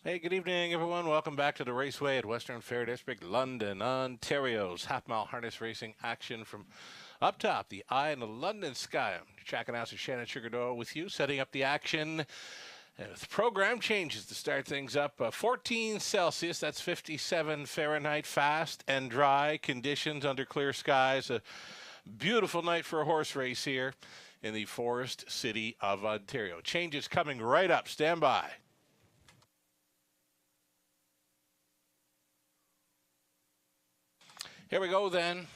Hey, good evening, everyone. Welcome back to the Raceway at Western Fair District, London, Ontario's half-mile harness racing action from up top, the eye in the London sky. Track announcer Shannon Sugardoe with you, setting up the action. With program changes to start things up. 14 Celsius, that's 57 Fahrenheit, fast and dry conditions under clear skies. A beautiful night for a horse race here in the Forest City of Ontario. Changes coming right up. Stand by. Here we go then.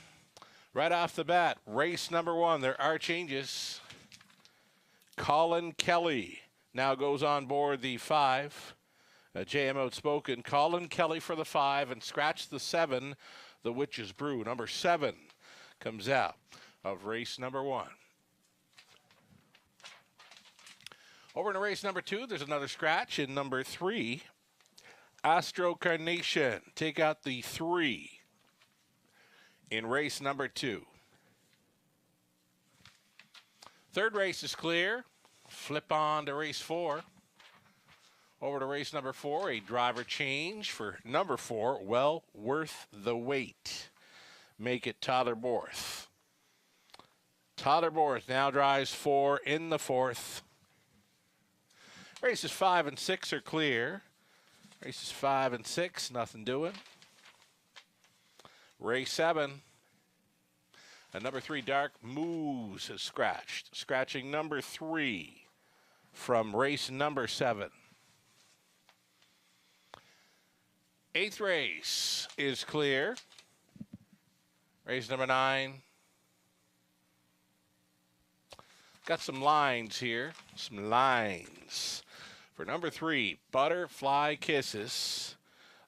Right off the bat, race number one. There are changes. Colin Kelly now goes on board the 5. JM Outspoken. Colin Kelly for the 5 and scratch the 7. The Witch's Brew. Number 7 comes out of race number 1. Over in race number 2, there's another scratch in number 3. Astro Carnation. Take out the 3. In race number 2. Third race is clear. Flip on to race 4. Over to race number 4, a driver change for number 4, well worth the wait. Make it Tyler Borth. Tyler Borth now drives 4 in the 4th. Races 5 and 6 are clear. Races 5 and 6, nothing doing. Race 7. And number 3, Dark Moves has scratched. Scratching number 3 from race number 7. 8th race is clear. Race number 9. Got some lines here. Some lines. For number 3, Butterfly Kisses.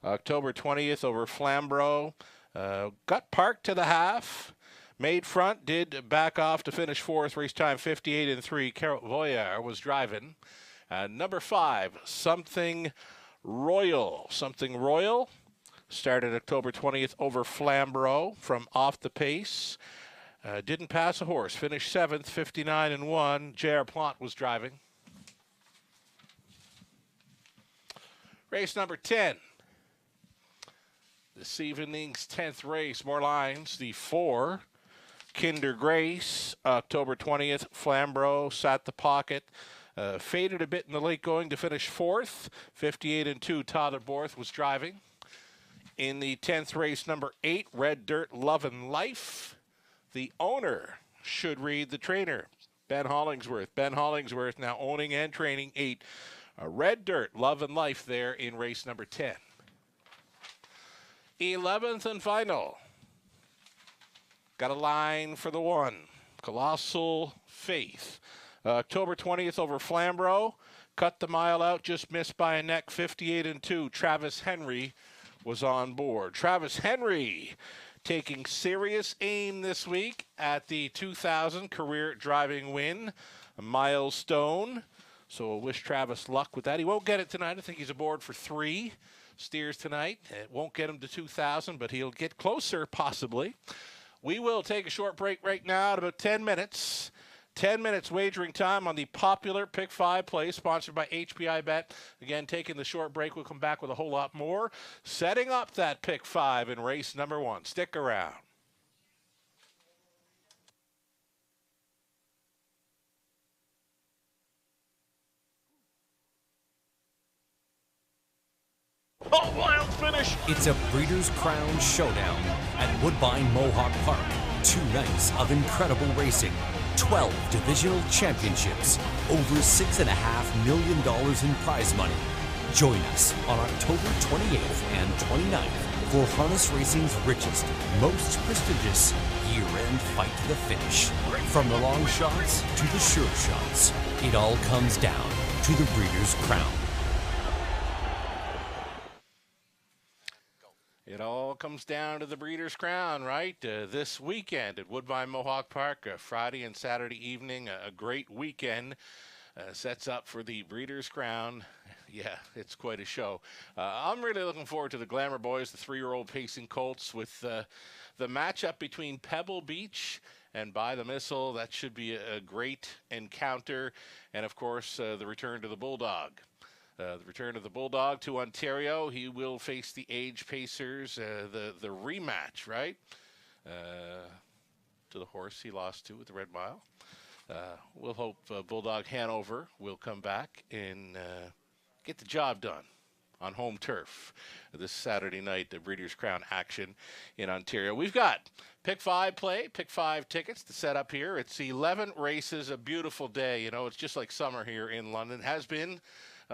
October 20th over Flamborough. Got parked to the half. Made front, did back off to finish 4th. Race time 58 and 3. Carol Voyar was driving. Number 5, Something Royal. Something Royal started October 20th over Flamborough from off the pace. Didn't pass a horse. Finished 7th, 59 and 1. J.R. Plant was driving. Race number 10. This evening's 10th race. More lines. The 4. Kinder Grace, October 20th, Flamborough, sat the pocket. Faded a bit in the late going to finish 4th. 58 and 2, Tyler Borth was driving. In the 10th race, number 8, Red Dirt, Love and Life. The owner should read the trainer, Ben Hollingsworth. Ben Hollingsworth now owning and training 8. Red Dirt, Love and Life there in race number 10. 11th and final. Got a line for the 1. Colossal Faith. October 20th over Flamborough. Cut the mile out, just missed by a neck. 58 and 2. Travis Henry was on board. Travis Henry taking serious aim this week at the 2000 career driving win. A milestone. So we'll wish Travis luck with that. He won't get it tonight. I think he's aboard for 3 steers tonight. It won't get him to 2000, but he'll get closer possibly. We will take a short break right now at about 10 minutes. 10 minutes wagering time on the popular Pick 5 play, sponsored by HPI Bet. Again, taking the short break. We'll come back with a whole lot more. Setting up that Pick 5 in race number 1. Stick around. Oh, wild finish! It's a Breeders' Crown showdown at Woodbine Mohawk Park. 2 nights of incredible racing, 12 divisional championships, over $6.5 million in prize money. Join us on October 28th and 29th for harness racing's richest, most prestigious year-end fight to the finish. From the long shots to the sure shots, it all comes down to the Breeders' Crown. It all comes down to the Breeders' Crown, right? This weekend at Woodbine Mohawk Park, Friday and Saturday evening, a great weekend. Sets up for the Breeders' Crown. Yeah, it's quite a show. I'm really looking forward to the Glamour Boys, the 3-year-old pacing colts, with the matchup between Pebble Beach and By the Missile. That should be a great encounter. And, of course, the return to the Bulldog. The return of the Bulldog to Ontario. He will face the Age Pacers, the rematch, right? To the horse he lost to with the Red Mile. We'll hope Bulldog Hanover will come back and get the job done on home turf this Saturday night, the Breeders' Crown action in Ontario. We've got Pick 5 play, Pick 5 tickets to set up here. It's 11 races, a beautiful day. You know, it's just like summer here in London. Has been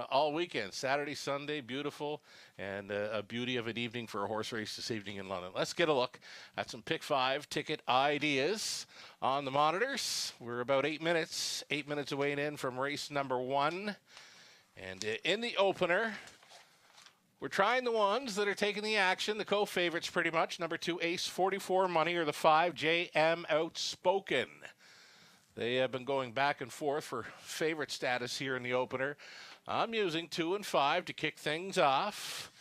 all weekend, Saturday, Sunday, beautiful, and a beauty of an evening for a horse race this evening in London. Let's get a look at some Pick 5 ticket ideas on the monitors. We're about 8 minutes away and in from race number 1. And in the opener, we're trying the ones that are taking the action, the co-favorites pretty much. Number 2, Ace 44 Money, or the 5, JM Outspoken. They have been going back and forth for favorite status here in the opener. I'm using 2 and 5 to kick things off.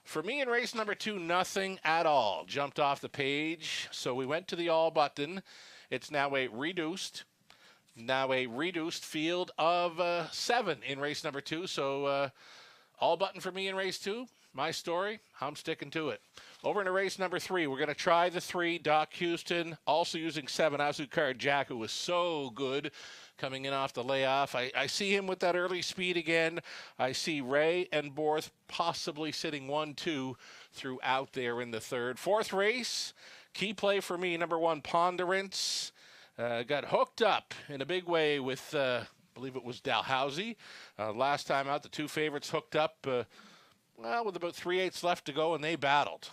For me in race number 2, nothing at all jumped off the page. So we went to the all button. It's now a reduced field of 7 in race number 2. So all button for me in race 2. My story, I'm sticking to it. Over into race number 3, we're going to try the 3, Doc Houston, also using 7, Azucar Jack, who was so good coming in off the layoff. I see him with that early speed again. I see Ray and Borth possibly sitting 1-2 throughout there in the third. Fourth race, key play for me, number 1, Ponderance. Got hooked up in a big way with, I believe it was Dalhousie. Last time out, the 2 favorites hooked up, with about 3/8 left to go, and they battled.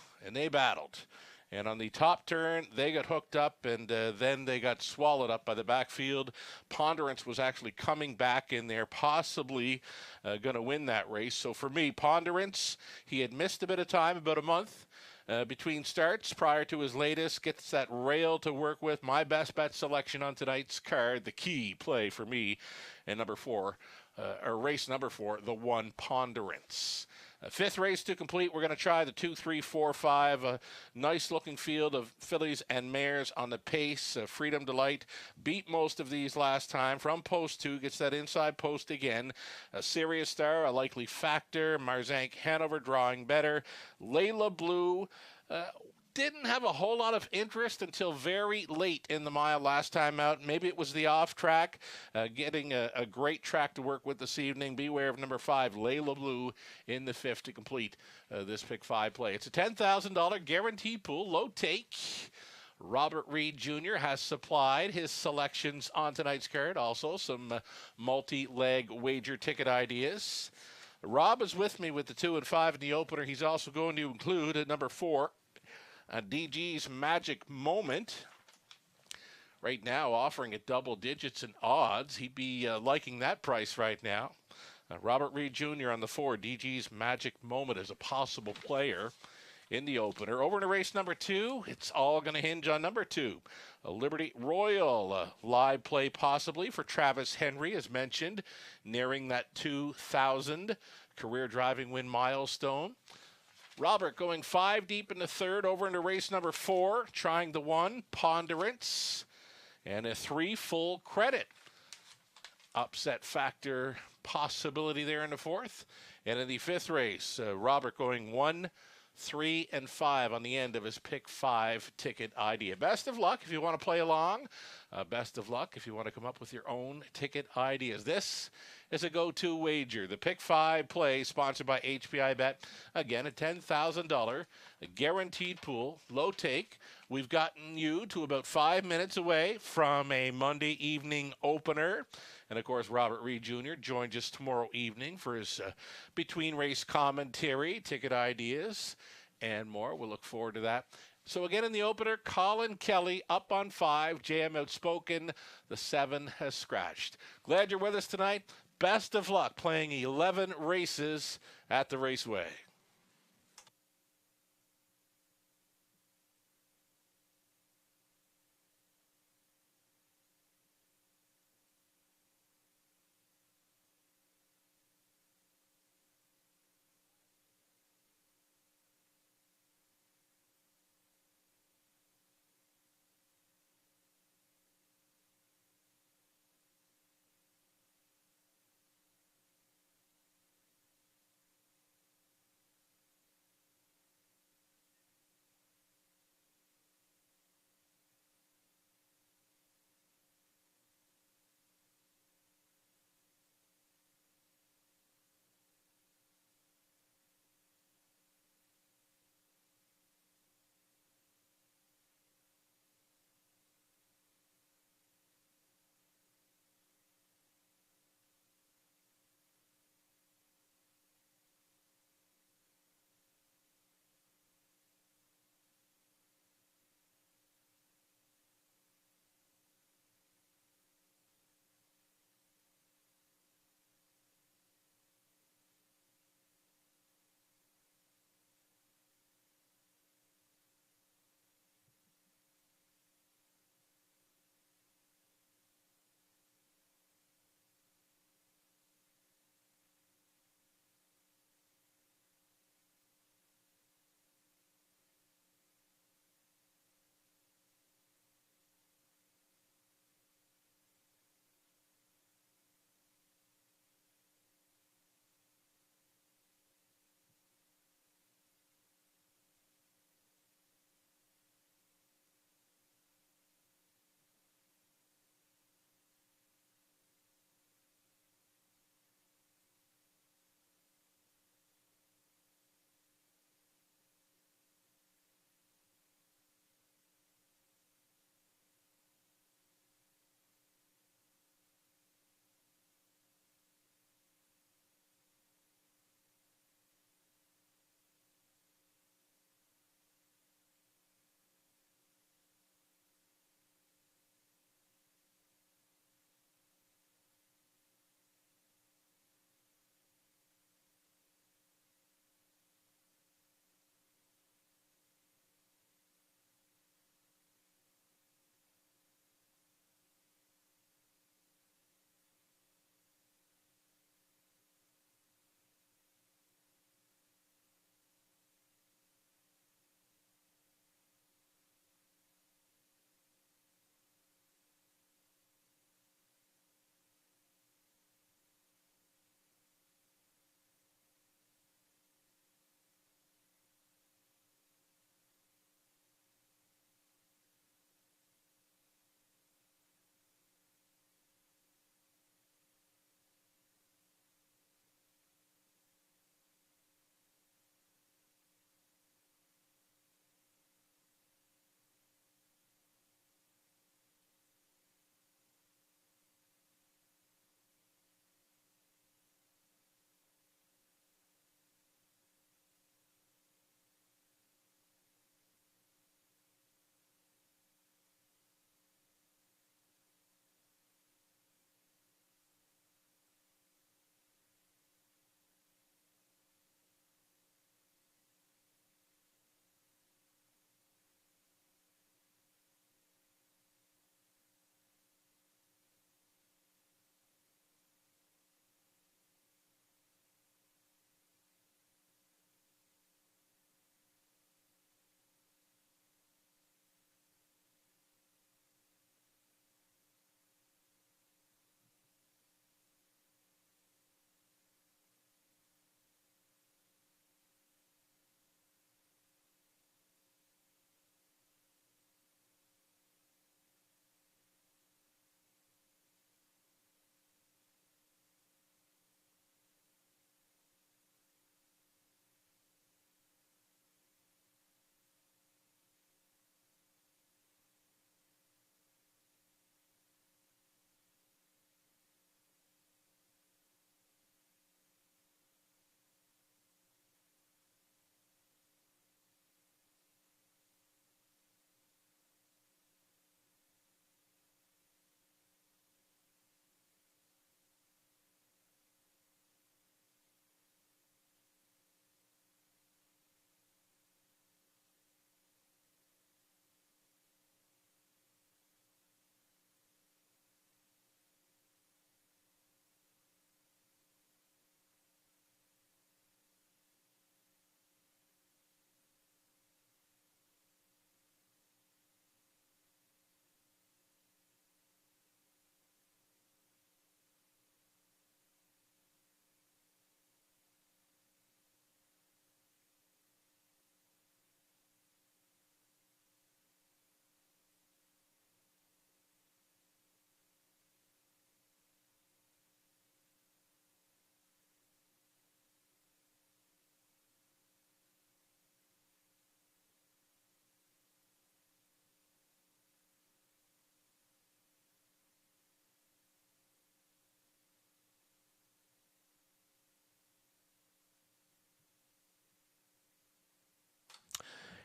And on the top turn, they got hooked up, and then they got swallowed up by the backfield. Ponderance was actually coming back in there, possibly going to win that race. So for me, Ponderance, he had missed a bit of time, about a month between starts prior to his latest. Gets that rail to work with. My best bet selection on tonight's card, the key play for me, and number 4, or race number 4, the 1, Ponderance. Fifth race to complete. We're going to try the 2, 3, 4, 5. A nice looking field of fillies and mares on the pace. Freedom Delight beat most of these last time. From post 2, gets that inside post again. A Serious Star, a likely factor. Marzank Hanover drawing better. Layla Blue. Didn't have a whole lot of interest until very late in the mile last time out. Maybe it was the off track, getting a great track to work with this evening. Beware of number 5, Layla Blue, in the 5th to complete this Pick 5 play. It's a $10,000 guaranteed pool, low take. Robert Reed Jr. has supplied his selections on tonight's card. Also some multi-leg wager ticket ideas. Rob is with me with the 2 and 5 in the opener. He's also going to include at number 4, DG's Magic Moment. Right now offering at double digits in odds. He'd be liking that price right now. Robert Reed Jr. on the 4, DG's Magic Moment as a possible player in the opener. Over to race number 2, it's all going to hinge on number 2. A Liberty Royal live play possibly for Travis Henry, as mentioned, nearing that 2,000 career driving win milestone. Robert going 5 deep in the third, over into race number 4, trying the 1, Ponderance, and a 3 full credit. Upset factor possibility there in the 4th. And in the 5th race, Robert going 1, 3, and 5 on the end of his Pick 5 ticket idea. Best of luck if you want to play along. Best of luck if you want to come up with your own ticket ideas. This is a go-to wager. The Pick 5 play, sponsored by HPI Bet. Again, a $10,000 guaranteed pool, low take. We've gotten you to about 5 minutes away from a Monday evening opener. And, of course, Robert Reed Jr. joins us tomorrow evening for his between-race commentary, ticket ideas, and more. We'll look forward to that. So, again, in the opener, Colin Kelly up on 5, JM Outspoken. The 7 has scratched. Glad you're with us tonight. Best of luck playing 11 races at the Raceway.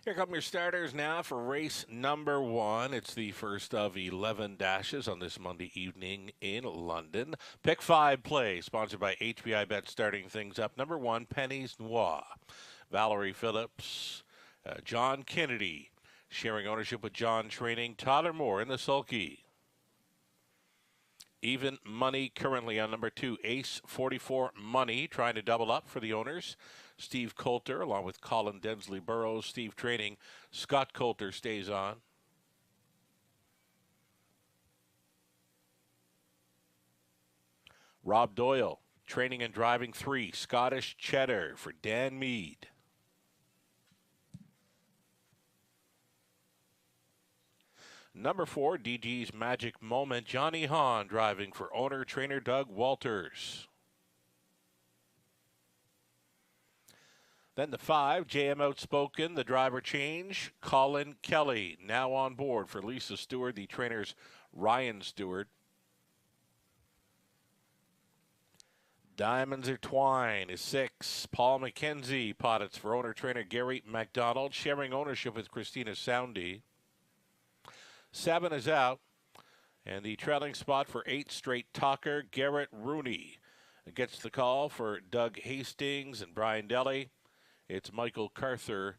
Here come your starters now for race number 1. It's the first of 11 dashes on this Monday evening in London. Pick 5 play, sponsored by HBI Bet, starting things up. Number 1, Pennies Noir. Valerie Phillips, John Kennedy, sharing ownership with John Training. Tyler Moore in the sulky. Even money currently on number 2, Ace 44 Money, trying to double up for the owners. Steve Coulter, along with Colin Densley Burrows. Steve Training. Scott Coulter stays on. Rob Doyle, training and driving 3, Scottish Cheddar for Dan Mead. Number 4, DG's Magic Moment, Johnny Hahn, driving for owner-trainer Doug Walters. Then the 5, JM Outspoken, the driver change, Colin Kelly, now on board for Lisa Stewart, the trainer's Ryan Stewart. Diamonds Are Twine is 6, Paul McKenzie, Pottits for owner-trainer Gary McDonald, sharing ownership with Christina Soundy. 7 is out, and the trailing spot for 8 straight talker, Garrett Rooney. Gets the call for Doug Hastings and Brian Daly. It's Michael Carther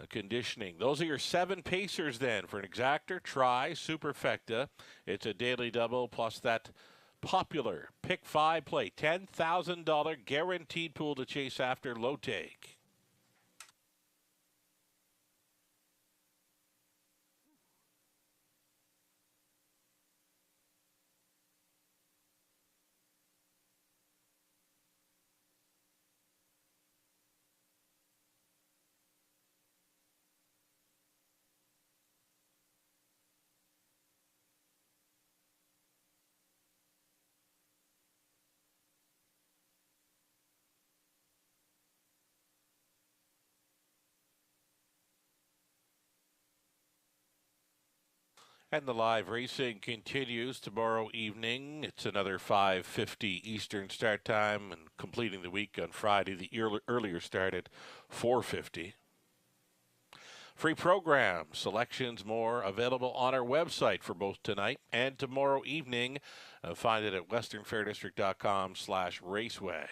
conditioning. Those are your 7 pacers then for an exactor, try, superfecta. It's a daily double plus that popular pick 5 play. $10,000 guaranteed pool to chase after, low take. And the live racing continues tomorrow evening. It's another 5:50 Eastern start time, and completing the week on Friday, the earlier start at 4:50. Free program, selections, more available on our website for both tonight and tomorrow evening. Find it at westernfairdistrict.com/raceway.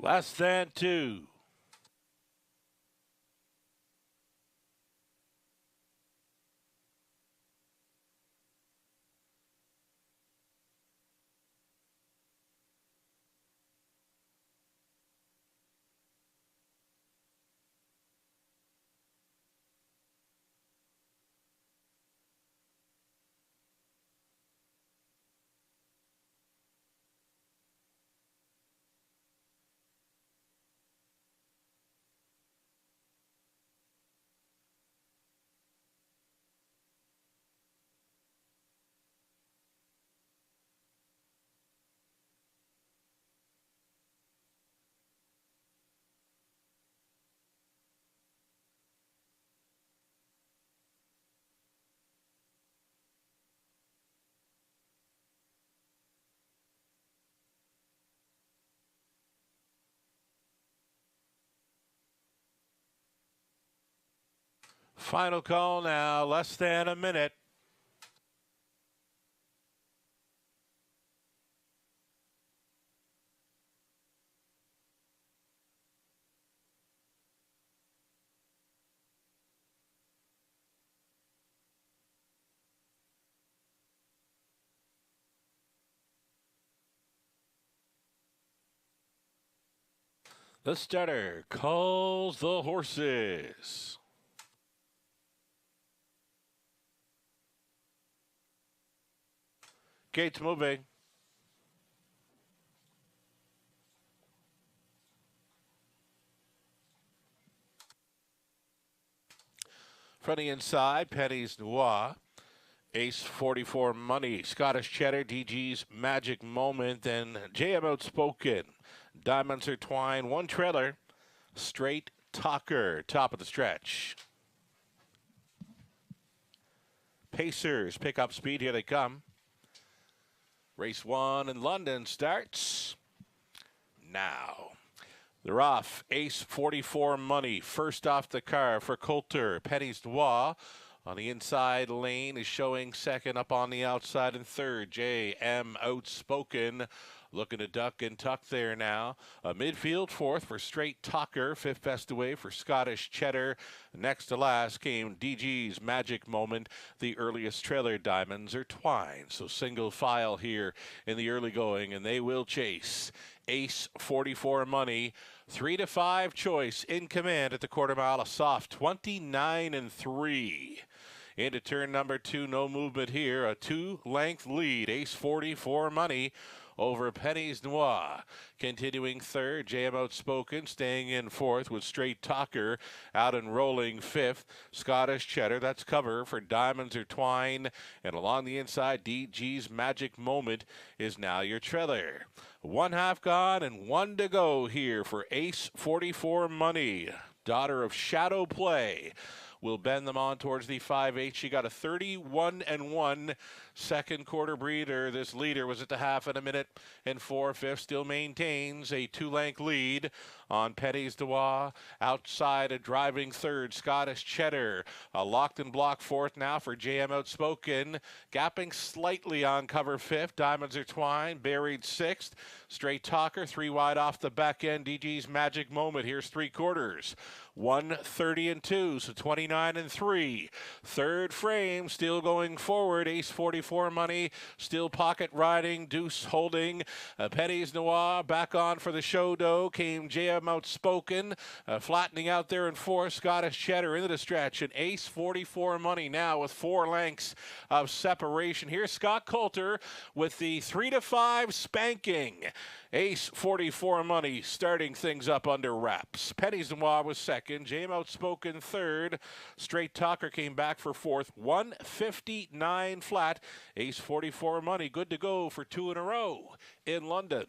Less than 2. Final call now, less than a minute. The starter calls the horses. Gates moving. From the inside, Penny's Noir. Ace 44 Money, Scottish Cheddar, DG's Magic Moment, and JM Outspoken. Diamonds Are Twine, one trailer. Straight Talker, top of the stretch. Pacers pick up speed, here they come. Race 1 in London starts now. They're off. Ace 44 Money, first off the car for Coulter. Penny's Noir on the inside lane is showing second, up on the outside and third. JM Outspoken looking to duck and tuck there now. A midfield fourth for Straight Talker, fifth best away for Scottish Cheddar. Next to last came DG's Magic Moment, the earliest trailer. Diamonds Are Twine. So single file here in the early going, and they will chase. Ace 44 Money, 3 to 5 choice in command at the quarter mile. A soft 29-3. Into turn number 2, no movement here. A 2-length lead. Ace 44 Money over Penny's Noir. Continuing third, JM Outspoken staying in fourth with Straight Talker out and rolling fifth. Scottish Cheddar, that's cover for Diamonds Are Twine. And along the inside, DG's Magic Moment is now your trailer. 1/2 gone and 1 to go here for Ace 44 Money. Daughter of Shadow Play will bend them on towards the 5/8. She got a 31-1 second quarter breather. This leader was at the half in a minute and 4/5. Still maintains a 2-length lead on Penny's Noir. Outside a driving third, Scottish Cheddar. A locked and blocked fourth now for JM Outspoken. Gapping slightly on cover fifth. Diamonds Are Twine buried sixth. Straight Talker 3 wide off the back end. DG's Magic Moment. Here's 3 quarters. 1:30-2, so 29-3. Third frame still going forward. Ace 44 Money still pocket riding. Deuce holding. Penny's Noir back on for the show dough. Came JM Outspoken, flattening out there in fourth. Scottish Cheddar into the stretch, and Ace 44 Money now with 4 lengths of separation. Here's Scott Coulter with the 3 to 5 spanking. Ace 44 Money starting things up under wraps. Penny's Noir was second. JM Outspoken third. Straight Talker came back for fourth. 159 flat. Ace 44 Money good to go for 2 in a row in London.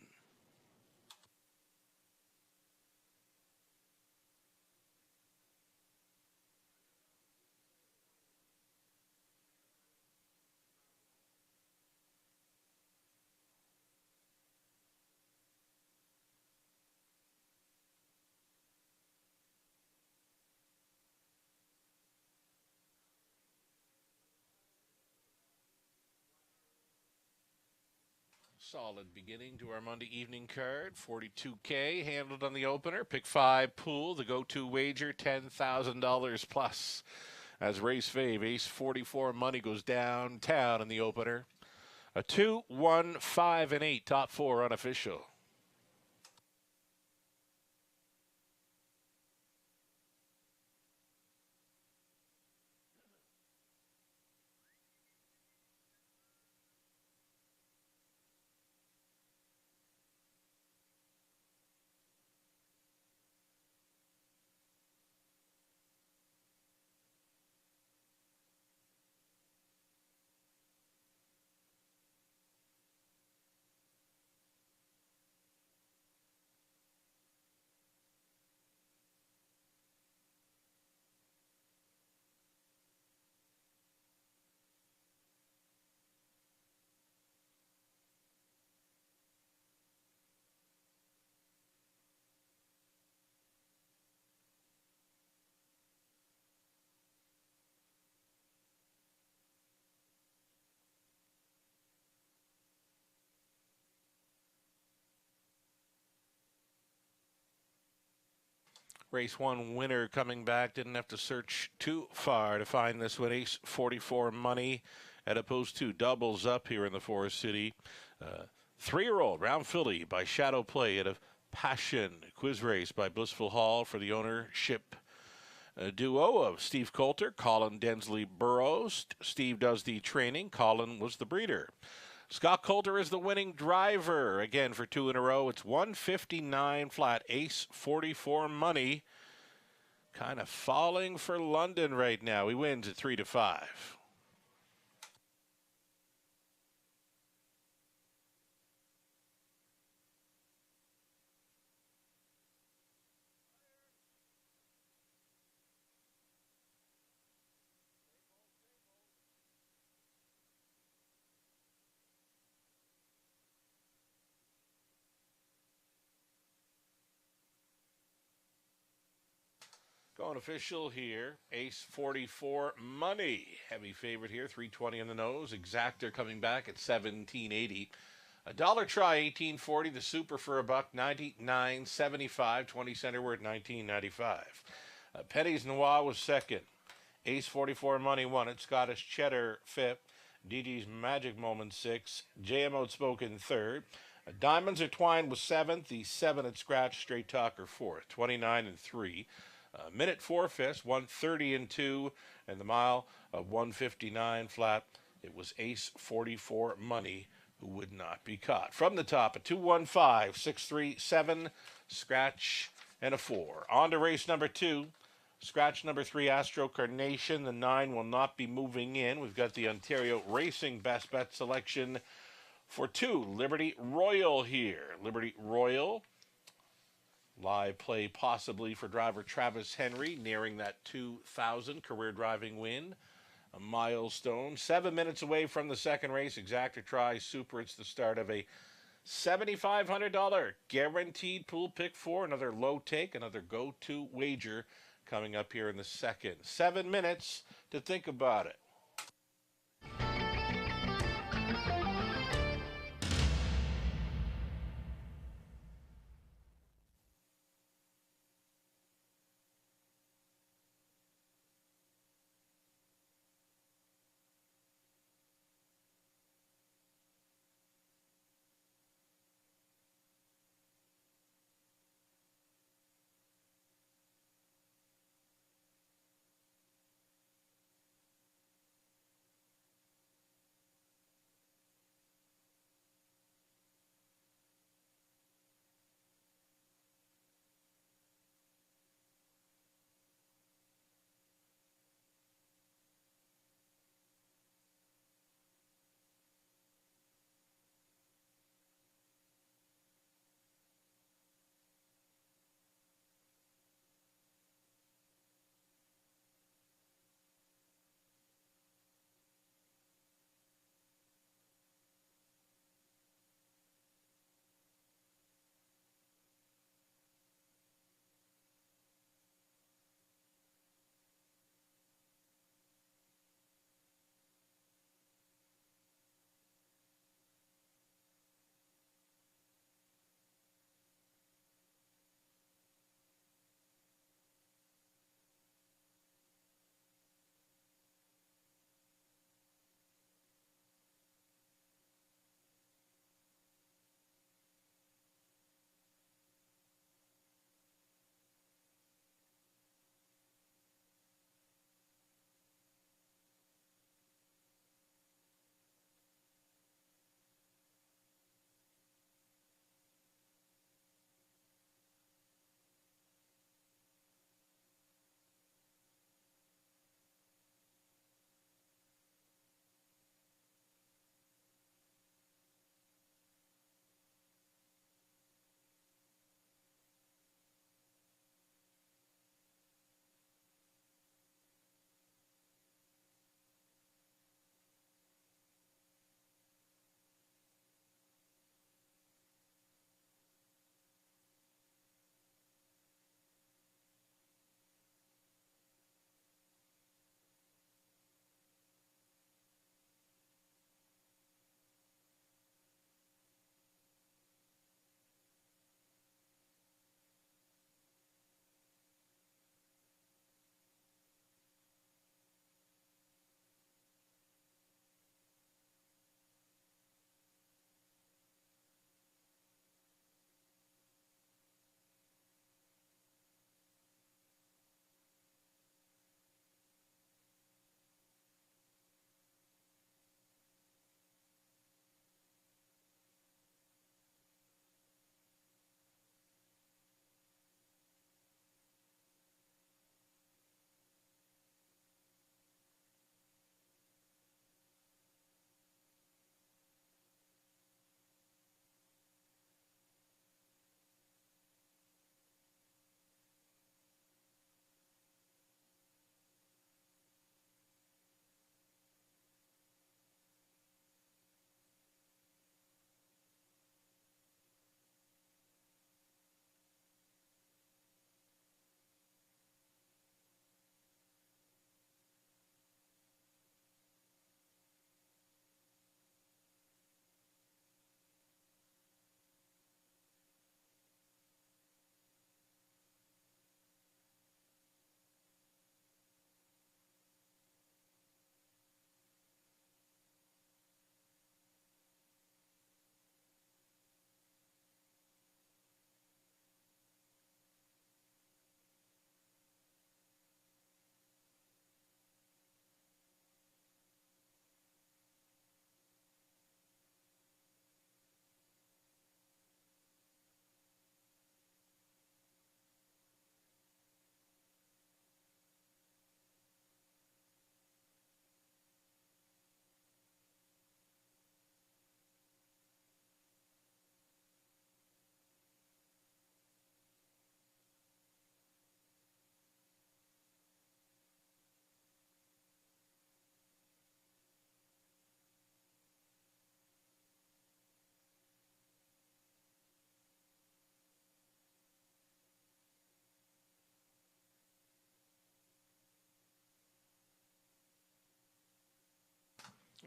Solid beginning to our Monday evening card. 42K handled on the opener. Pick 5 pool. The go-to wager, $10,000 plus. As race fave, Ace 44 Money goes downtown in the opener. A 2, 1, 5, and 8. Top 4 unofficial. Race 1 winner coming back. Didn't have to search too far to find this one. Ace 44 Money at opposed to doubles up here in the Forest City. 3-year-old Round Filly by Shadow Play out of Passion. Quiz Race by Blissful Hall for the ownership duo of Steve Coulter, Colin Densley Burrows. Steve does the training. Colin was the breeder. Scott Coulter is the winning driver. Again, for 2 in a row, it's 159 flat. Ace 44 Money. Kind of falling for London right now. He wins at 3-5. Going official here, Ace 44 Money. Heavy favorite here, 320 in the nose. Exactor coming back at 1780. A dollar try, 1840. The super for $1, 99.75. 20 center word, 19.95. Penny's Noir was second. Ace 44 Money won it. Scottish Cheddar fifth. DG's Magic Moment sixth. JM Outspoken third. Diamonds Are Twined was seventh. The 7 at Scratch Straight Talker fourth. 29-3. Minute 4/5, 130-2, and the mile of 159 flat. It was Ace 44 Money who would not be caught. From the top, a 215, 637, scratch, and a 4. On to race number 2. Scratch number 3, Astro Carnation. The 9 will not be moving in. We've got the Ontario Racing Best Bet selection for 2. Liberty Royal here. Liberty Royal. Live play possibly for driver Travis Henry, nearing that 2,000 career driving win. A milestone. 7 minutes away from the second race. Exactor try super. It's the start of a $7,500 guaranteed pool pick 4. Another low take, another go-to wager coming up here in the second. 7 minutes to think about it.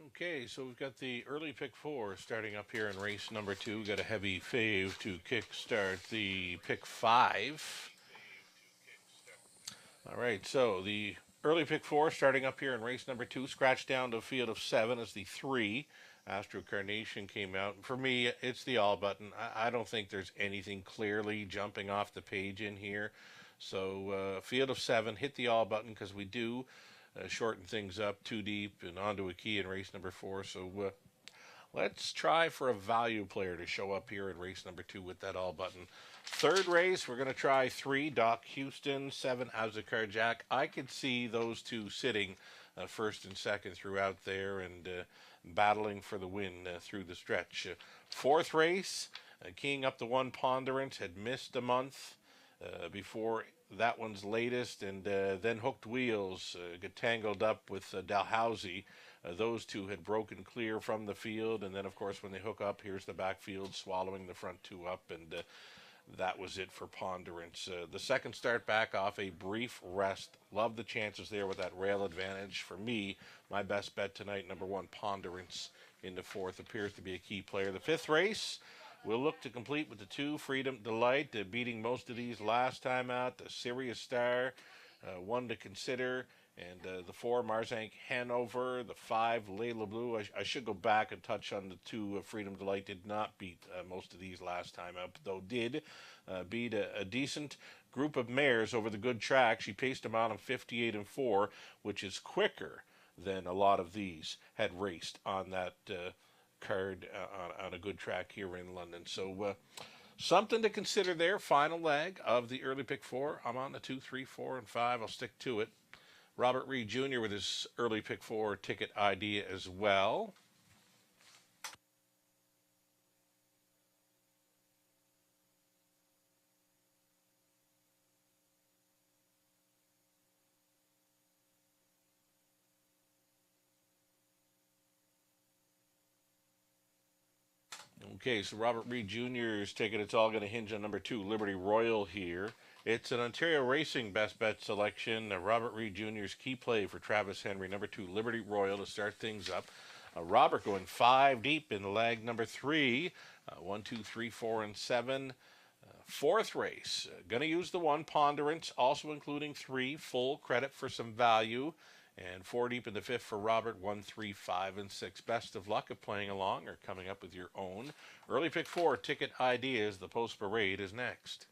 Okay, so we've got the early pick four starting up here in race number 2. We've got a heavy fave to kickstart the pick 5. All right, so the early pick four starting up here in race number 2, scratched down to a field of 7 as the 3. Astro Carnation came out. For me, it's the all button. I don't think there's anything clearly jumping off the page in here. So, field of 7, hit the all button because we do shorten things up too deep and onto a key in race number 4. So, let's try for a value player to show up here in race number 2 with that all button. Third race, we're going to try 3, Doc Houston, 7, Azakar Jack. I could see those two sitting first and second throughout there and battling for the win through the stretch. Fourth race, keying up the 1, Ponderance, had missed a month before that one's latest, and then Hooked Wheels got tangled up with Dalhousie. Those two had broken clear from the field, and then, of course, when they hook up, here's the backfield swallowing the front two up, and that was it for Ponderance. The second start back off a brief rest. Love the chances there with that rail advantage. For me, my best bet tonight, number 1, Ponderance into 4th, appears to be a key player. The 5th race, we'll look to complete with the 2, Freedom Delight, beating most of these last time out. The Sirius Star, one to consider. And the 4, Marzank Hanover. The 5, Layla Blue. I should go back and touch on the 2, Freedom Delight. Did not beat most of these last time out, though did beat a decent group of mares over the good track. She paced them out on 58 and 4, which is quicker than a lot of these had raced on that card on a good track here in London. So something to consider there. Final leg of the early pick 4. I'm on the 2, 3, 4, and 5. I'll stick to it. Robert Reed Jr. with his early pick 4 ticket idea as well. Okay, so Robert Reed Jr. is taking it's all going to hinge on number 2, Liberty Royal here. It's an Ontario Racing best bet selection. Robert Reed Jr.'s key play for Travis Henry. Number 2, Liberty Royal to start things up. Robert going 5 deep in leg number 3. 1, 2, 3, 4, and 7. Fourth race, going to use the 1, Ponderance, also including 3, full credit for some value. And 4 deep in the 5th for Robert, 1, 3, 5, and 6. Best of luck of playing along or coming up with your own. Early pick 4, ticket ideas. The post parade is next.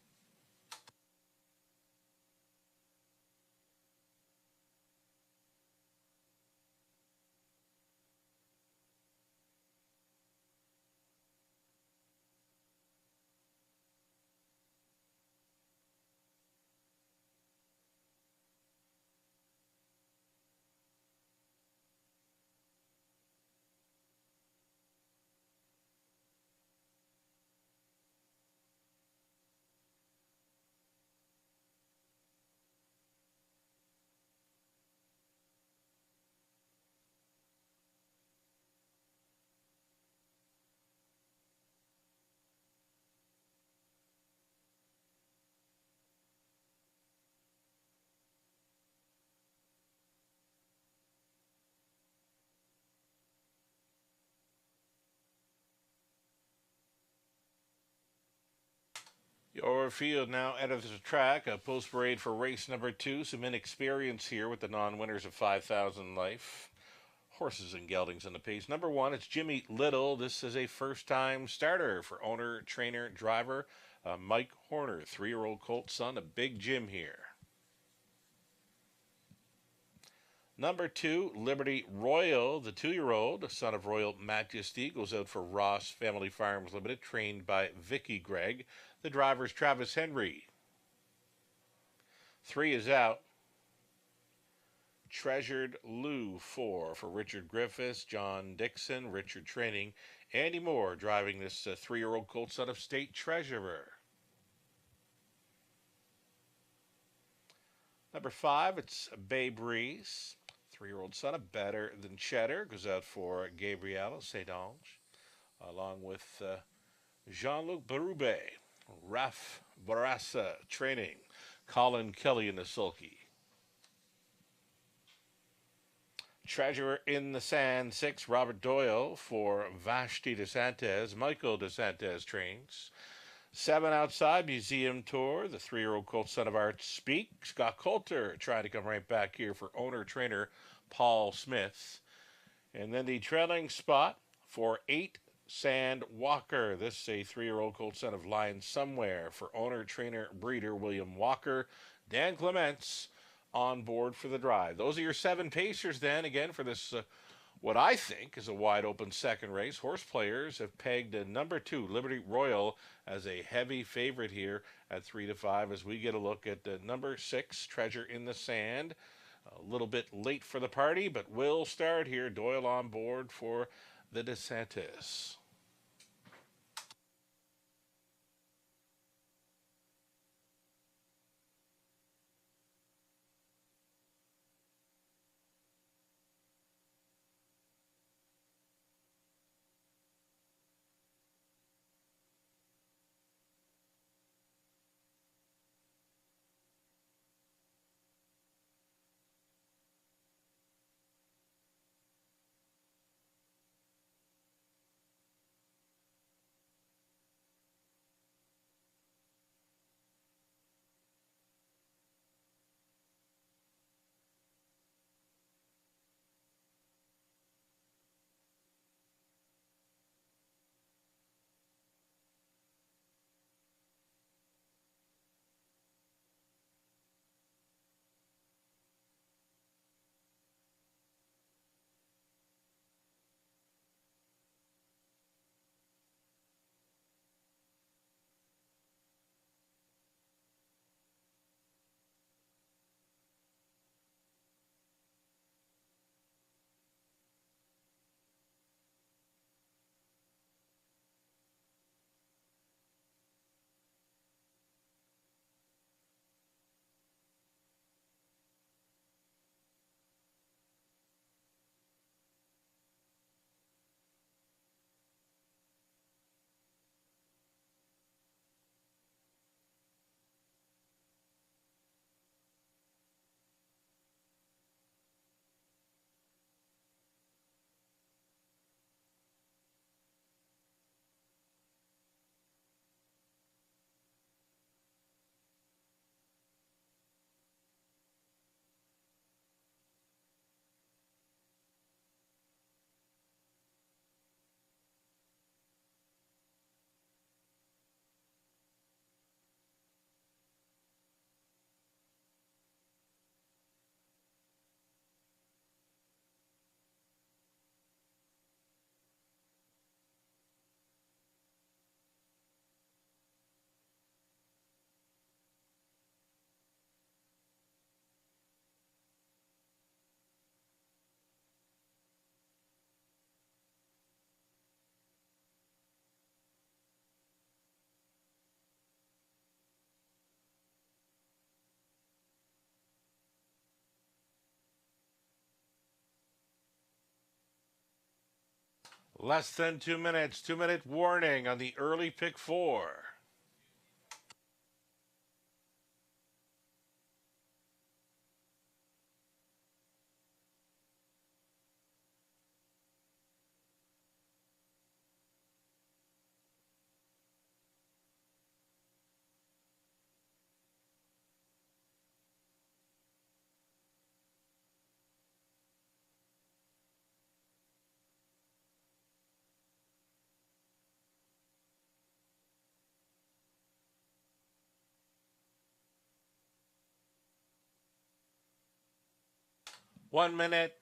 Your field now enters the track. A post parade for race number 2. Some inexperience here with the non-winners of 5,000 life. Horses and geldings in the pace. Number 1, it's Jimmy Little. This is a first-time starter for owner, trainer, driver Mike Horner, 3-year-old colt son of Big Jim here. Number 2, Liberty Royal, the 2-year-old son of Royal Majesty, goes out for Ross Family Farms Limited, trained by Vicky Gregg. The driver's Travis Henry. 3 is out. Treasured Lou, 4 for Richard Griffiths, John Dixon, Richard Training. Andy Moore driving this 3-year-old colt son of State Treasurer. Number 5, it's Bay Breeze. 3-year-old son of Better Than Cheddar goes out for Gabrielle Saint-Ange, along with Jean-Luc Berube, Raf Barassa Training, Colin Kelly in the sulky. Treasure in the Sand 6, Robert Doyle for Vashti DeSantis. Michael DeSantis trains. 7 outside, Museum Tour. The 3-year-old colt Son of Art Speak. Scott Coulter trying to come right back here for owner-trainer Paul Smith. And then the trailing spot for 8, Sand Walker. This is a 3-year-old colt son of Lion Somewhere for owner-trainer breeder William Walker. Dan Clements on board for the drive. Those are your 7 pacers then, again, for this what I think is a wide open second race. Horse players have pegged number 2, Liberty Royal, as a heavy favorite here at 3 to 5 as we get a look at number 6, Treasure in the Sand. A little bit late for the party, but will start here. Doyle on board for the DeSantis. Less than 2 minutes. 2-minute warning on the early pick 4. One minute.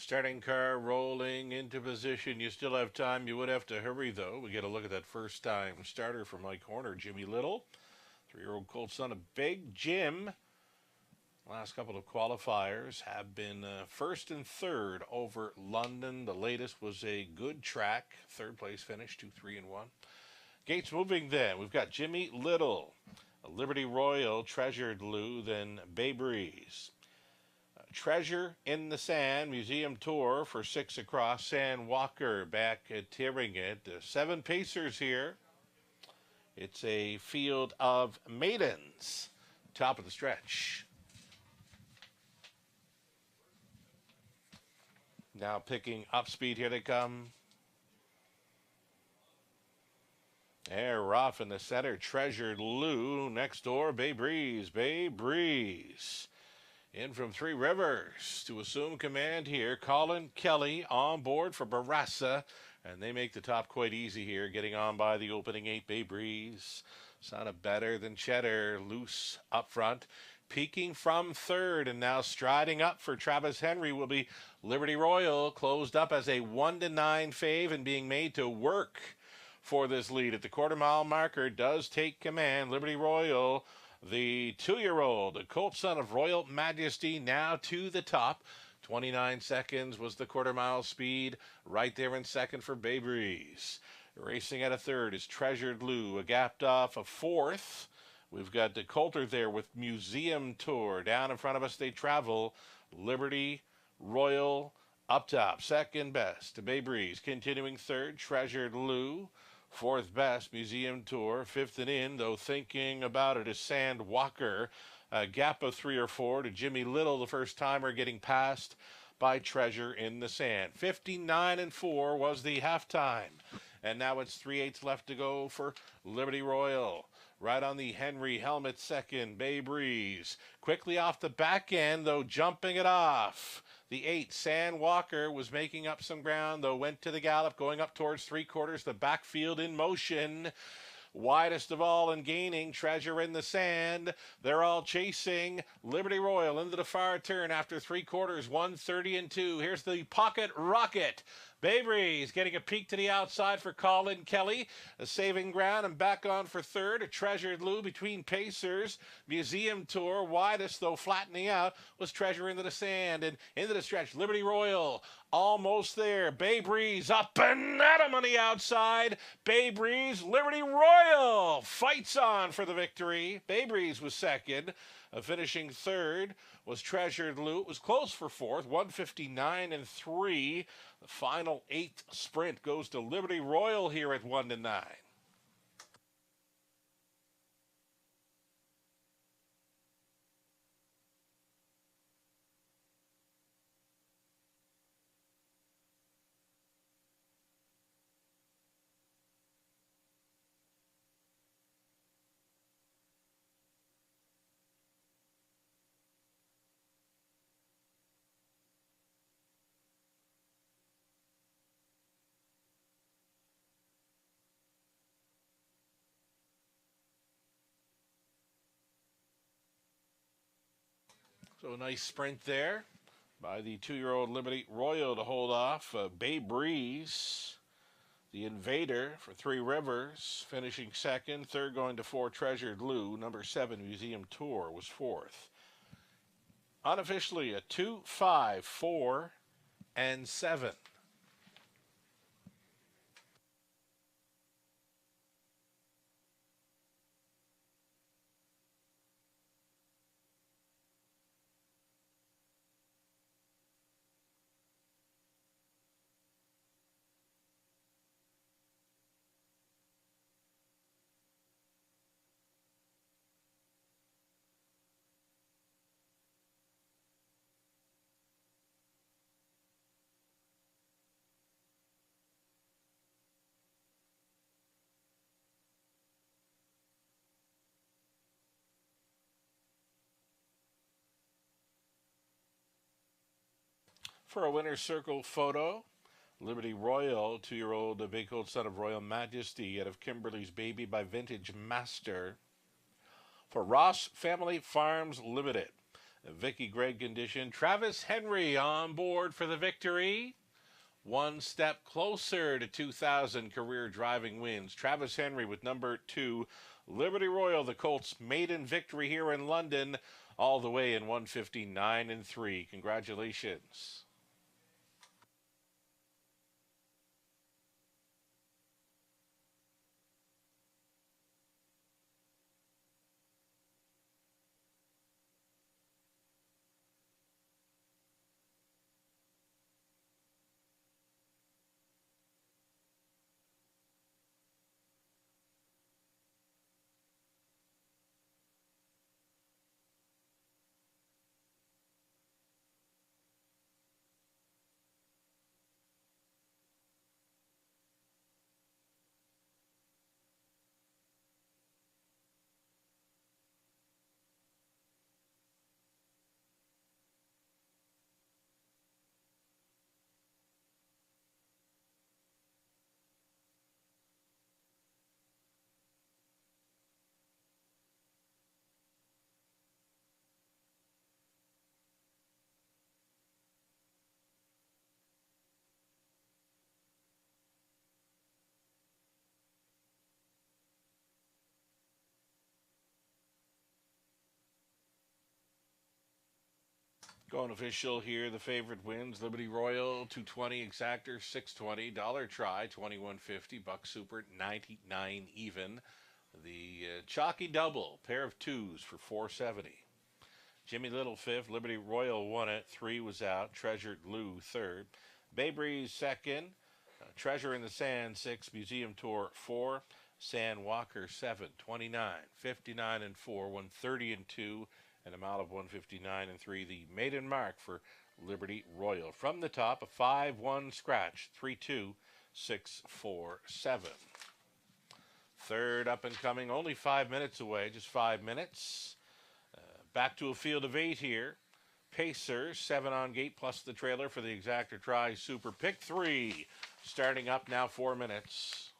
Starting car rolling into position. You still have time. You would have to hurry, though. We get a look at that first-time starter from Mike Horner, Jimmy Little. 3-year-old colt son of Big Jim. Last couple of qualifiers have been first and third over London. The latest was a good track. Third place finish, 2-3-1. Gates moving then. We've got Jimmy Little, Liberty Royal, Treasured Lou, then Bay Breeze. Treasure in the Sand, Museum Tour for 6 across. San Walker back at tearing it. 7 pacers here. It's a field of maidens. Top of the stretch. Now picking up speed. Here they come. They're off in the center. Treasured Lou. Next door, Bay Breeze. Bay Breeze. In from Three Rivers to assume command here. Colin Kelly on board for Barassa. And they make the top quite easy here, getting on by the opening 8. Bay Breeze. Sounded better than Cheddar. Loose up front. Peaking from third and now striding up for Travis Henry will be Liberty Royal. Closed up as a 1-9 fave and being made to work for this lead. At the quarter-mile marker does take command. Liberty Royal, the 2-year-old, the colt son of Royal Majesty, now to the top. 29 seconds was the quarter-mile speed. Right there in second for Bay Breeze. Racing at a third is Treasured Lou, a gapped off a fourth. We've got the Coulter there with Museum Tour. Down in front of us they travel. Liberty Royal up top. Second best to Bay Breeze. Continuing third, Treasured Lou. Fourth best, Museum Tour. Fifth and in, though thinking about it, is Sand Walker. A gap of 3 or 4 to Jimmy Little, the first timer, getting passed by Treasure in the Sand. 59-4 was the halftime. And now it's 3/8 left to go for Liberty Royal. Right on the Henry helmet second, Bay Breeze. Quickly off the back end, though, jumping it off. The 8, San Walker, was making up some ground, though, went to the gallop, going up towards 3/4. The backfield in motion. Widest of all and gaining, Treasure in the Sand. They're all chasing Liberty Royal into the far turn after 3/4, 1:30-2. Here's the pocket rocket. Bay Breeze getting a peek to the outside for Colin Kelly. A saving ground and back on for third. A Treasured Lou between pacers. Museum Tour, widest though flattening out, was Treasure into the Sand. And into the stretch, Liberty Royal almost there. Bay Breeze up and at him on the outside. Bay Breeze, Liberty Royal fights on for the victory. Bay Breeze was second. Finishing third was Treasured Lou. It was close for fourth, 159-3. The final 8th sprint goes to Liberty Royal here at 1-9. So a nice sprint there by the 2-year-old Liberty Royal to hold off Bay Breeze, the Invader for Three Rivers, finishing second. Third going to 4, Treasured Lou. Number 7, Museum Tour, was fourth. Unofficially a 2, 5, 4, and 7. For a winner's circle photo, Liberty Royal, 2-year-old Bay Colt son of Royal Majesty out of Kimberly's Baby by Vintage Master. For Ross Family Farms Limited, Vicky Gregg condition. Travis Henry on board for the victory. One step closer to 2,000 career driving wins. Travis Henry with number 2, Liberty Royal, the Colts' maiden victory here in London, all the way in 159 and 3. Congratulations. Going official here, the favorite wins. Liberty Royal 220, Exactor 620, Dollar Try 2150, Buck Super 99 even. The Chalky Double, pair of twos for 470. Jimmy Little fifth, Liberty Royal won it, 3 was out. Treasured Lou third, Bay Breeze second, Treasure in the Sand 6, Museum Tour 4, San Walker 7, 29, 59 and 4, 130 and 2. And a mile of 159 and 3, the maiden mark for Liberty Royal. From the top, a 5-1 scratch, 3-2, 6-4-7. Third up and coming, only 5 minutes away, just 5 minutes. Back to a field of 8 here. Pacer, 7 on gate, plus the trailer for the Exactor Try Super. Pick 3, starting up now, 4 minutes.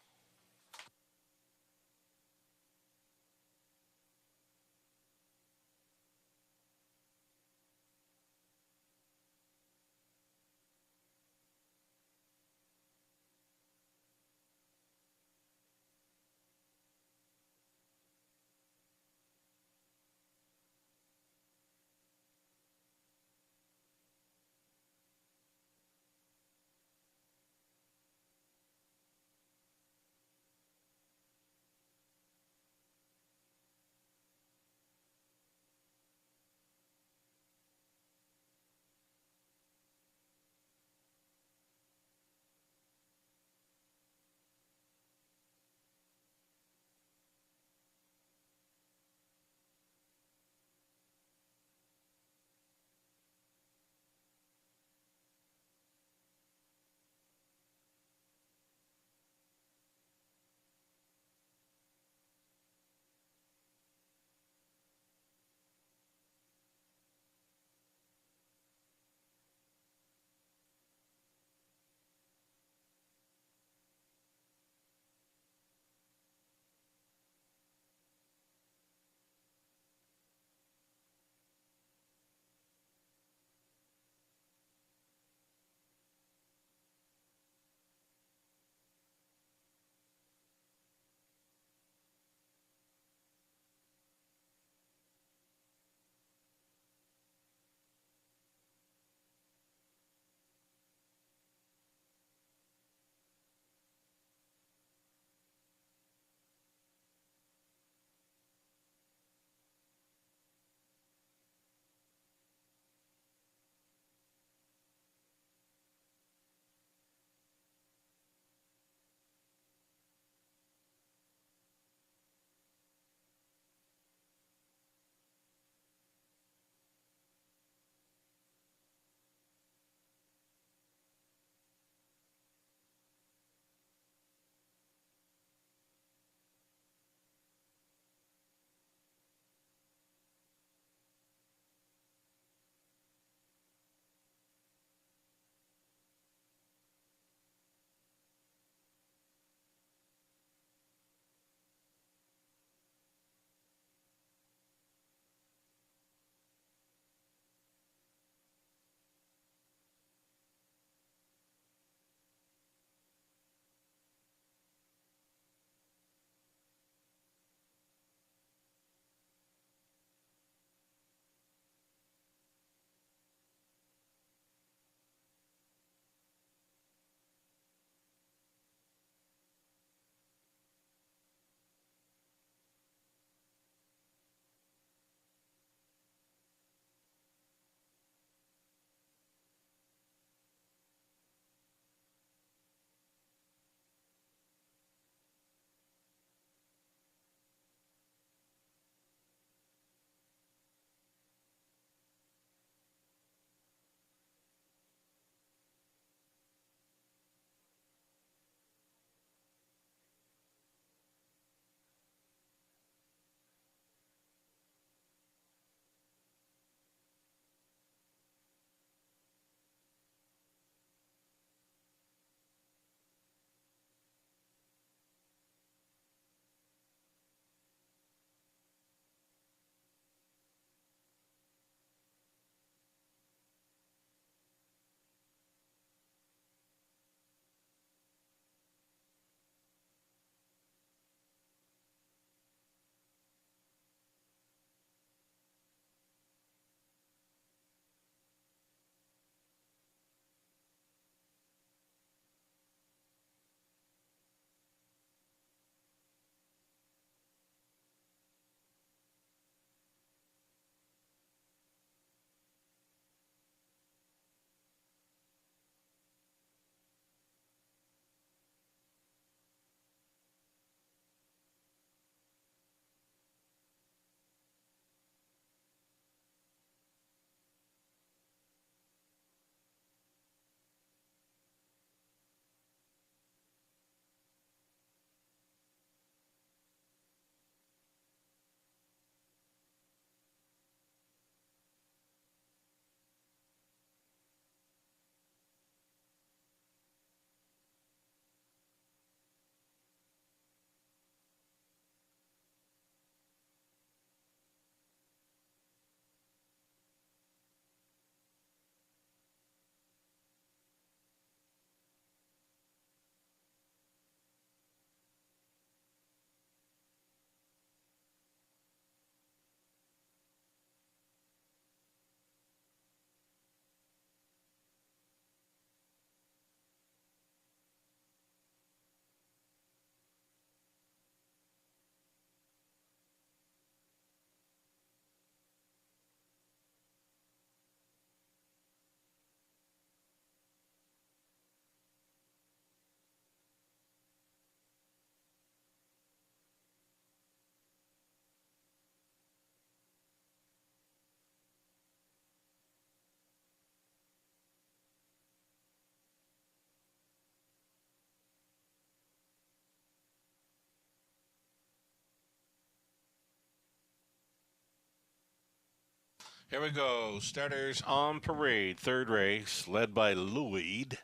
Here we go. Starters on parade. Third race, led by Lloyd.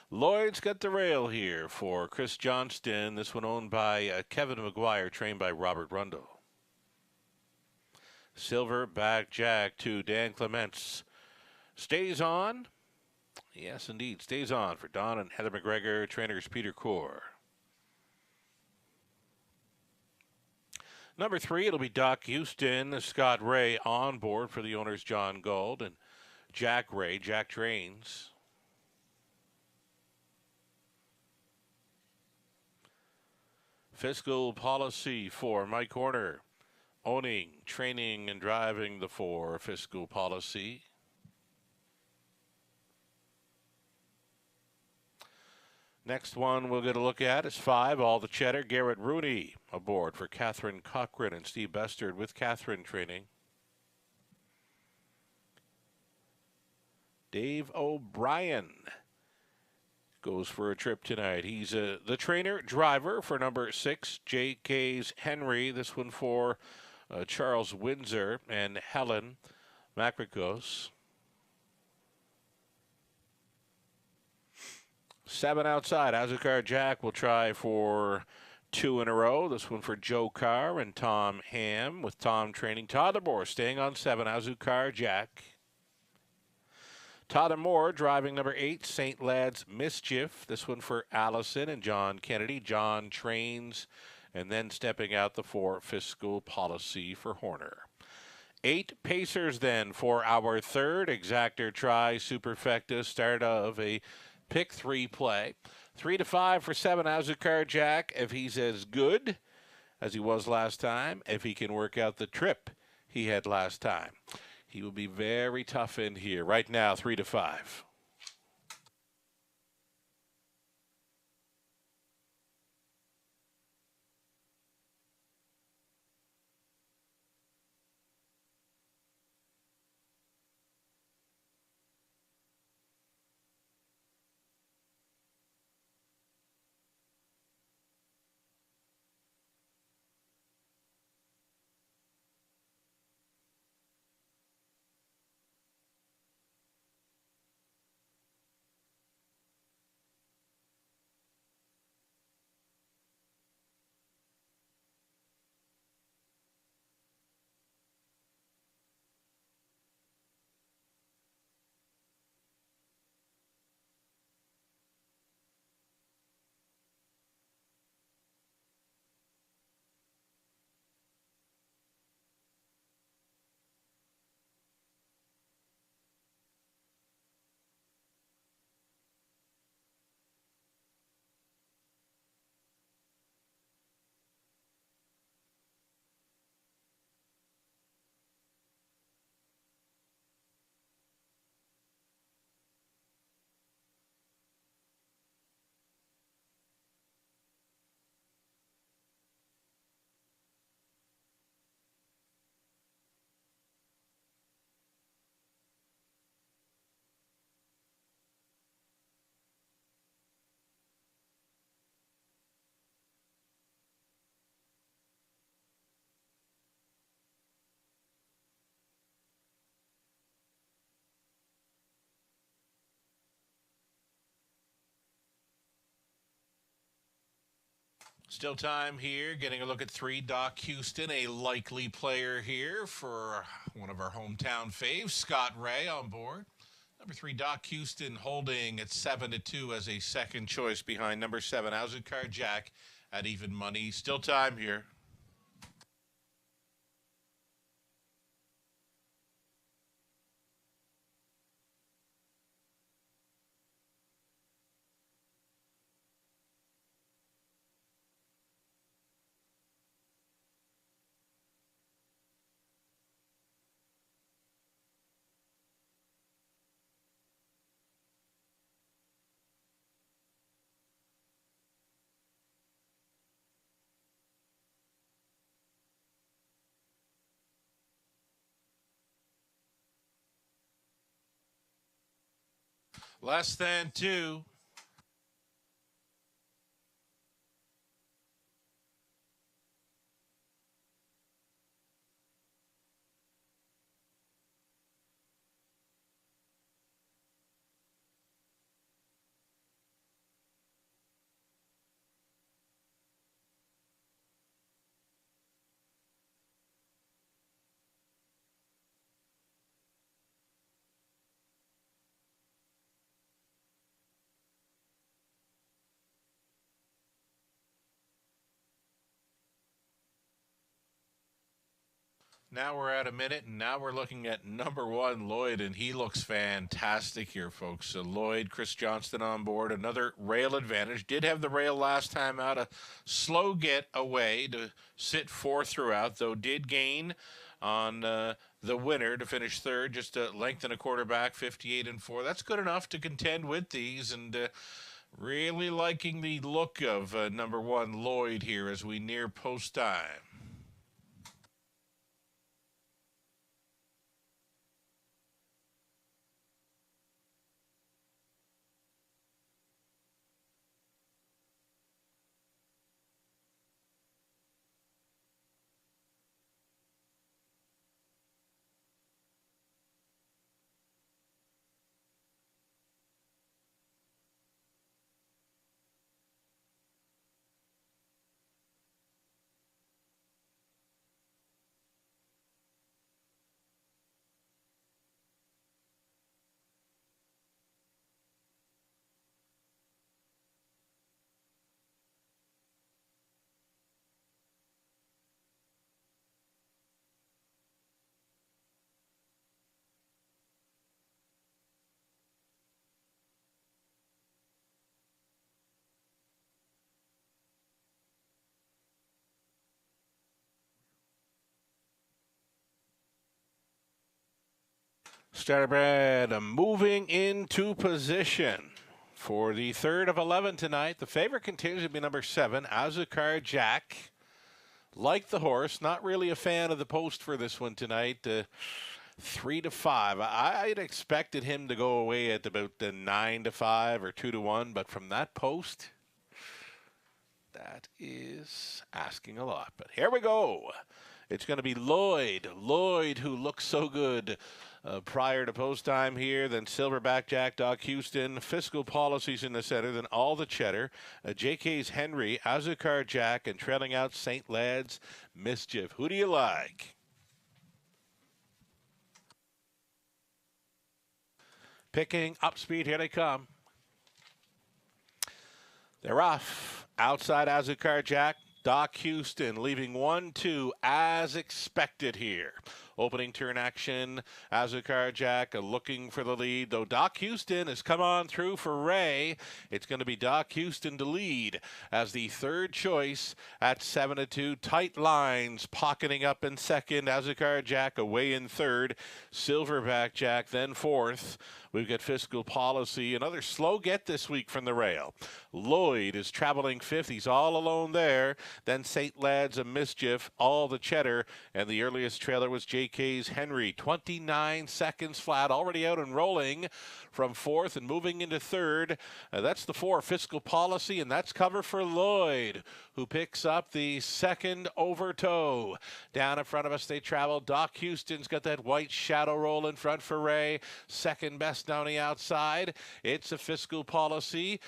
Lloyd's got the rail here for Chris Johnston. This one owned by Kevin McGuire, trained by Robert Rundo. Silverback Jack to Dan Clements. Stays on. Yes, indeed. Stays on for Don and Heather McGregor. Trainers Peter Core. Number 3, it'll be Doc Houston. Scott Ray on board for the owners John Gold and Jack Ray. Jack trains. Fiscal Policy for Mike Horner. Owning, training, and driving the 4 Fiscal Policy. Next one we'll get a look at is 5, All the Cheddar. Garrett Rooney aboard for Catherine Cochran and Steve Bestard with Catherine training. Dave O'Brien goes for a trip tonight. He's the trainer, driver for number 6, JK's Henry. This one for Charles Windsor and Helen Macricos. 7 outside. Azucar Jack will try for 2 in a row. This one for Joe Carr and Tom Ham with Tom training. Todd Moore staying on 7. Azucar Jack. Todd Moore driving number 8, St. Lad's Mischief. This one for Allison and John Kennedy. John trains and then stepping out the 4 Fiscal Policy for Horner. 8 Pacers then for our third Exactor Tri Superfecta start of a pick 3 play. 3 to 5 for 7 Azucar Jack if he's as good as he was last time, if he can work out the trip he had last time. He will be very tough in here. Right now, 3 to 5. Still time here. Getting a look at 3, Doc Houston, a likely player here for one of our hometown faves, Scott Ray on board. Number 3, Doc Houston holding at 7 to 2 as a second choice behind number 7, Azucar Jack at even money. Still time here. Less than 2. Now we're at a minute, and now we're looking at number one, Lloyd, and he looks fantastic here, folks. So Lloyd, Chris Johnston on board, another rail advantage. Did have the rail last time out, a slow get away to sit fourth throughout, though did gain on the winner to finish third, just a length and a quarter back, 58 and 4. That's good enough to contend with these, and really liking the look of number one, Lloyd, here as we near post time. Starterbred moving into position for the third of 11 tonight. The favorite continues to be number 7, Azucar Jack. Like the horse, not really a fan of the post for this one tonight. 3 to 5. I'd expected him to go away at about the 9 to 5 or 2 to 1, but from that post, that is asking a lot. But here we go. It's going to be Lloyd. Lloyd, who looks so good prior to post time here. Then Silverback Jack, Doc Houston. Fiscal Policies in the center. Then All the Cheddar. JK's Henry, Azucar Jack, and trailing out St. Lad's Mischief. Who do you like? Picking up speed. Here they come. They're off. Outside Azucar Jack. Doc Houston leaving 1-2 as expected here. Opening turn action, Azucar Jack looking for the lead, though Doc Houston has come on through for Ray. It's going to be Doc Houston to lead as the third choice at 7-2. Tight lines, pocketing up in second. Azucar Jack away in third. Silverback Jack then fourth. We've got Fiscal Policy. Another slow get this week from the rail. Lloyd is traveling fifth. He's all alone there. Then St. Lad's a Mischief, All the Cheddar, and the earliest trailer was JK's Henry. 29 seconds flat, already out and rolling from fourth and moving into third. That's the 4, Fiscal Policy, and that's cover for Lloyd, who picks up the second over toe. Down in front of us, they travel. Doc Houston's got that white shadow roll in front for Ray. Second best down the outside. It's a Fiscal Policy.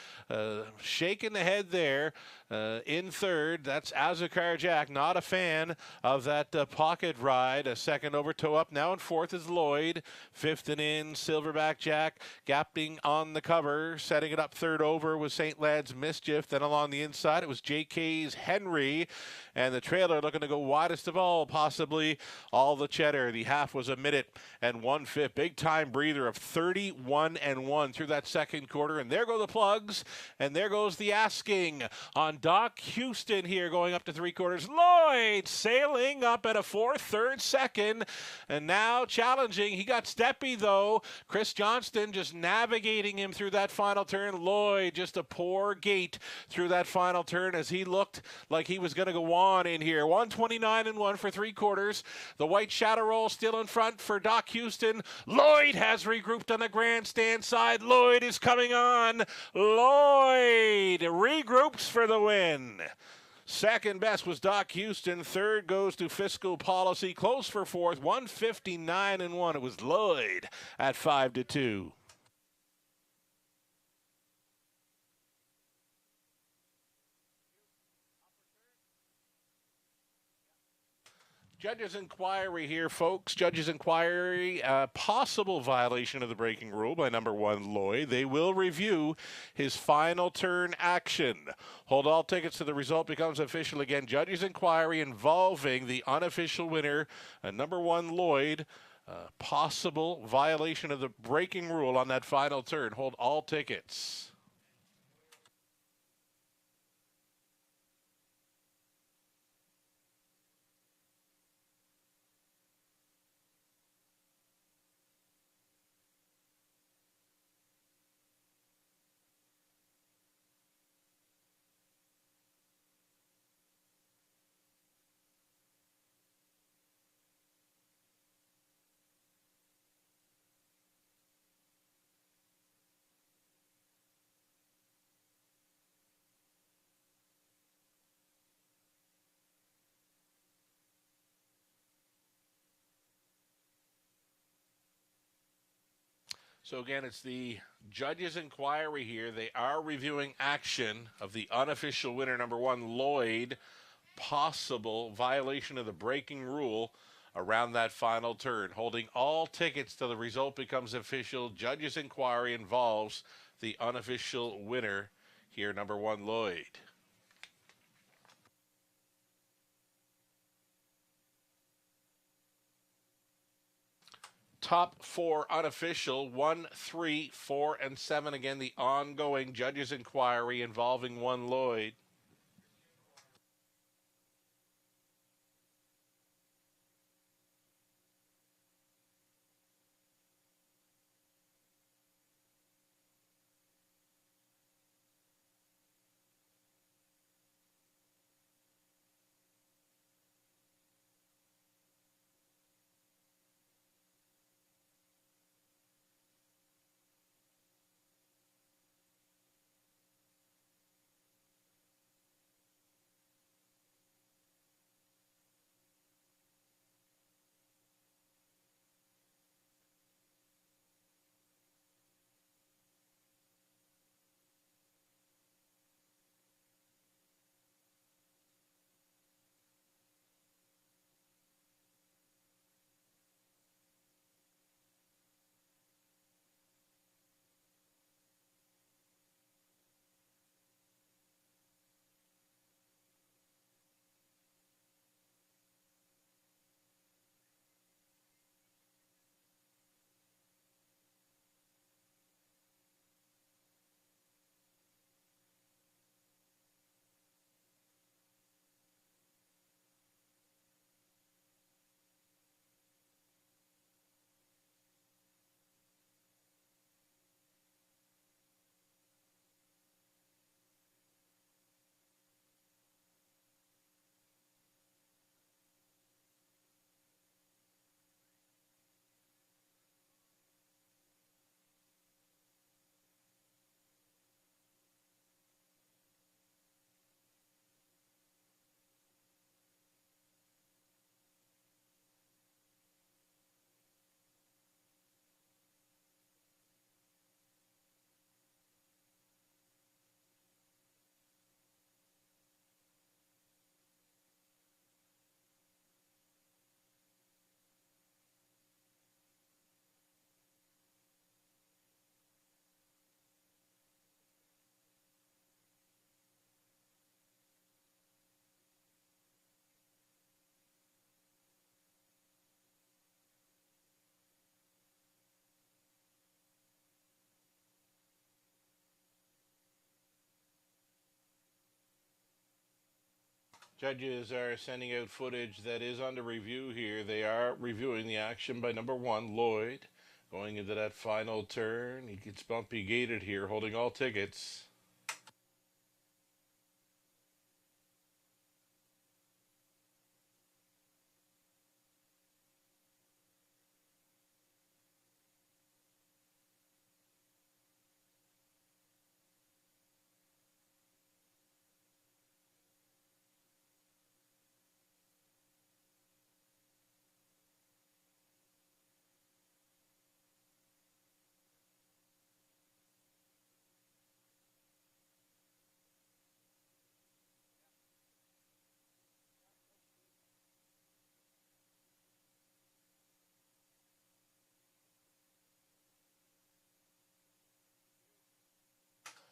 Shaking the head there. In third, that's Azucar Jack. Not a fan of that pocket ride. A second over toe up. Now in fourth is Lloyd. Fifth and in, Silverback Jack. Gapping on the cover. Setting it up third over was St. Lad's Mischief. Then along the inside, it was JK's Henry. And the trailer looking to go widest of all, possibly All the Cheddar. The half was 1 minute and 1/5. Big time breather of 31 and 1 through that second quarter. And there go the plugs. And there goes the asking on Doc Houston here going up to 3/4. Lloyd sailing up at a 4th, 3rd, 2nd. And now challenging. He got steppy though. Chris Johnston just navigating him through that final turn. Lloyd just a poor gait through that final turn as he looked like he was going to go on in here. 129 and 1 for 3/4. The white shadow roll still in front for Doc Houston. Lloyd has regrouped on the grandstand side. Lloyd is coming on. Lloyd regroups for the win. Second best was Doc Houston. Third goes to Fiscal Policy. Close for fourth. 159 and 1. It was Lloyd at 5-2. Judge's inquiry here, folks. Judge's inquiry, possible violation of the braking rule by number 1, Lloyd. They will review his final turn action. Hold all tickets to the result becomes official again. Judge's inquiry involving the unofficial winner, number 1, Lloyd. Possible violation of the braking rule on that final turn. Hold all tickets. So again, it's the judge's inquiry here. They are reviewing action of the unofficial winner, number 1, Lloyd. Possible violation of the braking rule around that final turn. Holding all tickets till the result becomes official. Judge's inquiry involves the unofficial winner here, number 1, Lloyd. Top 4 unofficial, 1, 3, 4, and 7. Again, the ongoing judge's inquiry involving 1, Lloyd. Judges are sending out footage that is under review here. They are reviewing the action by number 1, Lloyd. Going into that final turn. He gets bumpy gated here, holding all tickets.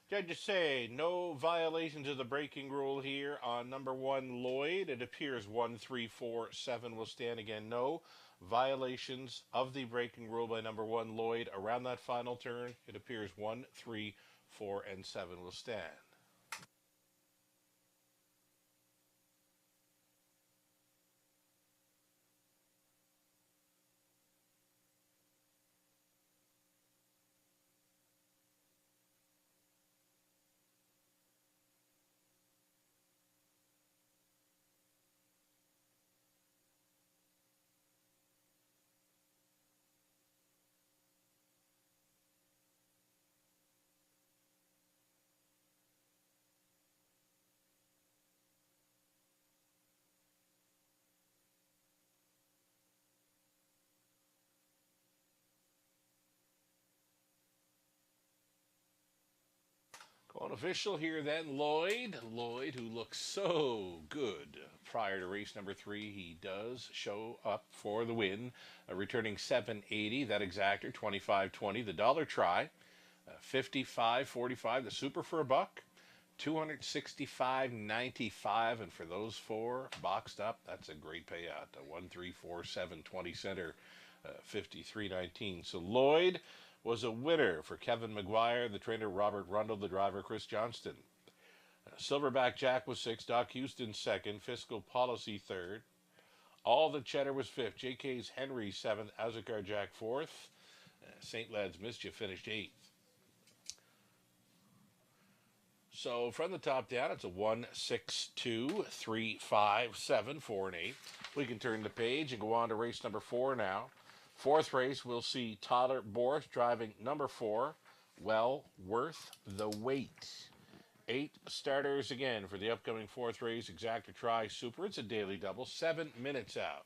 Judges say no violations of the braking rule here on number 1, Lloyd. It appears 1, 3, 4, 7 will stand again. No violations of the braking rule by number 1, Lloyd. Around that final turn, it appears 1, 3, 4, and 7 will stand. Going official here then, Lloyd. Lloyd, who looks so good prior to race number 3, he does show up for the win. Returning 780, that exactor, 25.20, the dollar try, 55.45, the super for a buck, 265.95, and for those 4 boxed up, that's a great payout. 1, 3, 4, 7, 20 center, 53.19. So Lloyd was a winner for Kevin McGuire, the trainer Robert Rundle, the driver Chris Johnston. Silverback Jack was 6, Doc Houston 2nd, Fiscal Policy 3rd. All the Cheddar was 5th, JK's Henry 7th, Azakar Jack 4th. St. Lad's Mischief finished 8th. So from the top down, it's a 1, 6, 2, 3, 5, 7, 4, and 8. We can turn the page and go on to race number 4 now. 4th race, we'll see Tyler Boris driving number 4, well worth the wait. 8 starters again for the upcoming 4th race, Exacta Tri Super. It's a daily double, 7 minutes out.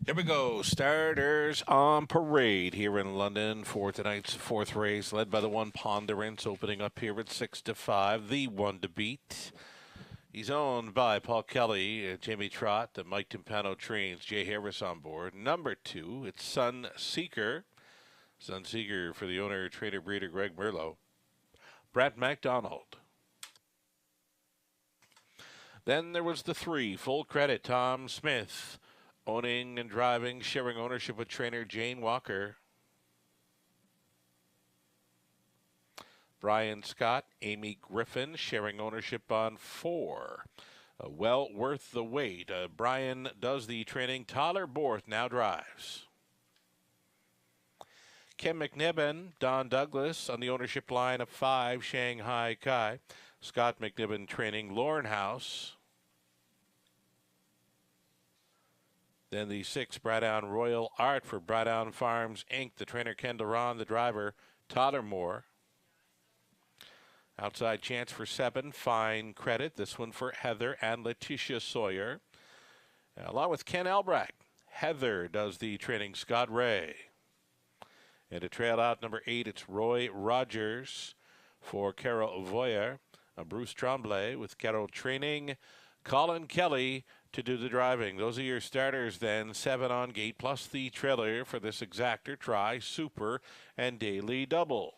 Here we go. Starters on parade here in London for tonight's fourth race, led by the one Ponderance, opening up here at 6-5. The one to beat. He's owned by Paul Kelly, Jamie Trott, Mike Timpano trains, Jay Harris on board. Number 2, it's Sunseeker. Sunseeker for the owner, trader, breeder Greg Merlot. Brad MacDonald. Then there was the 3, Full Credit, Tom Smith. Owning and driving, sharing ownership with trainer Jane Walker. Brian Scott, Amy Griffin, sharing ownership on 4. Well worth the wait. Brian does the training. Tyler Borth now drives. Ken McNibbin, Don Douglas on the ownership line of 5, Shanghai Kai. Scott McNibbin training Lauren House. Then the 6, Bradown Royal Art for Bradown Farms, Inc. The trainer, Kendall Ron. The driver, Tyler Moore. Outside chance for 7, Fine Credit. This one for Heather and Letitia Sawyer. Along with Ken Albrecht. Heather does the training, Scott Ray. And to trail out number 8, it's Roy Rogers for Carol Voyer. Bruce Tremblay with Carol training, Colin Kelly to do the driving. Those are your starters then. 7 on gate, plus the trailer for this exactor, Try, Super, and Daily Double.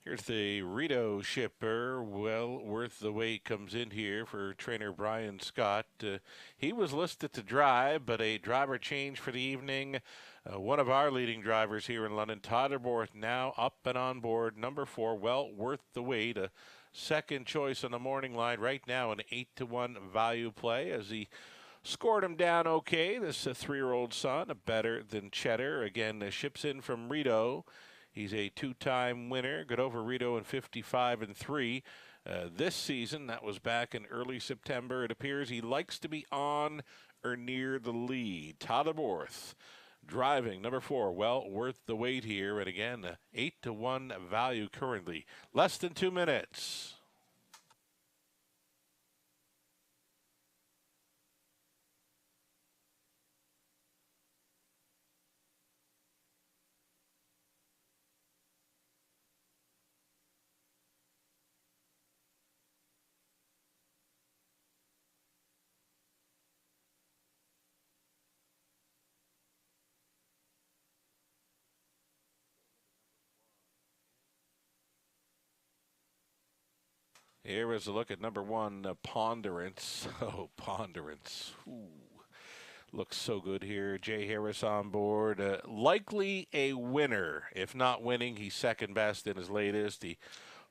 Here's the Rito shipper. Well worth the wait comes in here for trainer Brian Scott. He was listed to drive, but a driver change for the evening. One of our leading drivers here in London, Tyler Borth, now up and on board. Number 4, well worth the wait. A second choice on the morning line right now, an 8-1 value play as he scored him down okay. This 3-year-old son, better than Cheddar. Again, ships in from Rito. He's a 2-time winner, got over Rito in 55-3 this season. That was back in early September. It appears he likes to be on or near the lead. Tyler Borth driving, number 4, well worth the wait here. And again, 8-1 value currently. Less than 2 minutes. Here is a look at number 1, Ponderance. Oh, Ponderance. Ooh. Looks so good here. Jay Harris on board. Likely a winner. If not winning, he's second best in his latest. He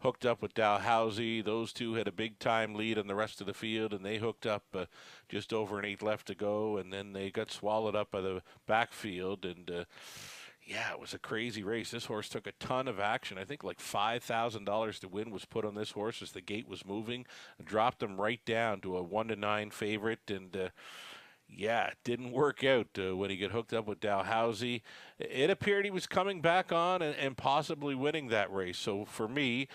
hooked up with Dalhousie. Those two had a big-time lead on the rest of the field, and they hooked up just over an 8 left to go, and then they got swallowed up by the backfield, and yeah, it was a crazy race. This horse took a ton of action. I think like $5,000 to win was put on this horse as the gate was moving. Dropped him right down to a 1-9 favorite, and yeah, it didn't work out when he got hooked up with Dalhousie. It appeared he was coming back on and possibly winning that race. So for me,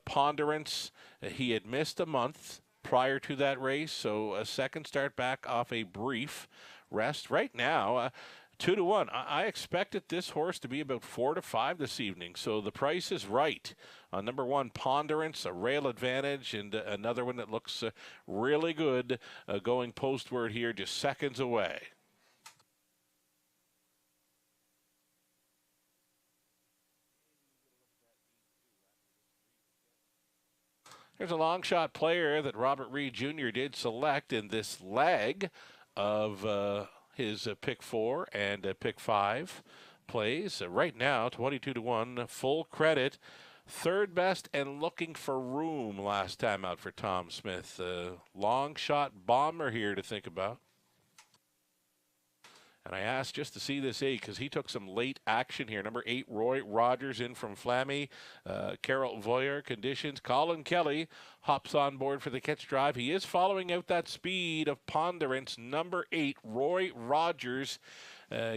Ponderance, he had missed a month prior to that race, so a second start back off a brief rest. Right now, 2-1. I expected this horse to be about 4-5 this evening, so the price is right. Number 1, Ponderance, a rail advantage, and another one that looks really good going postward here, just seconds away. There's a long shot player that Robert Reed Jr. did select in this leg of his pick 4 and pick 5 plays. Right now, 22-1, Full Credit. Third best and looking for room last time out for Tom Smith. Long shot bomber here to think about. And I asked just to see this 8 because he took some late action here. Number 8, Roy Rogers in from Flammy. Carol Voyer conditions. Colin Kelly hops on board for the catch drive. He is following out that speed of Ponderance. Number 8, Roy Rogers.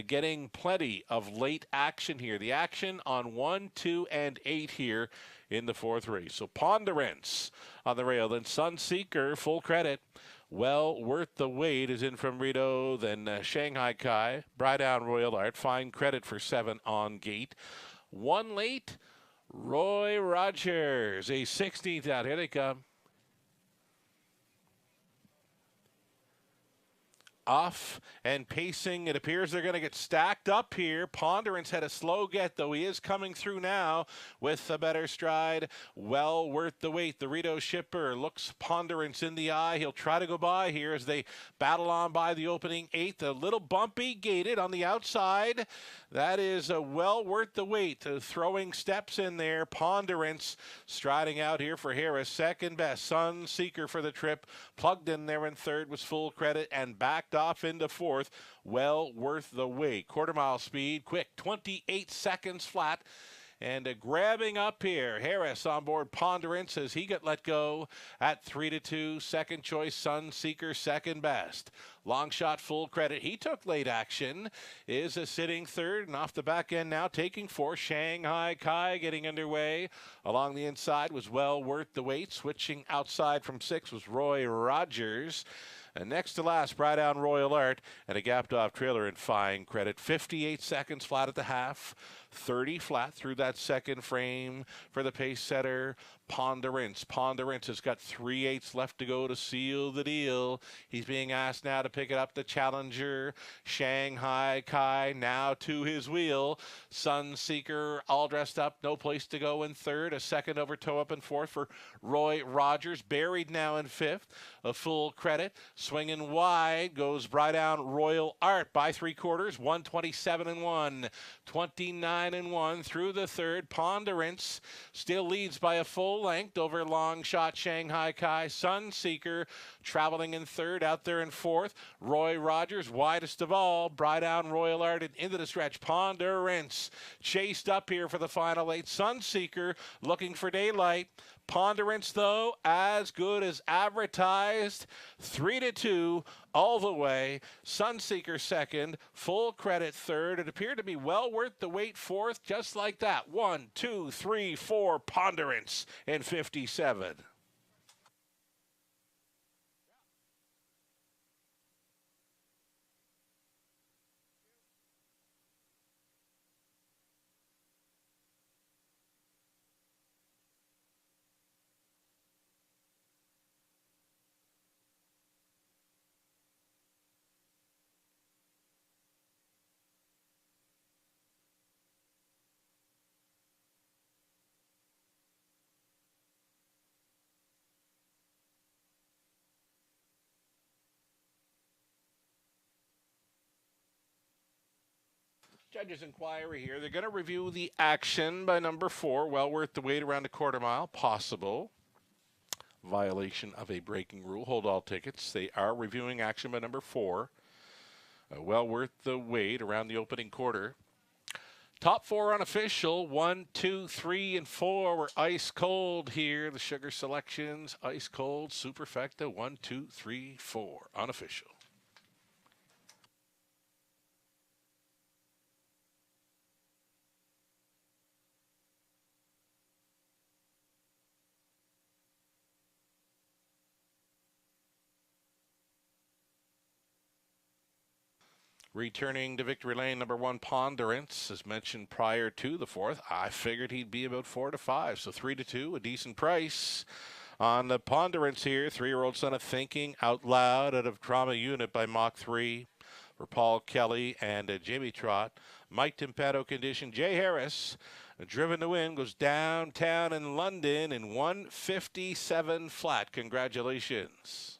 Getting plenty of late action here. The action on 1, 2, and 8 here in the 4th race. So Ponderance on the rail. Then Sunseeker, full credit. Well worth the wait is in from Rito. Then Shanghai Kai, Brydown Royal Art. Fine credit for 7 on gate. 1 late, Roy Rogers, a 16th out. Here they come. Off and pacing. It appears they're going to get stacked up here. Ponderance had a slow get, though. He is coming through now with a better stride. Well worth the wait. The Rito shipper looks Ponderance in the eye. He'll try to go by here as they battle on by the opening 8th. A little bumpy, gated on the outside. That is well worth the wait. Throwing steps in there. Ponderance striding out here for Harris. Second best. Sunseeker for the trip. Plugged in there in 3rd was full credit and backed off into 4th. Well worth the wait. Quarter mile speed, quick, 28 seconds flat. And grabbing up here, Harris on board Ponderance as he got let go at 3-2. Second choice, Sunseeker, second best. Long shot, full credit. He took late action, is a sitting 3rd, and off the back end now taking 4. Shanghai Kai getting underway. Along the inside was well worth the wait. Switching outside from 6 was Roy Rogers. And next to last, Brydown Royal Art and a gapped off trailer in fine credit. 58 seconds flat at the half, 30 flat through that second frame for the pace setter. Ponderance. Ponderance has got 3/8 left to go to seal the deal. He's being asked now to pick it up. The challenger, Shanghai Kai, now to his wheel. Sunseeker all dressed up, no place to go in 3rd. A second over toe up in 4th for Roy Rogers. Buried now in 5th. A full credit. Swinging wide goes Brydown Royal Art by 3/4. 127-1. 29-1 through the 3rd. Ponderance still leads by a full length over long shot Shanghai Kai. Sunseeker traveling in 3rd, out there in 4th. Roy Rogers widest of all. Brydown Royal Art and into the stretch. Ponderance chased up here for the final 8. Sunseeker looking for daylight. Ponderance, though, as good as advertised. 3-2 all the way. Sunseeker second, full credit 3rd. It appeared to be well worth the wait 4th, just like that. 1, 2, 3, 4, Ponderance in 57. Judges' inquiry here. They're going to review the action by number 4. Well worth the wait around a quarter mile. Possible violation of a braking rule. Hold all tickets. They are reviewing action by number 4. Well worth the wait around the opening quarter. Top 4 unofficial. 1, 2, 3, and 4 were ice cold here. The sugar selections, ice cold, superfecta. 1, 2, 3, 4 unofficial. Returning to victory lane, number 1, Ponderance, as mentioned prior to the 4th. I figured he'd be about 4 to 5, so 3-2, a decent price. On the Ponderance here, 3-year-old son of Thinking Out Loud out of Trauma Unit by Mach 3 for Paul Kelly and Jamie Trott. Mike Timpetto condition. Jay Harris, driven to win, goes downtown in London in 157 flat. Congratulations.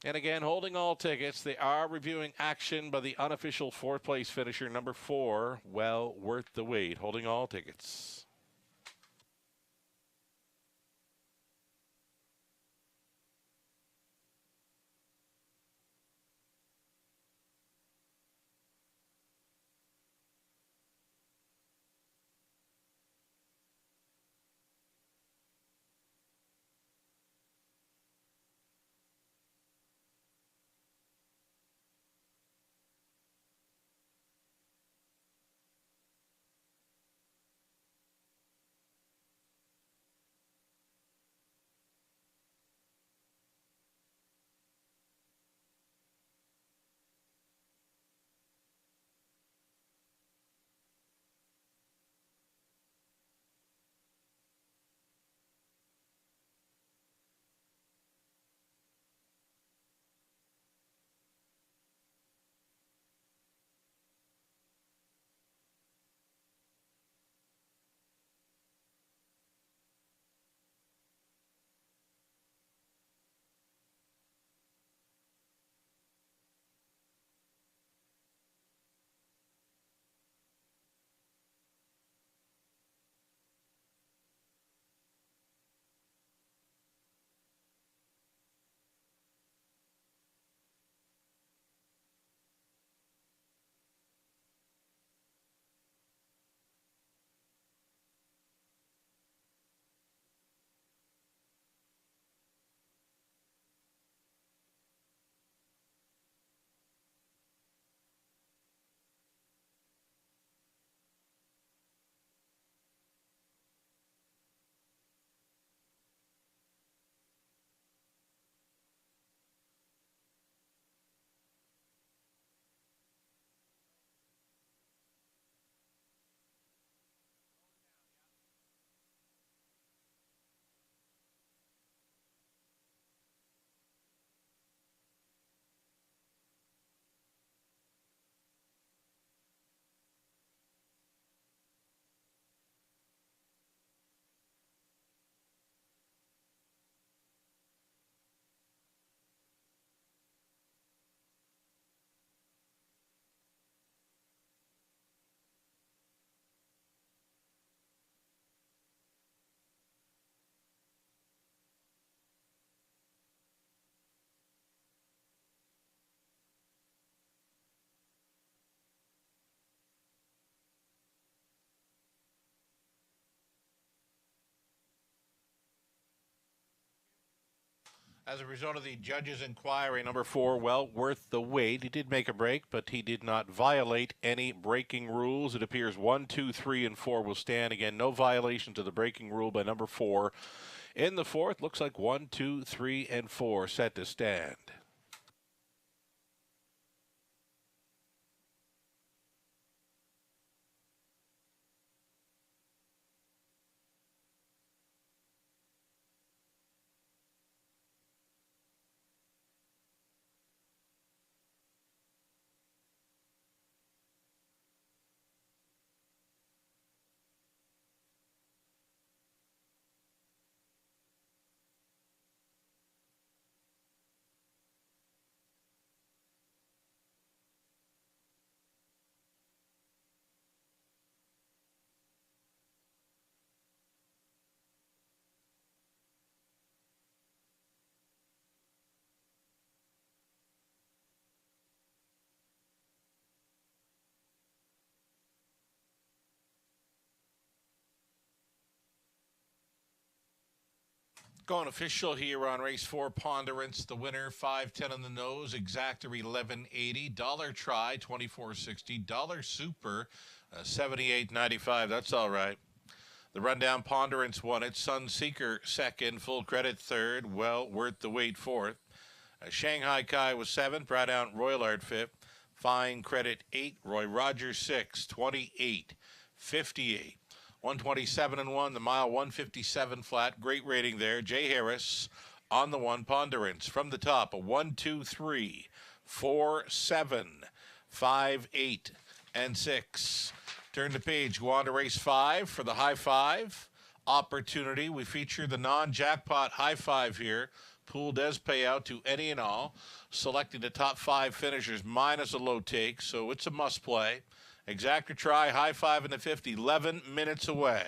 And again, holding all tickets, they are reviewing action by the unofficial 4th place finisher, number 4. Well worth the wait. Holding all tickets. As a result of the judge's inquiry, number 4, well worth the wait. He did make a break, but he did not violate any braking rules. It appears 1, 2, 3, and 4 will stand. Again, no violation to the braking rule by number 4. In the fourth, looks like 1, 2, 3, and 4 set to stand. Going official here on race 4, Ponderance. The winner, 510 on the nose, Exactor 1180, dollar try 2460, dollar super 78.95. That's all right. The rundown, Ponderance won it. Sunseeker second, full credit third, well worth the wait fourth. Shanghai Kai was seventh, Brad Out Royal Art fifth, Fine Credit 8, Roy Rogers 6, 28, 58. 127 and 1, the mile 157 flat. Great rating there. Jay Harris on the 1, Ponderance. From the top, a 1, 2, 3, 4, 7, 5, 8, and 6. Turn the page. Go on to race 5 for the high five opportunity. We feature the non-jackpot high five here. Pool does pay out to any and all, selecting the top 5 finishers minus a low take, so it's a must play. Exactor try, high five in the 50, 11 minutes away.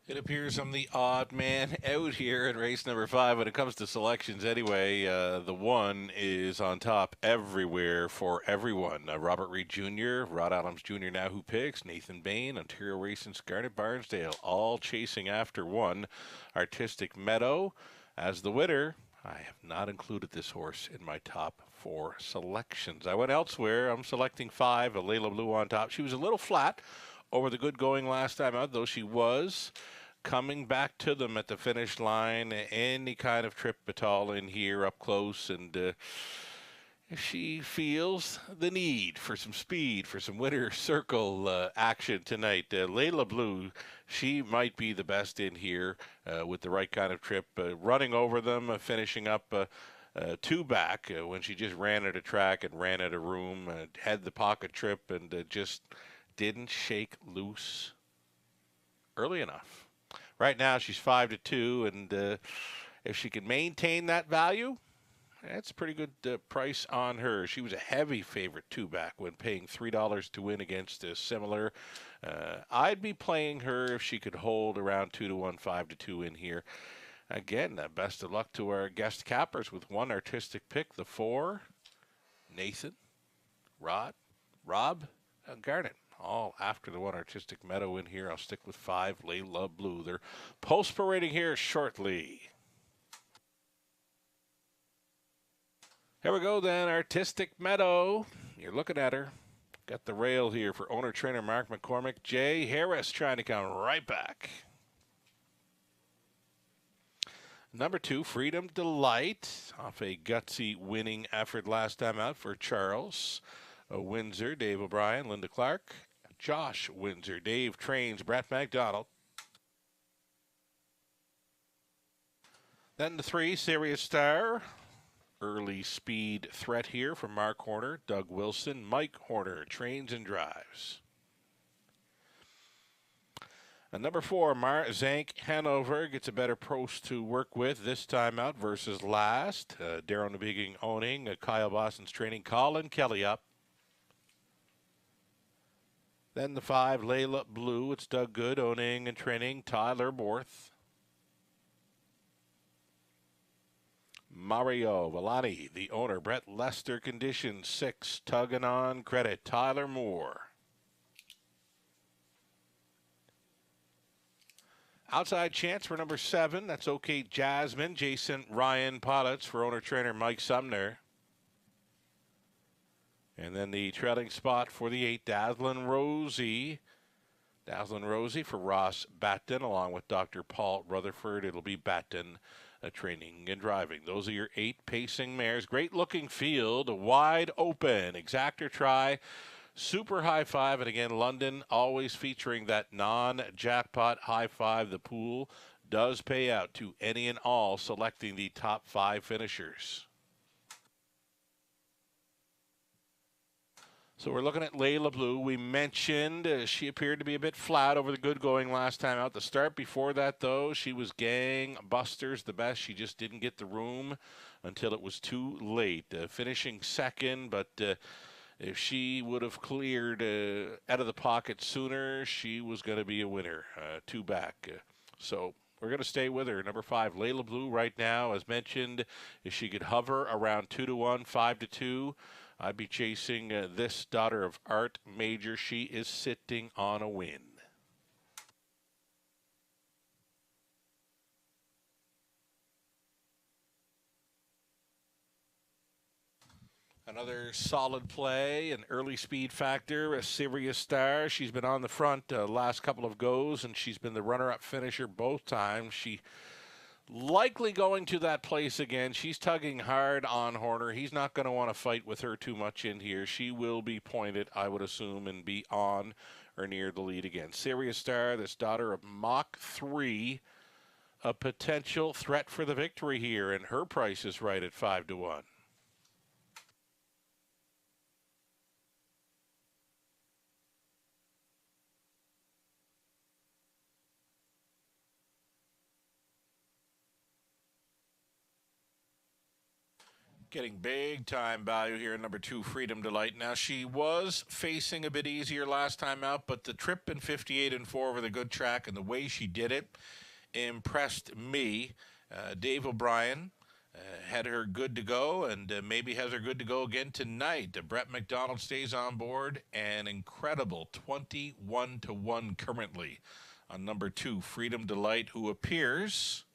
It appears I'm the odd man out here in race number 5 when it comes to selections anyway. The one is on top everywhere for everyone. Robert Reed Jr., Rod Adams Jr. now who picks, Nathan Bain, Ontario Racing's Garnet Barnsdale, all chasing after one. Artistic Meadow as the winner. I have not included this horse in my top 4 selections. I went elsewhere. I'm selecting 5, Layla Blue on top. She was a little flat over the good going last time out, though she was coming back to them at the finish line. Any kind of trip at all in here up close, and if she feels the need for some speed, for some winner circle action tonight, Layla Blue, she might be the best in here with the right kind of trip, running over them, finishing up 2 back when she just ran at a track and ran at a room, had the pocket trip, and just didn't shake loose early enough. Right now, she's 5-2, and if she can maintain that value, that's a pretty good price on her. She was a heavy favorite 2 back when paying $3 to win against a similar. I'd be playing her if she could hold around 2-1, 5-2 in here. Again, best of luck to our guest cappers with one artistic pick, the 4, Nathan, Rob, Garnet. All after the one Artistic Meadow in here. I'll stick with 5, Layla Blue. They're post-parading here shortly. Here we go then, Artistic Meadow. You're looking at her. Got the rail here for owner-trainer Mark McCormick. Jay Harris trying to come right back. Number 2, Freedom Delight, off a gutsy winning effort last time out for Charles Windsor, Dave O'Brien, Linda Clark, Josh Windsor, Dave Trains, Brett McDonald. Then the 3, Serious Star, early speed threat here from Mark Horner, Doug Wilson, Mike Horner, Trains and Drives. And number 4, Zank Hanover gets a better post to work with this time out versus last. Darren Nabiging owning, Kyle Boston's training, Colin Kelly up. Then the 5, Layla Blue. It's Doug Good owning and training Tyler Borth. Mario Villani, the owner, Brett Lester conditions, 6, tugging on credit, Tyler Moore. Outside chance for number 7. That's OK Jasmine, Jason Ryan Pilots for owner-trainer Mike Sumner. And then the trailing spot for the 8, Dazzlin' Rosie. Dazzlin' Rosie for Ross Batten, along with Dr. Paul Rutherford. It'll be Batten training and driving. Those are your 8 pacing mares. Great looking field, wide open. Exactor try, super high 5. And again, London always featuring that non-jackpot high 5. The pool does pay out to any and all selecting the top 5 finishers. So we're looking at Layla Blue. We mentioned she appeared to be a bit flat over the good going last time out. The start before that, though, she was gangbusters, the best. She just didn't get the room until it was too late. Finishing second, but if she would have cleared out of the pocket sooner, she was going to be a winner. 2 back. So we're going to stay with her. Number 5, Layla Blue right now, as mentioned, if she could hover around 2-1, 5-2, I'd be chasing this daughter of Art Major. She is sitting on a win. Another solid play, an early speed factor, a Serious Star. She's been on the front last couple of goes, and she's been the runner-up finisher both times. She likely going to that place again. She's tugging hard on Horner. He's not going to want to fight with her too much in here. She will be pointed, I would assume, and be on or near the lead again. Serious Star, this daughter of Mach 3, a potential threat for the victory here, and her price is right at 5-1. getting big time value here in number 2, Freedom Delight. Now, she was facing a bit easier last time out, but the trip in 58 and 4 over the good track and the way she did it impressed me. Dave O'Brien had her good to go, and maybe has her good to go again tonight. Brett McDonald stays on board, an incredible 21-1 currently on number 2, Freedom Delight, who appears...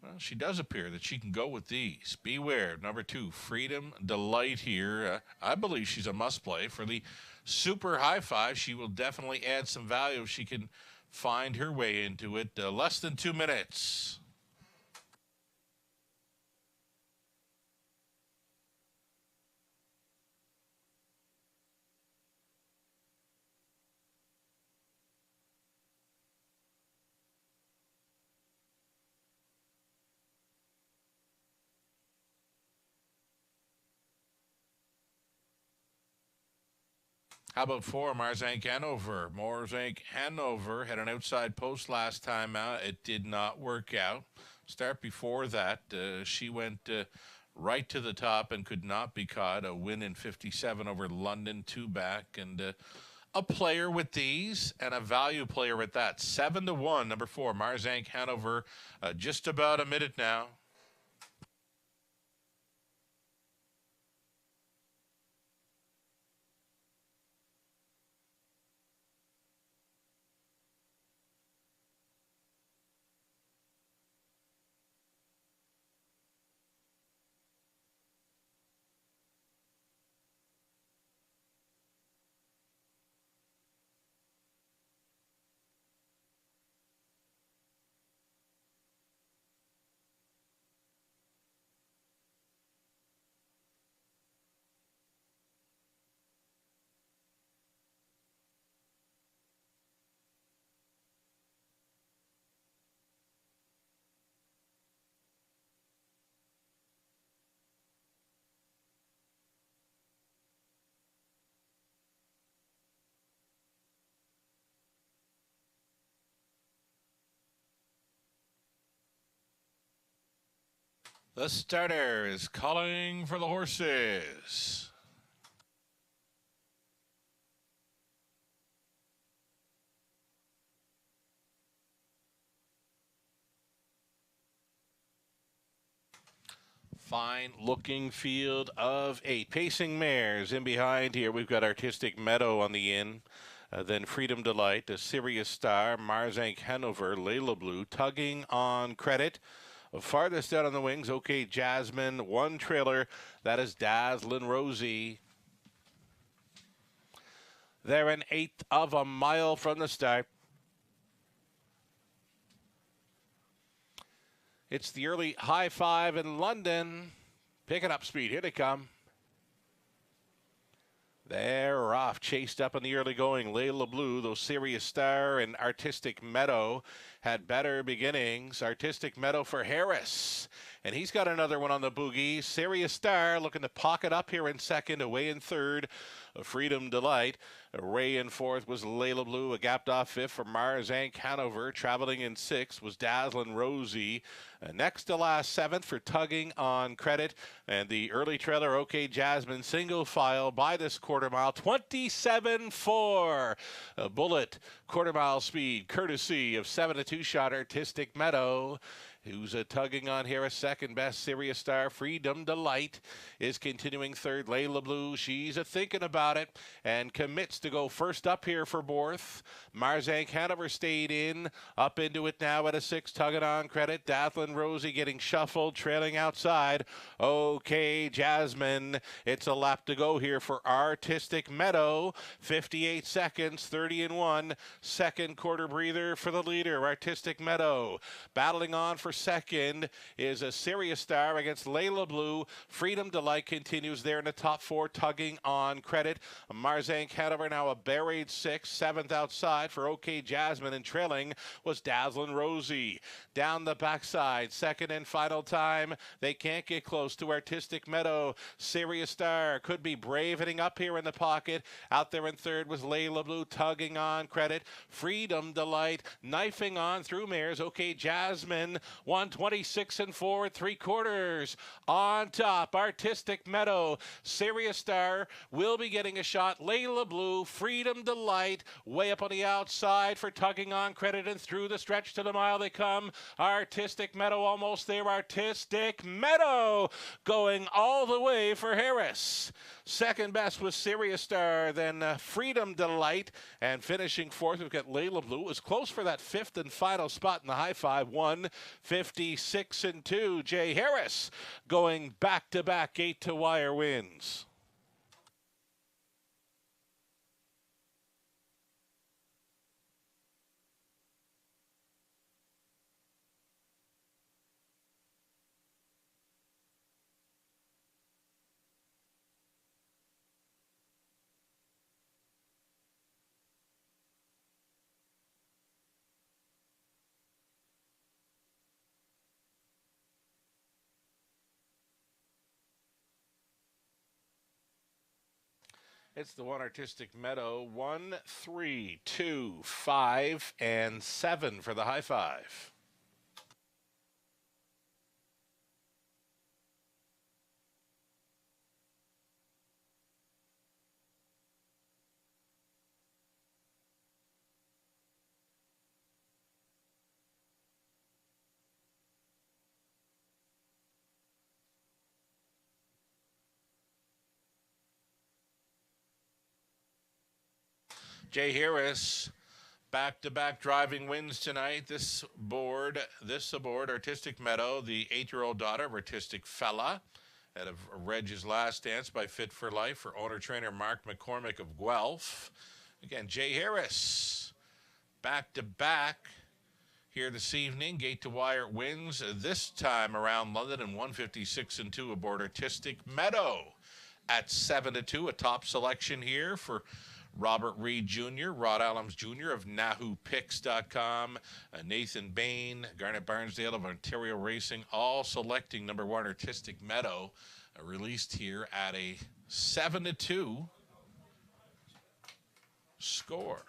Well, she does appear that she can go with these. Beware, number 2, Freedom Delight here. I believe she's a must-play. For the super high five, she will definitely add some value if she can find her way into it. Less than 2 minutes. How about 4, Marzank Hanover? Marzank Hanover had an outside post last time out. It did not work out. Start before that, she went right to the top and could not be caught. A win in 57 over London, 2 back, and a player with these and a value player at that. 7-1, number 4, Marzank Hanover. Just about a minute now. The starter is calling for the horses. Fine looking field of 8. Pacing mares in behind here. We've got Artistic Meadow on the in. Then Freedom Delight, a Sirius Star, Marzank Hanover, Layla Blue, Tugging on Credit. Farthest out on the wings, OK Jasmine, 1 trailer. That is Dazzlin' Rosie. They're an 1/8 of a mile from the start. It's the early high five in London. Picking up speed. Here they come. They're off, chased up in the early going. Layla Blue, though Sirius Star and Artistic Meadow had better beginnings. Artistic Meadow for Harris. And he's got another one on the boogie. Sirius Star looking to pocket up here in second, away in third. Freedom Delight. Ray in fourth was Layla Blue. A gapped off fifth for Marzank Hanover. Traveling in sixth was Dazzlin' Rosie. Next to last, seventh for Tugging on Credit. And the early trailer, OK Jasmine, single file by this quarter mile. 27-4. A bullet quarter mile speed, courtesy of 7-2 shot Artistic Meadow. Who's tugging on here, a second best. Sirius Star, Freedom Delight is continuing third. Layla Blue, she's thinking about it and commits to go first up here for Borth. Marzank Hanover stayed in, up into it now at a 6, Tugging on Credit. Dazzlin' Rosie getting shuffled, trailing outside. OK Jasmine, it's a lap to go here for Artistic Meadow. 58 seconds, 30-1. Second quarter breather for the leader, Artistic Meadow. Battling on for second is a Sirius Star against Layla Blue. Freedom Delight continues there in the top 4, Tugging on Credit. Marzank Hanover now a buried 6th, 7th outside for OK Jasmine, and trailing was Dazzlin' Rosie. Down the backside, second and final time. They can't get close to Artistic Meadow. Sirius Star could be bravening up here in the pocket. Out there in third was Layla Blue, Tugging on Credit. Freedom Delight knifing on through mares. OK Jasmine 126 and 4 3/4. On top, Artistic Meadow. Serious Star will be getting a shot. Layla Blue, Freedom Delight, way up on the outside for Tugging on Credit, and through the stretch to the mile they come. Artistic Meadow almost there. Artistic Meadow going all the way for Harris. Second best was Serious Star, then Freedom Delight, and finishing fourth we've got Layla Blue. It was close for that fifth and final spot in the high five. 156 and 2. Jay Harris going back-to-back gate to wire wins. It's the one Artistic Meadow. 1, 3, 2, 5, and 7 for the high five. Jay Harris, back-to-back driving wins tonight. This aboard Artistic Meadow, the 8-year-old daughter of Artistic Fella, out of Reg's Last Dance by Fit for Life for owner-trainer Mark McCormick of Guelph. Again, Jay Harris, back-to-back here this evening. Gate to wire wins this time around London in 156 and 2 aboard Artistic Meadow at 7 to 2. A top selection here for Robert Reed Jr., Rod Allums Jr. of NahooPicks.com, Nathan Bain, Garnet Barnsdale of Ontario Racing, all selecting number 1 Artistic Meadow, released here at a 7 to 2 score.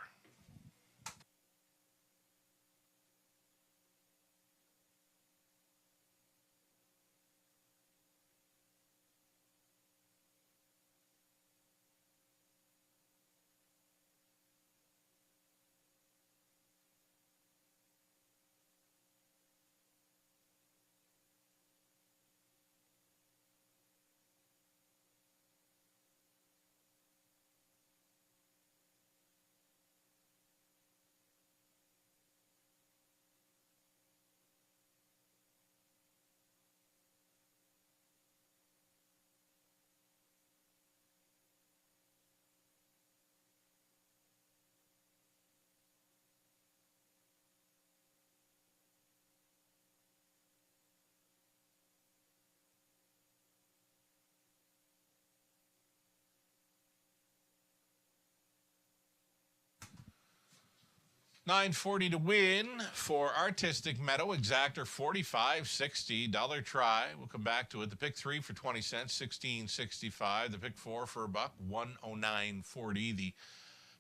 $9.40 to win for Artistic Meadow. Exactor $45, $60 try. We'll come back to it. The pick 3 for 20 cents, $16.65. The pick 4 for $1, $109.40. The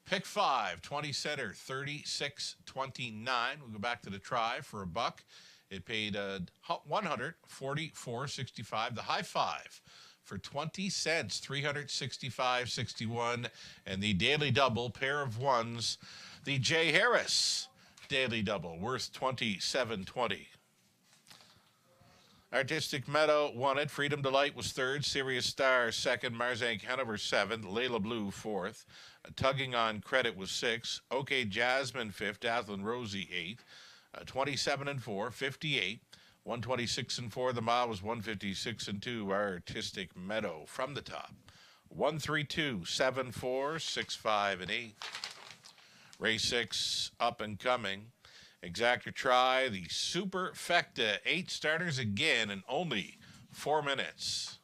pick 5, 20 center, $36.29. We'll go back to the try for $1. It paid $144.65. The high 5 for 20 cents, $365.61. And the daily double, pair of ones, the Jay Harris daily double, worth $27.20. Artistic Meadow won it. Freedom Delight was third. Serious Star second. Marzank Hanover seventh. Layla Blue fourth. Tugging on Credit was sixth. OK Jasmine fifth. Dazzlin' Rosie eighth. 27 and 4, 58. 126 and 4. The mile was 156 and 2. Artistic Meadow from the top. 132, 7, 4, 6, 5, and 8. Race 6 up and coming. Exactor try, the Superfecta. 8 starters again in only 4 minutes.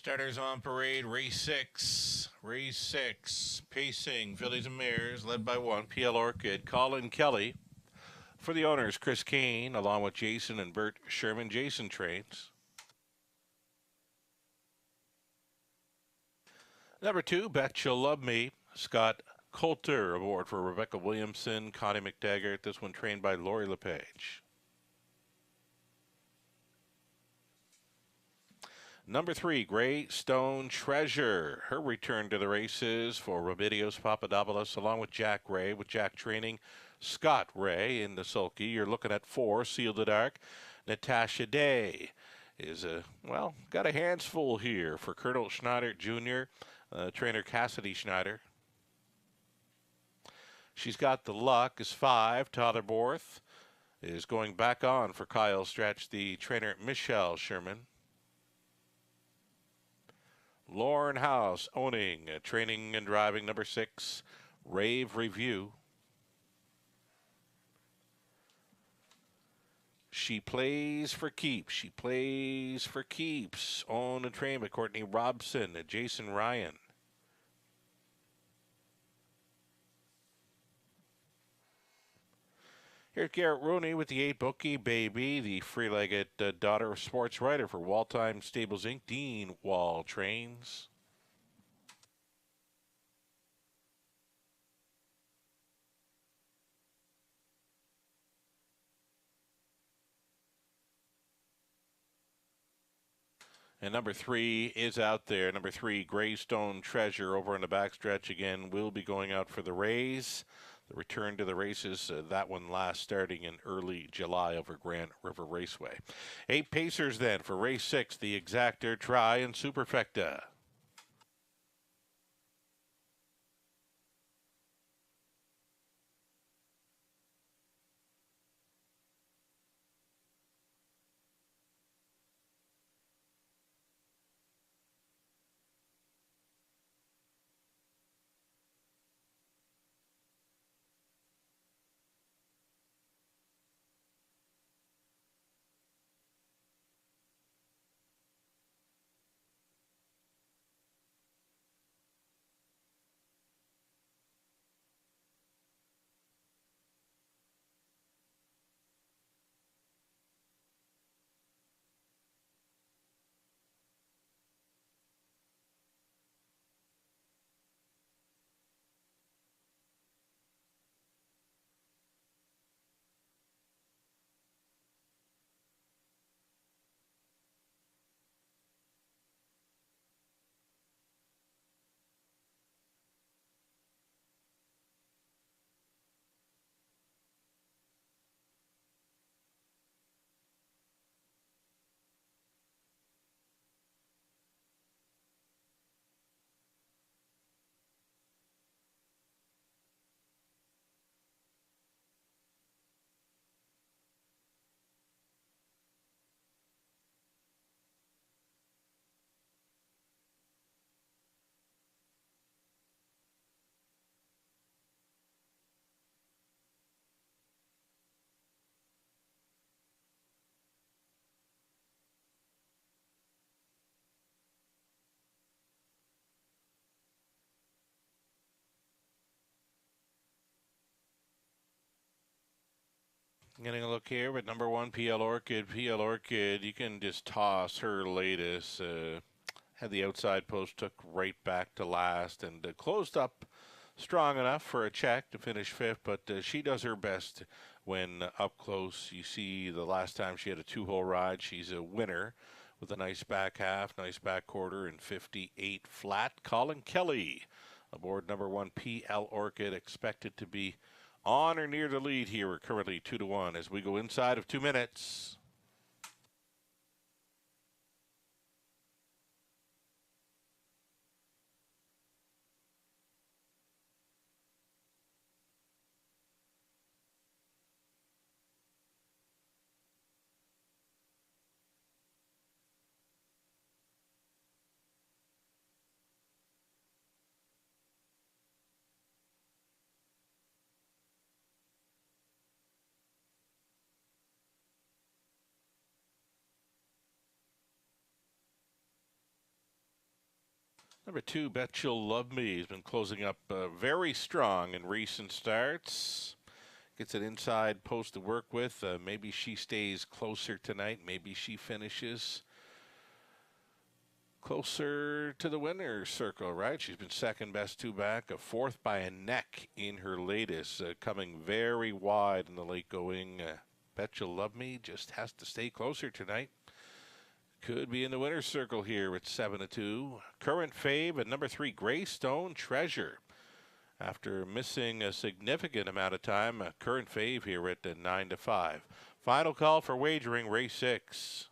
Starters on parade, race six. Race six, pacing, fillies and mares, led by one, PL Orchid, Colin Kelly. For the owners, Chris Kane, along with Jason and Bert Sherman. Jason trains. Number 2, Bet You'll Love Me, Scott Coulter aboard for Rebecca Williamson, Connie McTaggart. This one trained by Lori LePage. Number 3, Grey Stone Treasure. Her return to the races for Remedios Papadopoulos, along with Jack Ray, with Jack training Scott Ray in the sulky. You're looking at 4, Seal the Dark. Natasha Day is got a hands full here for Colonel Schneider Jr., trainer Cassidy Schneider. She's got the luck is 5, Tyler Borth is going back on for Kyle Stretch, the trainer Michelle Sherman. Lauren House owning, training and driving number 6, Rave Review. She plays for keeps. She plays for keeps. Owned and trained by Courtney Robson and Jason Ryan. Here's Garrett Rooney with the 8 Bookie Baby, the free-legged daughter of sports writer for Wall-Time Stables Inc., Dean Wall trains. And number 3 is out there. Number 3, Greystone Treasure over in the backstretch again will be going out for the Rays. The return to the races, that one last starting in early July over Grand River Raceway. 8 pacers then for race 6, the Exactor, Try, and Superfecta. Getting a look here at number 1, PL Orchid. PL Orchid, you can just toss her latest. Had the outside post, took right back to last, and closed up strong enough for a check to finish 5th, but she does her best when up close. You see the last time she had a 2-hole ride, she's a winner with a nice back half, nice back quarter, and 58 flat. Colin Kelly aboard number 1, PL Orchid, expected to be on or near the lead here. We're currently 2-1 as we go inside of 2 minutes. Number 2, Bet You'll Love Me, has been closing up very strong in recent starts. Gets an inside post to work with. Maybe she stays closer tonight. Maybe she finishes closer to the winner's circle, right? She's been second best two back, a fourth by a neck in her latest, coming very wide in the late going. Bet You'll Love Me just has to stay closer tonight. Could be in the winner's circle here at 7-2. Current fave at number 3, Greystone Treasure. After missing a significant amount of time, current fave here at 9-5. Final call for wagering, race 6.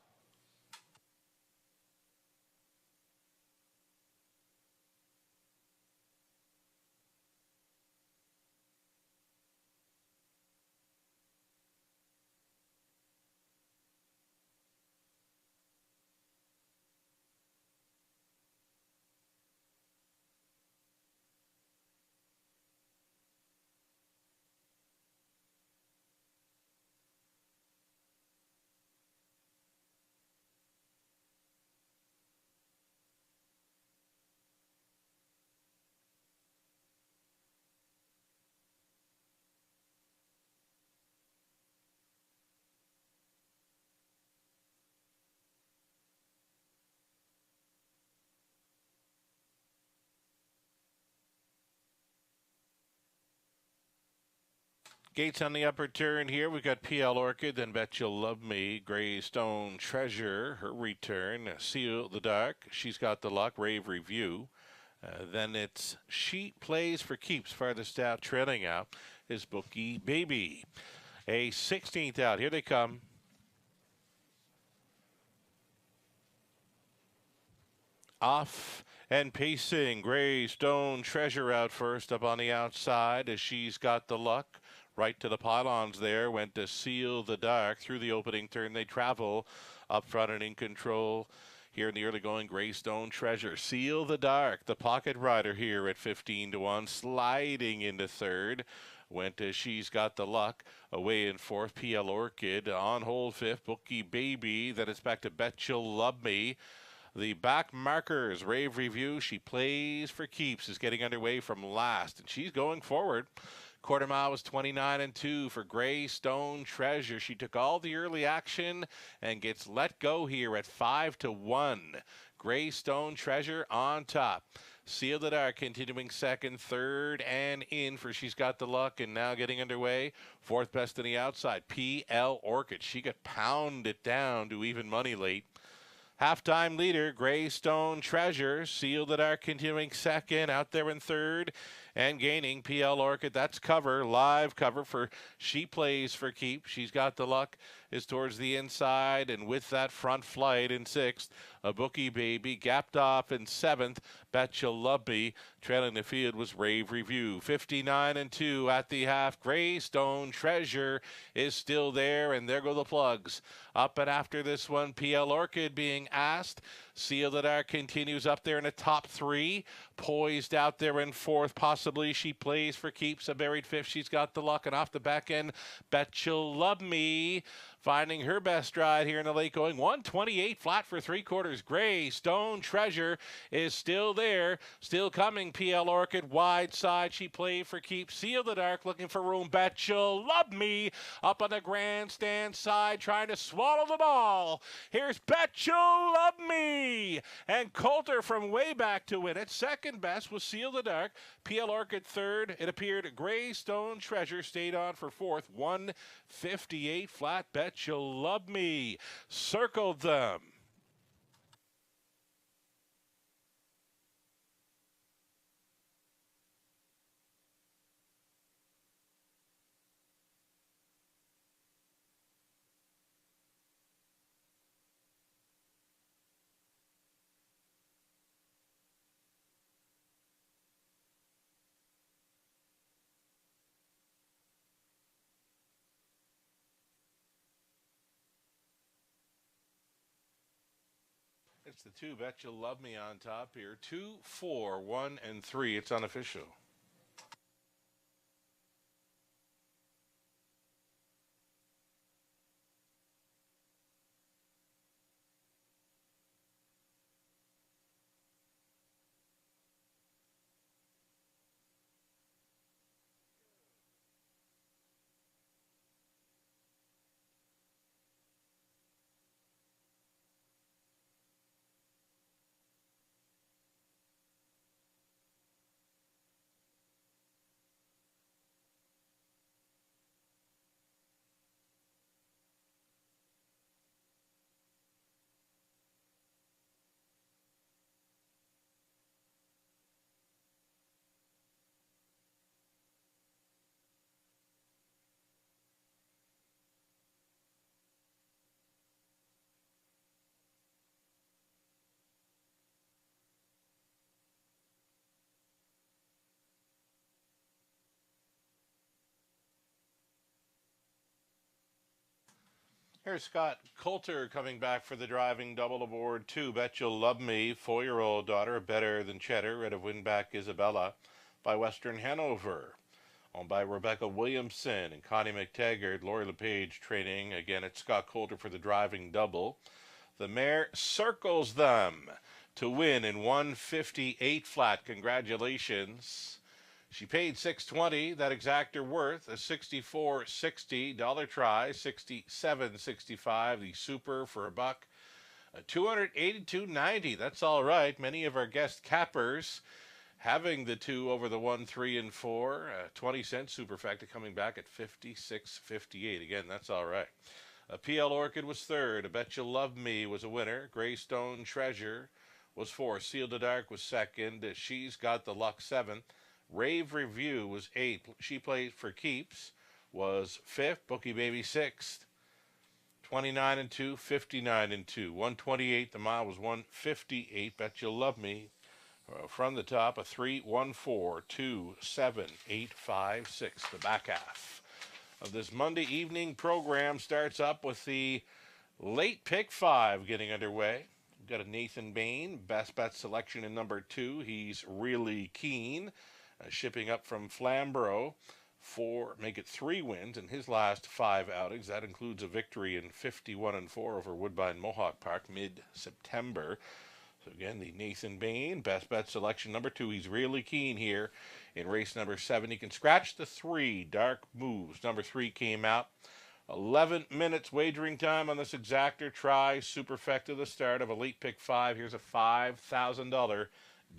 Gates on the upper turn here. We've got PL Orchid, then Bet You'll Love Me. Greystone Treasure, her return. Seal the Dark, She's Got the Luck. Rave Review. Then it's She Plays for Keeps. Farthest out, trailing out, is Bookie Baby. A 16th out. Here they come. Off and pacing. Greystone Treasure out first, up on the outside as She's Got the Luck. Right to the pylons there, went to Seal the Dark. Through the opening turn, they travel up front and in control. Here in the early going, Greystone Treasure. Seal the Dark, the pocket rider here at 15-1, sliding into third. Went to She's Got the Luck. Away in fourth, PL Orchid. On hold fifth, Bookie Baby. Then it's back to Bet You'll Love Me. The back markers, Rave Review, She Plays for Keeps, is getting underway from last, and she's going forward. Quarter mile was 29-2 for Greystone Treasure. She took all the early action and gets let go here at 5-1. Greystone Treasure on top. Seal the Dark continuing second, third, and in for She's Got the Luck, and now getting underway. Fourth best on the outside, PL Orchid. She got pounded down to even money late. Halftime leader, Greystone Treasure. Seal the Dark continuing second, out there in third, and gaining PL Orchid. That's cover, live cover for She Plays for Keeps. She's Got the Luck is towards the inside, and with that front flight in sixth, a Bookie Baby gapped off in seventh. Bet You'll Love Me. Trailing the field was Rave Review. 59-2 at the half. Greystone Treasure is still there, and there go the plugs. Up and after this one, PL Orchid being asked. Seal the Dark continues up there in the top three. Poised out there in fourth, possibly She Plays for Keeps. A buried fifth, She's Got the Luck, and off the back end, Bet You'll Love Me. Finding her best stride here in the late going. 128 flat for three quarters. Greystone Treasure is still there. Still coming. PL Orchid wide side. She Played for Keeps. Seal the Dark looking for room. Bet You'll Love Me up on the grandstand side trying to swallow the ball. Here's Bet You'll Love Me. And Coulter from way back to win it. Second best was Seal the Dark. PL Orchid third. It appeared Greystone Treasure stayed on for fourth. 158 flat. Bet You'll Love Me. Circled them. It's the two. Bet You'll Love Me on top here. 2, 4, 1, and 3. It's unofficial. Here's Scott Coulter coming back for the driving double aboard 2. Bet You'll Love Me, 4-year-old daughter, Better Than Cheddar, Red of Windback Isabella by Western Hanover. Owned by Rebecca Williamson and Connie McTaggart. Lori LePage training. Again, it's Scott Coulter for the driving double. The mare circles them to win in 158 flat. Congratulations. She paid $620. That exactor worth a $64.60 dollar try, $67.65. The super for a buck, $282.90. That's all right. Many of our guest cappers having the 2 over the 1, 3, and 4. 20-cent superfecta coming back at $56.58. Again, that's all right. PL Orchid was third. I Bet You Love Me was a winner. Greystone Treasure was 4th. Seal to Dark was second. She's Got the Luck 7th. Rave Review was 8th. She Played for Keeps was 5th. Bookie Baby 6th. 29 and 2, 59 and 2. 128. The mile was 158. Bet You Love Me. From the top, a 3, 1, 4, 2, 7, 8, 5, 6. The back half of this Monday evening program starts up with the late pick 5 getting underway. We've got a Nathan Bain, best bet selection in number 2. He's Really Keen, shipping up from Flamborough for make it 3 wins in his last 5 outings. That includes a victory in 51 and 4 over Woodbine Mohawk Park mid-September. So again, the Nathan Bain, best bet selection number 2. He's Really Keen here in race number 7. He can scratch the 3, Dark Moves. Number 3 came out. 11 minutes wagering time on this exactor try. Superfecta, the start of a late pick 5. Here's a $5,000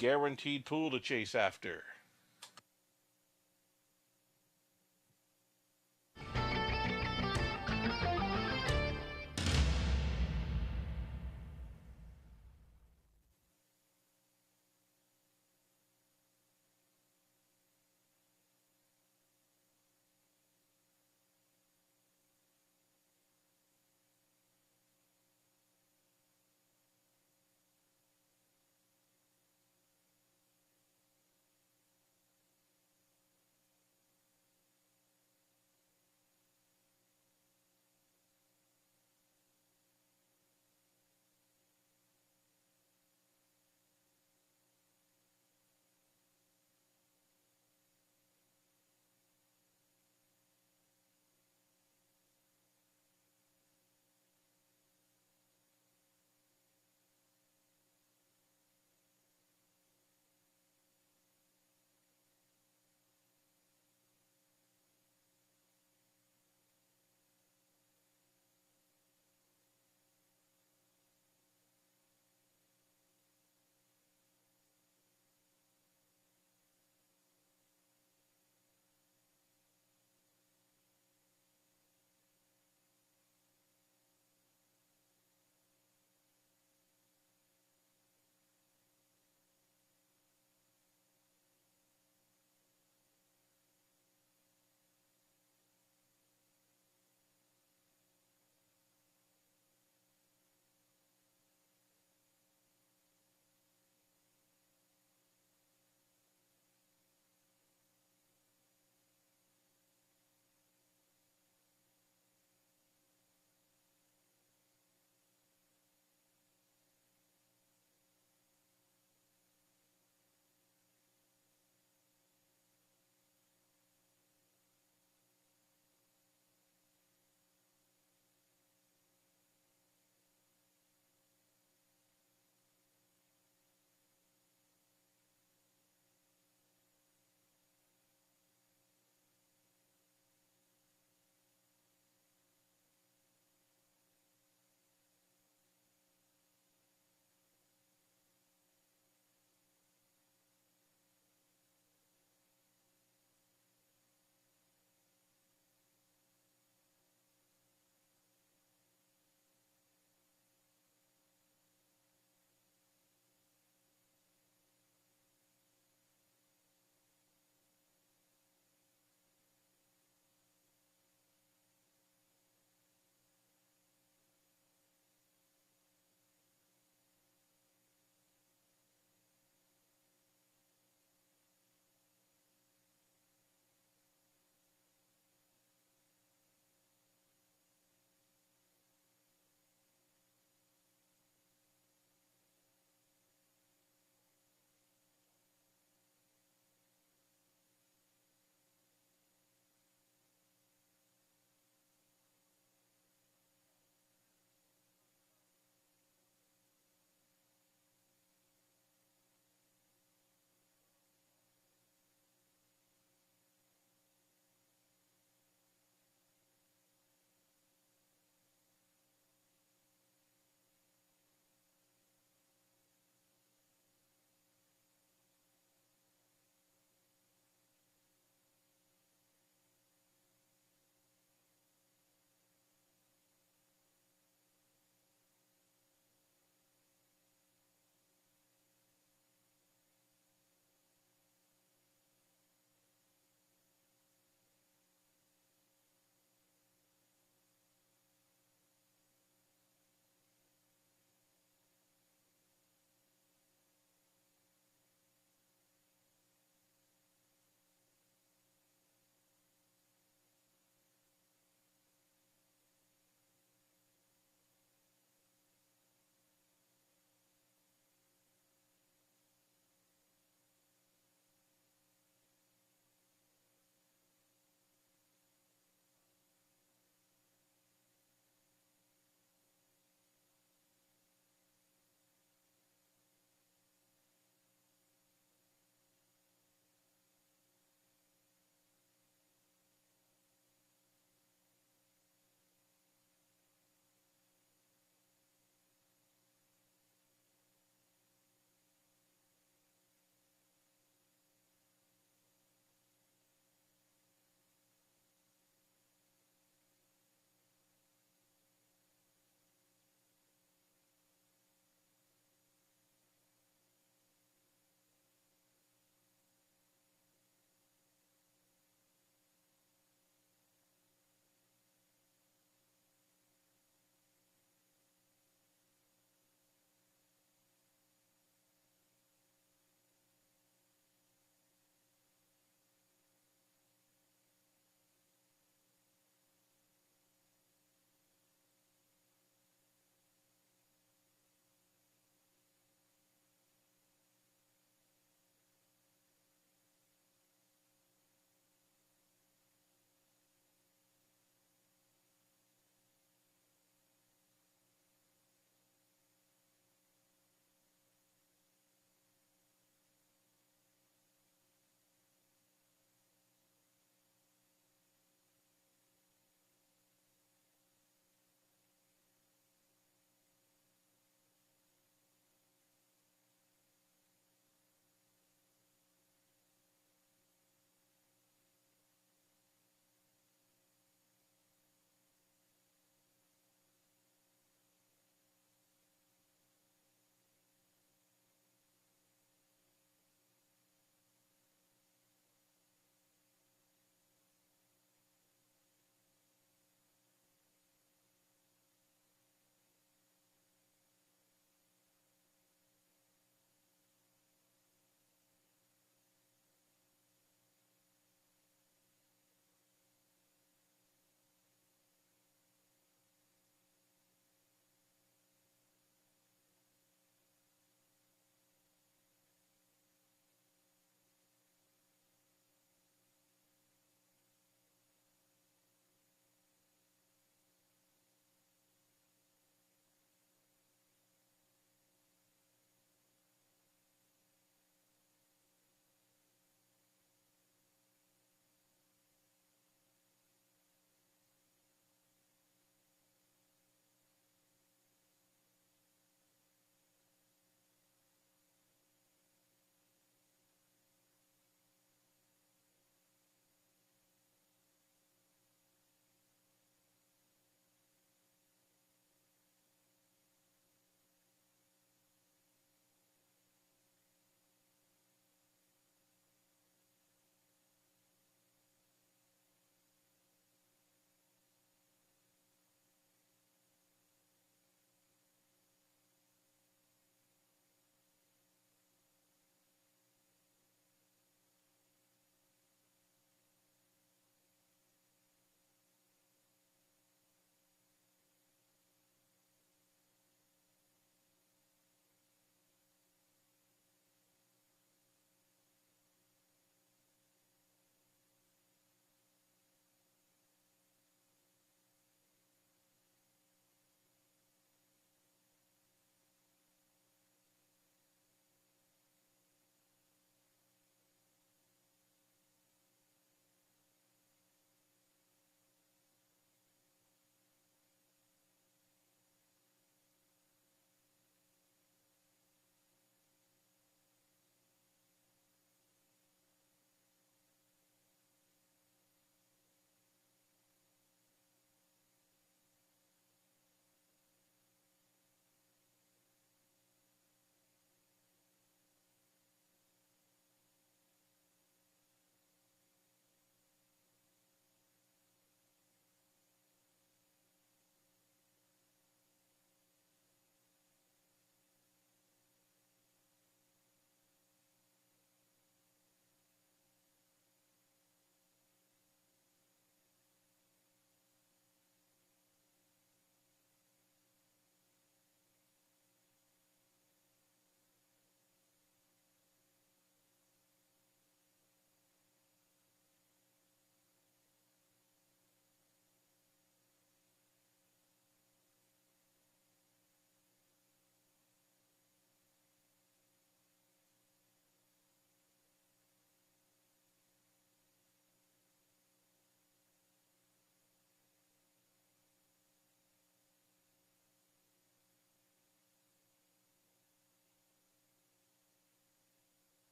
guaranteed pool to chase after.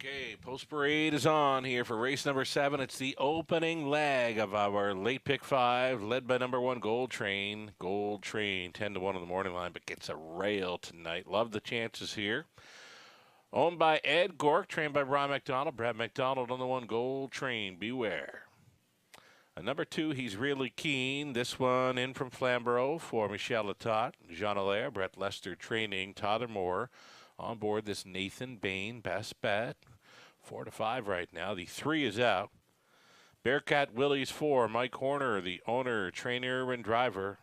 Okay, post parade is on here for race number 7. It's the opening leg of our late pick 5, led by number 1 Gold Train. Gold Train 10-1 on the morning line, but gets a rail tonight. Love the chances here. Owned by Ed Gork, trained by Brian McDonald. Brad McDonald on the 1 Gold Train. Beware. Number 2, he's really keen. This one in from Flamborough for Michel Latot, Jean Allaire, Brett Lester training, Todd Moore. On board this Nathan Bain, best bet. 4-5 right now. The 3 is out. Bearcat Willie's 4, Mike Horner, the owner, trainer, and driver.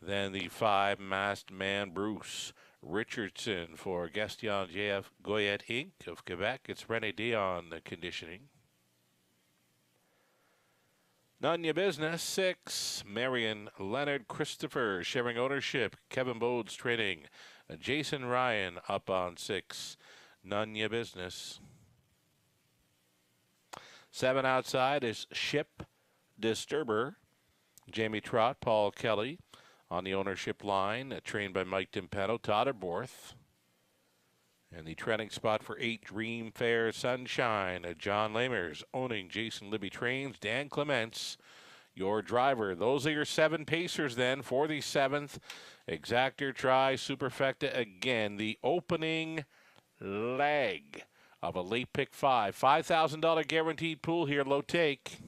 Then the 5, Masked Man Bruce Richardson for Gaston JF Goyette Inc. of Quebec. It's Rene Dion, the conditioning. None Your Business, 6, Marion Leonard Christopher, sharing ownership, Kevin Bodes training, Jason Ryan up on 6, None Your Business. 7 outside is Ship Disturber, Jamie Trott, Paul Kelly on the ownership line, trained by Mike Timpano, Totterborth. And the trending spot for 8, Dream Fair Sunshine, John Lamers owning Jason Libby trains, Dan Clements, your driver. Those are your 7 pacers then for the 7th. Exactor Try, Superfecta again. The opening leg of a late pick 5. $5,000 guaranteed pool here, low take.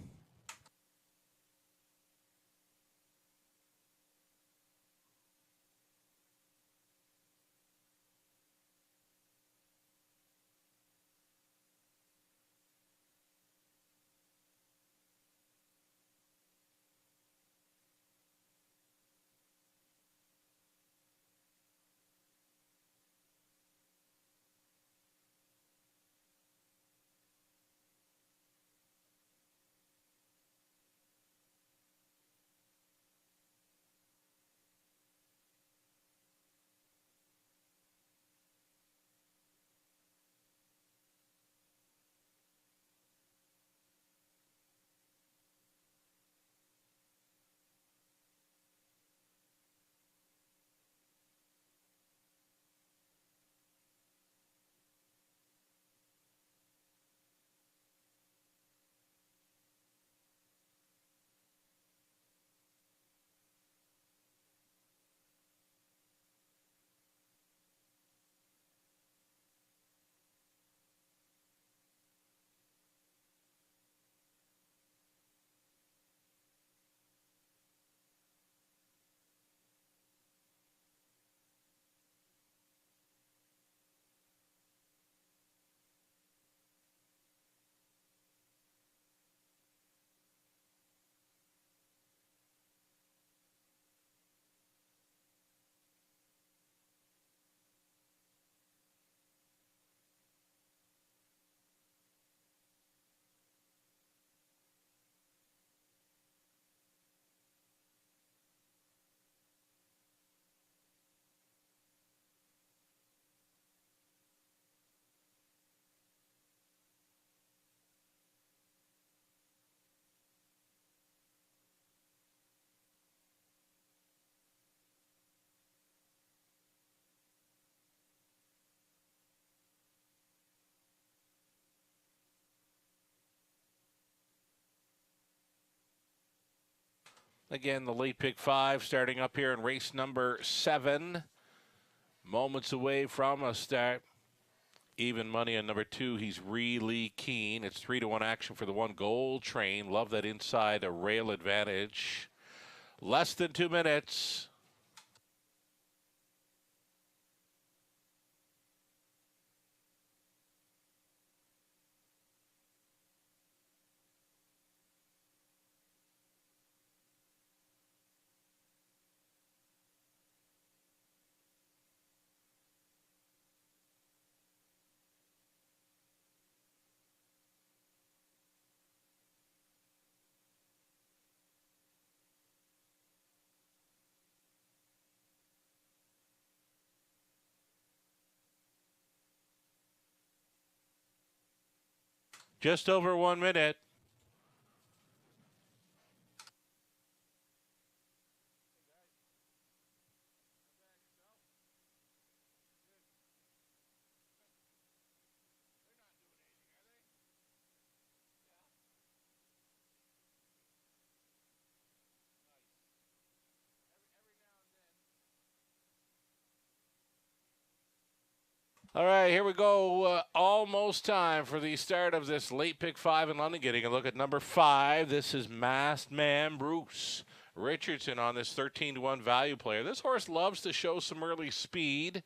Again, the late pick 5 starting up here in race number 7. Moments away from a start. Even money on number 2. He's really keen. It's 3-1 action for the 1 Gold Train. Love that inside a rail advantage. Less than 2 minutes. Just over 1 minute. All right, here we go. Almost time for the start of this late pick 5 in London. Getting a look at number 5. This is Masked Man Bruce Richardson on this 13-1 value player. This horse loves to show some early speed.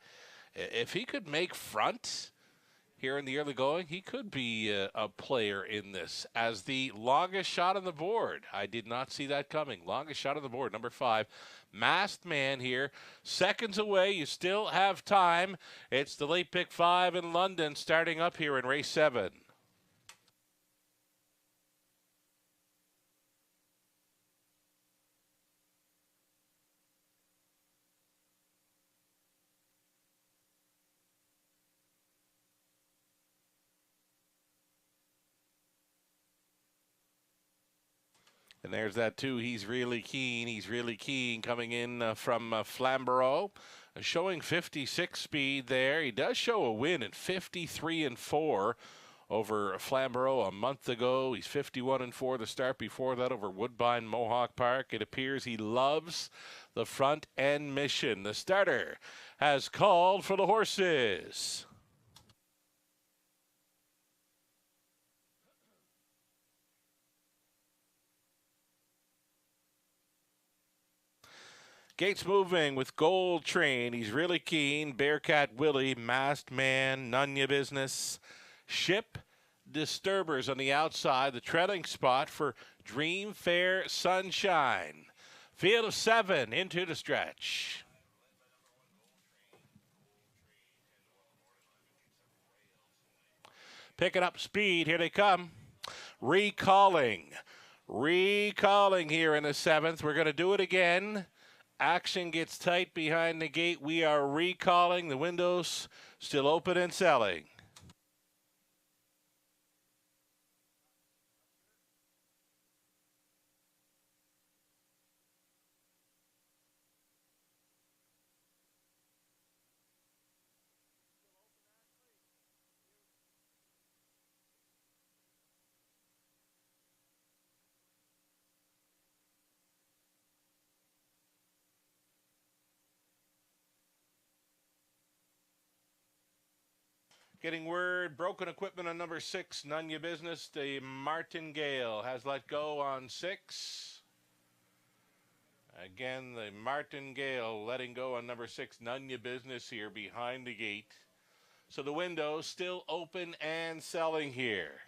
If he could make front here in the early going, he could be a player in this as the longest shot on the board. I did not see that coming. Longest shot on the board, number 5. Masked Man here. Seconds away. You still have time. It's the late pick 5 in London starting up here in race 7. And there's that too. He's really keen. He's really keen coming in from Flamborough. Showing 56 speed there. He does show a win at 53-4 over Flamborough a month ago. He's 51-4 the start before that over Woodbine Mohawk Park. It appears he loves the front end mission. The starter has called for the horses. Gates moving with Gold Train. He's really keen. Bearcat Willie, Masked Man, None Ya Business. Ship Disturbers on the outside. The trailing spot for Dream Fair Sunshine. Field of 7 into the stretch. Picking up speed. Here they come. Recalling here in the 7th. We're going to do it again. Action gets tight behind the gate. We are recalling. The windows still open and selling. Getting word, broken equipment on number 6, None Ya Business. The Martingale has let go on 6. Again, the Martingale letting go on number 6, None Ya Business here behind the gate. So the window still open and selling here.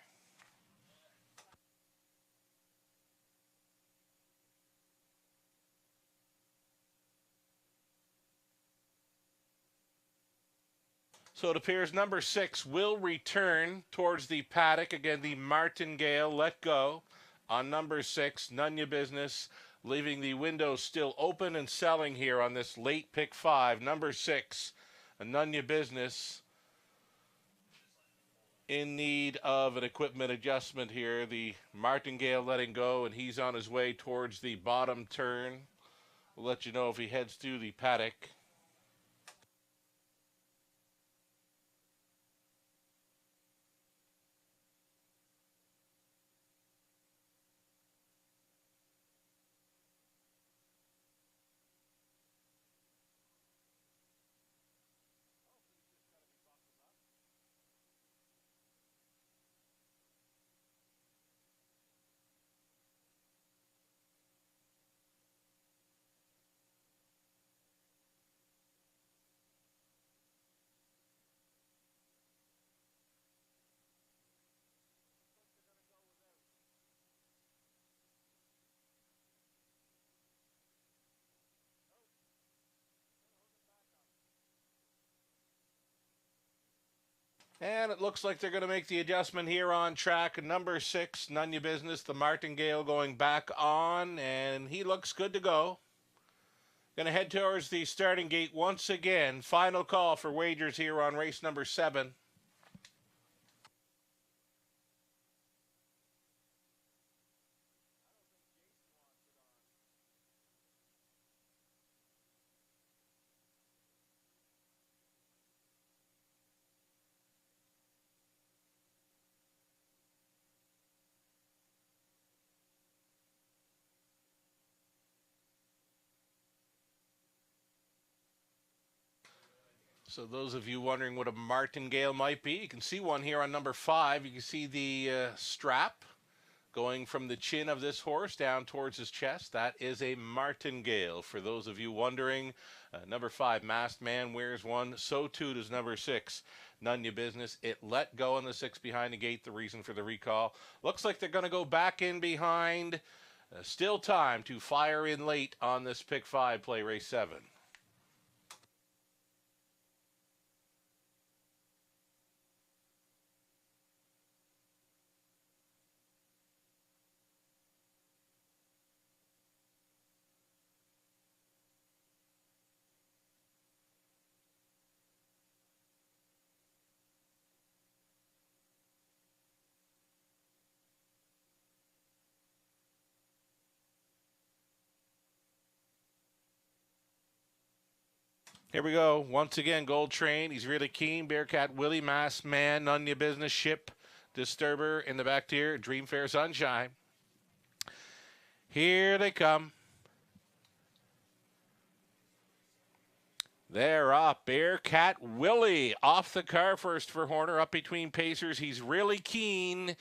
So it appears number 6 will return towards the paddock. Again, the Martingale let go on number 6, None Ya Business, leaving the window still open and selling here on this late pick 5. Number 6, None Ya Business, in need of an equipment adjustment here. The Martingale letting go, and he's on his way towards the bottom turn. We'll let you know if he heads through the paddock. And it looks like they're going to make the adjustment here on track. Number 6, None Ya Business, the Martingale going back on, and he looks good to go. Going to head towards the starting gate once again. Final call for wagers here on race number 7. So those of you wondering what a martingale might be, you can see one here on number 5. You can see the strap going from the chin of this horse down towards his chest. That is a martingale. For those of you wondering, number 5, Masked Man, wears one. So too does number 6, None Ya Business. It let go on the 6 behind the gate, the reason for the recall. Looks like they're going to go back in behind. Still time to fire in late on this pick 5 play, race 7. Here we go. Once again, Gold Train. He's really keen. Bearcat Willie, Masked Man, None Ya Business, Ship, Disturber in the back tier, Dream Fair Sunshine. Here they come. They're up. Bearcat Willie off the car first for Horner, up between pacers. He's really keen.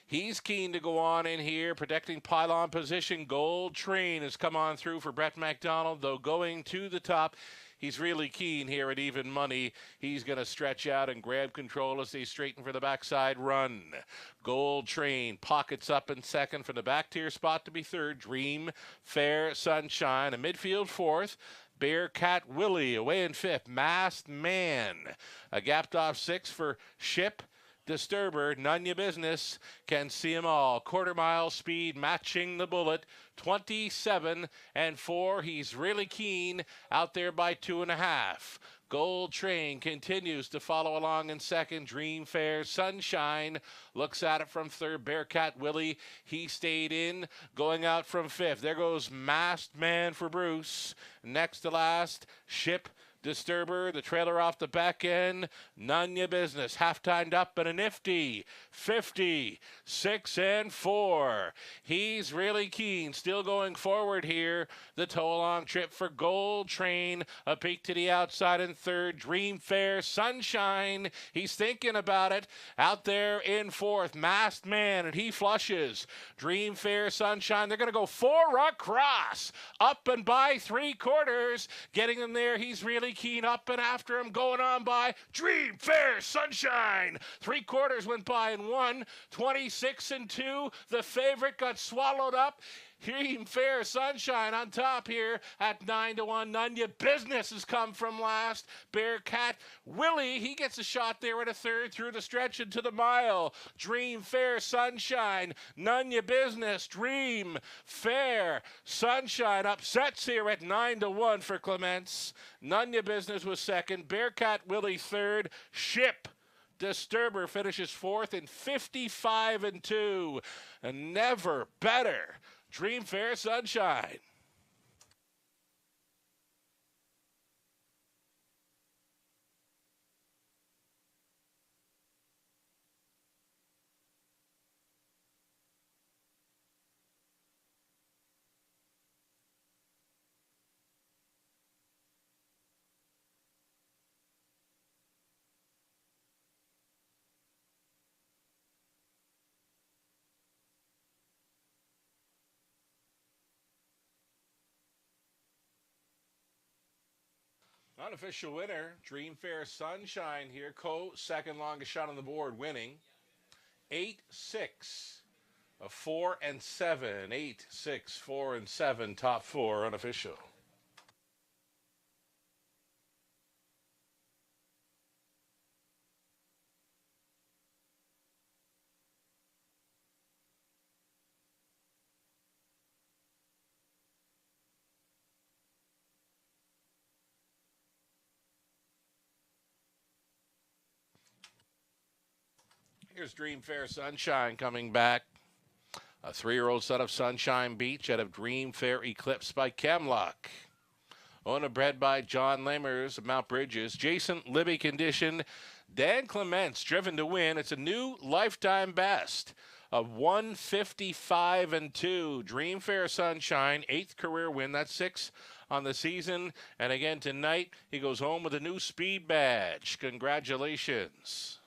He's keen to go on in here, protecting pylon position. Gold Train has come on through for Brett McDonald, though going to the top. He's really keen here at even money. He's going to stretch out and grab control as they straighten for the backside run. Gold Train pockets up in second for the back tier spot to be third. Dream Fair Sunshine, a midfield fourth. Bearcat Willie away in fifth. Masked Man, a gapped off 6 for Ship, Disturber, None Ya Business, can see 'em all. Quarter mile speed matching the bullet. 27 and 4. He's really keen out there by 2.5. Gold Train continues to follow along in second. Dream Fair Sunshine looks at it from third. Bearcat Willie, he stayed in, going out from fifth. There goes Masked Man for Bruce. Next to last, Ship, Disturber, the trailer off the back end. None Ya Business, half-timed up and a nifty 50, 6 and 4. He's really keen, still going forward here. The tow-along trip for Gold Train, a peek to the outside in third. Dream Fair Sunshine, he's thinking about it. Out there in fourth, Masked Man, and he flushes. Dream Fair Sunshine, they're going to go 4 across, up and by 3/4, getting them there. He's really keen, up and after him, going on by Dream Fair Sunshine. 3/4 went by in 1, 26 and 2. The favorite got swallowed up. Dream Fair Sunshine on top here at 9-1. None Ya Business has come from last. Bearcat Willie, he gets a shot there at a third through the stretch into the mile. Dream Fair Sunshine, None Ya Business, Dream Fair Sunshine upsets here at 9-1 for Clements. None Ya Business was second. Bearcat Willie third. Ship, Disturber finishes fourth in 55 and 2. And never better. Dream Fair Sunshine. Unofficial winner, Dream Fair Sunshine here. Second longest shot on the board, winning 8-6, 4 and 7. 8-6, 4 and 7, top 4 unofficial. Here's Dream Fair Sunshine coming back. A 3-year-old son of Sunshine Beach out of Dream Fair Eclipse by Chemlock. Owner bred by John Lamers of Mount Bridges. Jason Libby condition. Dan Clements driven to win. It's a new lifetime best of 155 and 2. Dream Fair Sunshine, 8th career win. That's 6 on the season. And again tonight, he goes home with a new speed badge. Congratulations.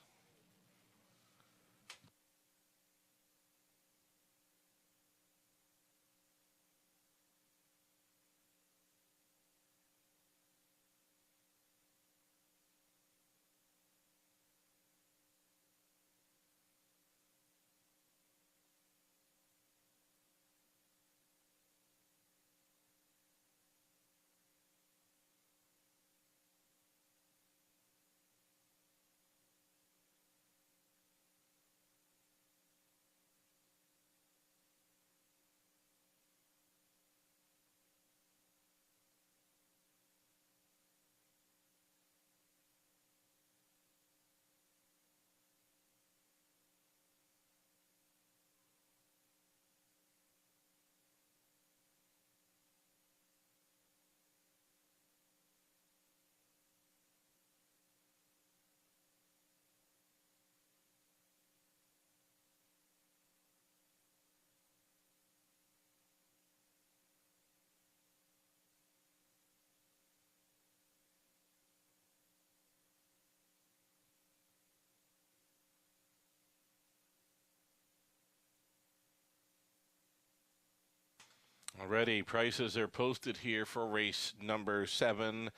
Already, prices are posted here for race number 7.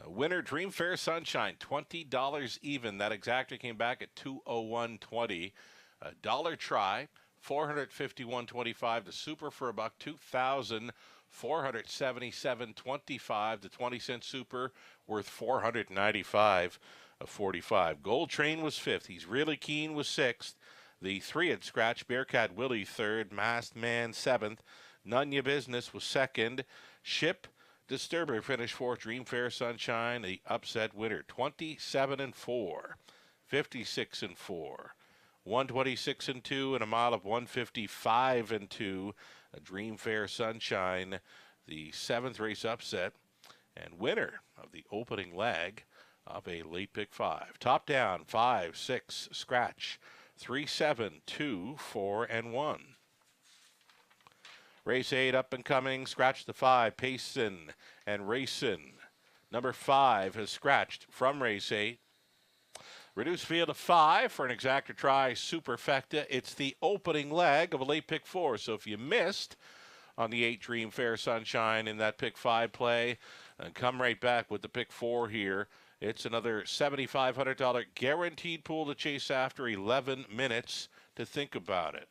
Winner Dream Fair Sunshine, $20 even. That exactly came back at $201.20. Dollar try, $451.25. The super for a buck, $2,477.25. The 20-cent super worth $495.45. Gold Train was 5th. He's Really Keen was 6th. The 3 had scratched. Bearcat Willie 3rd. Masked Man 7th. None Ya Business was 2nd. Ship Disturber finished 4th. Dream Fair Sunshine, the upset winner, 27-4, 56-4, 126-2, and a mile of 155-2. A Dream Fair Sunshine, the 7th race upset and winner of the opening leg of a late pick 5. Top down 5, 6, scratch 3, 7, 2, 4, and 1. Race 8 up and coming, scratch the 5, Payson and Racin. Number 5 has scratched from race 8. Reduced field of 5 for an exacta try, Superfecta. It's the opening leg of a late pick 4. So if you missed on the 8 Dream Fair Sunshine in that pick 5 play, and come right back with the pick 4 here. It's another $7,500 guaranteed pool to chase after 11 minutes to think about it.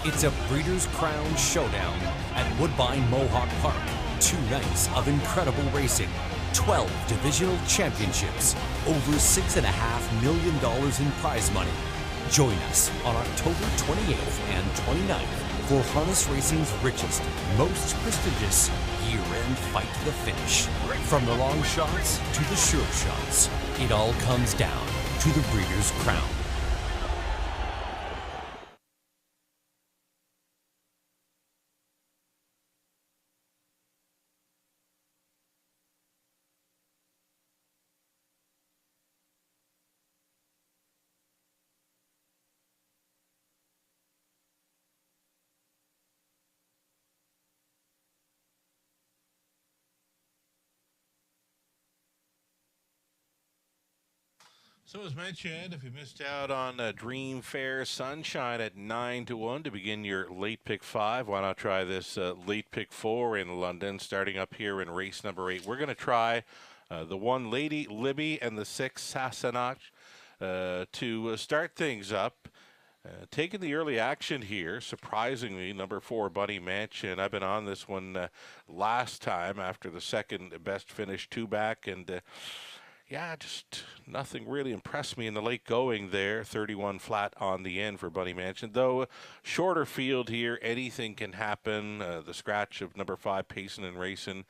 It's a Breeders' Crown Showdown at Woodbine Mohawk Park. 2 nights of incredible racing, 12 divisional championships, over $6.5 million in prize money. Join us on October 28th and 29th for harness racing's richest, most prestigious year-end fight to the finish. From the long shots to the sure shots, it all comes down to the Breeders' Crown. So as mentioned, if you missed out on Dream Fair Sunshine at 9-1 to begin your late pick 5, why not try this late pick 4 in London, starting up here in race number 8. We're going to try the 1 Lady Libby and the 6 Sassenach to start things up. Taking the early action here, surprisingly, number 4, Bunny Mansion. I've been on this one last time after the second best finish 2-back, and yeah, just nothing really impressed me in the late going there. 31 flat on the end for Bunny Mansion. Though, shorter field here, anything can happen. The scratch of number 5, Pacin' and Racing.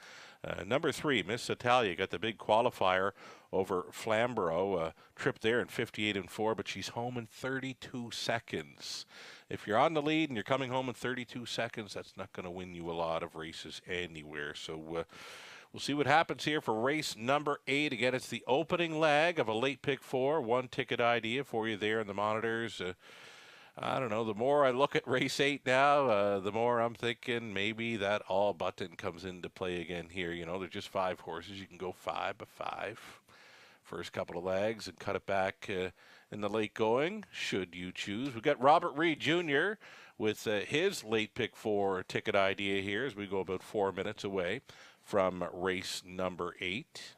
Number 3, Miss Italia, got the big qualifier over Flamborough. Trip there in 58-4, but she's home in 32 seconds. If you're on the lead and you're coming home in 32 seconds, that's not going to win you a lot of races anywhere. So, we'll see what happens here for race number 8. Again, it's the opening leg of a late pick 4. 1 ticket idea for you there in the monitors. I don't know. The more I look at race 8 now, the more I'm thinking maybe that all button comes into play again here. You know, they're just 5 horses. You can go 5 by 5. First couple of legs and cut it back in the late going, should you choose. We've got Robert Reed Jr. with his late pick 4 ticket idea here as we go about 4 minutes away from race number 8.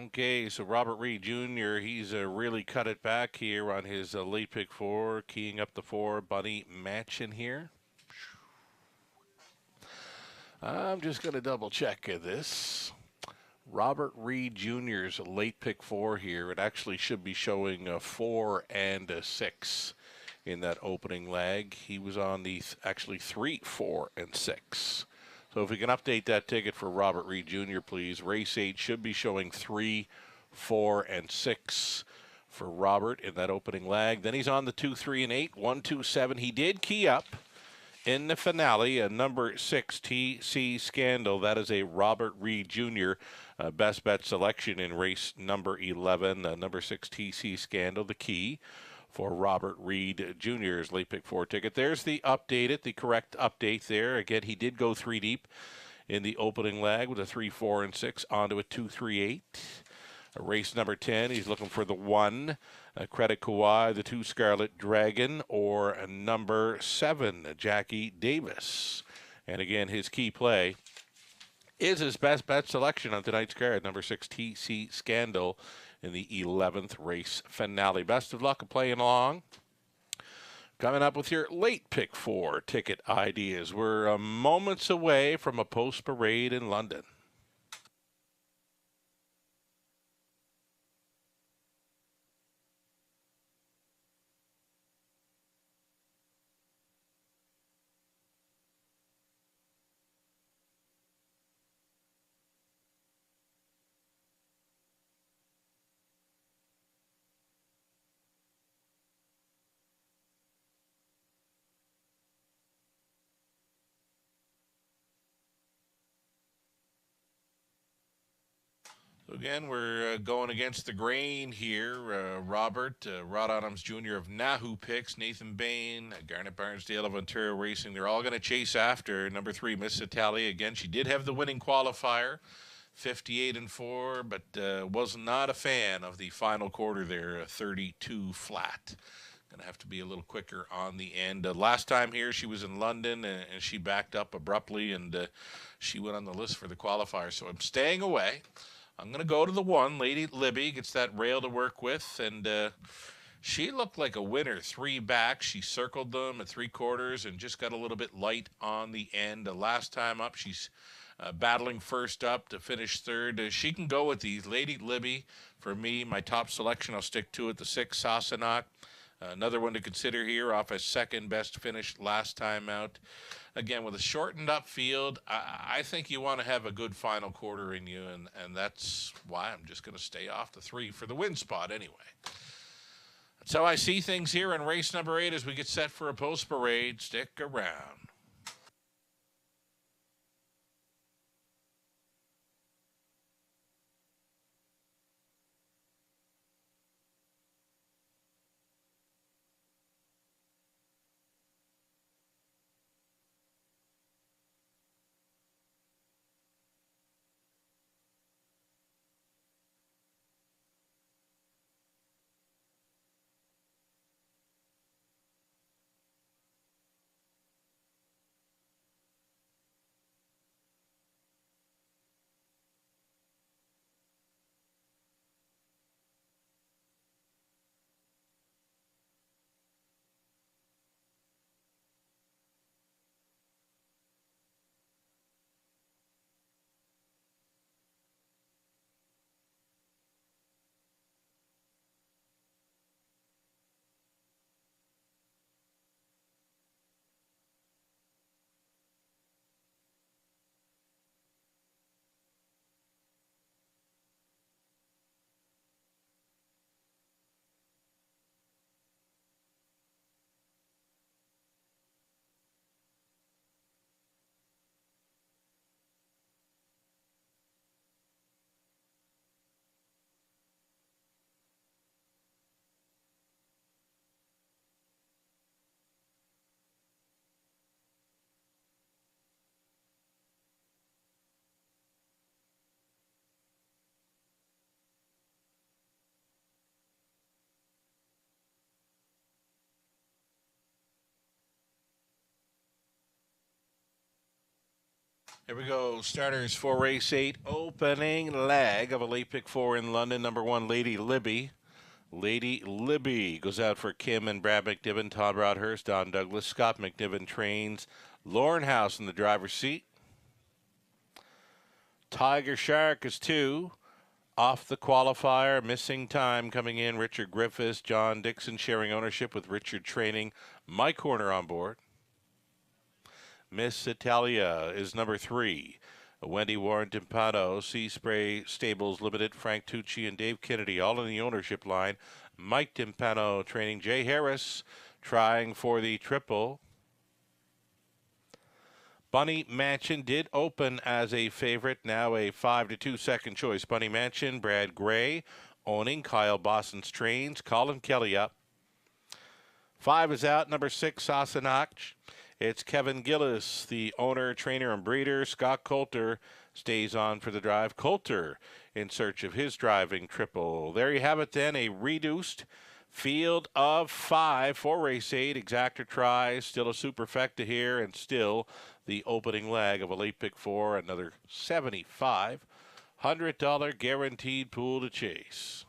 Okay, so Robert Reed Jr., he's really cut it back here on his late pick 4, keying up the 4 Bunny Mansion here. I'm just going to double check this. Robert Reed Jr.'s late pick 4 here. It actually should be showing a 4 and a 6 in that opening leg. He was on the actually 3, 4, and 6. So if we can update that ticket for Robert Reed Jr., please. Race 8 should be showing 3, 4, and 6 for Robert in that opening leg. Then he's on the 2, 3, and 8, 1, 2, 7. He did key up in the finale, number 6, TC Scandal. That is a Robert Reed Jr. Best bet selection in race number 11. Number 6, TC Scandal, the key for Robert Reed Jr.'s late pick 4 ticket. There's the correct update there. Again, he did go 3 deep in the opening leg with a 3, 4, and 6 onto a 2, 3, 8. Race number 10, he's looking for the 1, Credit Kawhi, the 2, Scarlet Dragon, or number 7, Jackie Davis. And again, his key play is his best bet selection on tonight's card, number 6, TC Scandal, in the 11th race finale. Best of luck playing along. Coming up with your late pick 4 ticket ideas. We're moments away from a post parade in London. Again, we're going against the grain here. Robert, Rod Adams Jr. of Nahoo Picks, Nathan Bain, Garnet Barnsdale of Ontario Racing. They're all going to chase after number 3, Miss Italia. Again, she did have the winning qualifier, 58-4, but was not a fan of the final quarter there, 32 flat. Going to have to be a little quicker on the end. Last time here, she was in London, and she backed up abruptly, and she went on the list for the qualifier. So I'm staying away. I'm going to go to the 1. Lady Libby gets that rail to work with, and she looked like a winner. 3 back. She circled them at 3/4 and just got a little bit light on the end. Last time up, she's battling first up to finish 3rd. She can go with these. Lady Libby, for me, my top selection, I'll stick to it. The 6, Sassenach. Another one to consider here off a 2nd best finish last time out. Again, with a shortened up field, I think you want to have a good final quarter in you, and that's why I'm just going to stay off the 3 for the win spot anyway. That's how I see things here in race number 8 as we get set for a post parade. Stick around. Here we go. Starters for race 8. Opening leg of a late pick 4 in London. Number 1, Lady Libby. Lady Libby goes out for Kim and Brad McNiven, Todd Rodhurst, Don Douglas. Scott McNiven trains Lauren House in the driver's seat. Tiger Shark is 2. Off the qualifier, missing time coming in. Richard Griffiths, John Dixon sharing ownership with Richard training. Mike Horner on board. Miss Italia is number 3. Wendy Warren Timpano, Sea Spray Stables Limited, Frank Tucci and Dave Kennedy, all in the ownership line. Mike Timpano training. Jay Harris trying for the triple. Bunny Mansion did open as a favorite, now a 5-2 second choice. Bunny Mansion, Brad Gray owning. Kyle Boston's trains. Colin Kelly up. 5 is out. Number 6, Sassenach. It's Kevin Gillis, the owner, trainer, and breeder. Scott Coulter stays on for the drive. Coulter in search of his driving triple. There you have it then, a reduced field of 5 for race 8. Exactor tries, still a superfecta here, and still the opening leg of a late pick 4. Another $7,500 guaranteed pool to chase.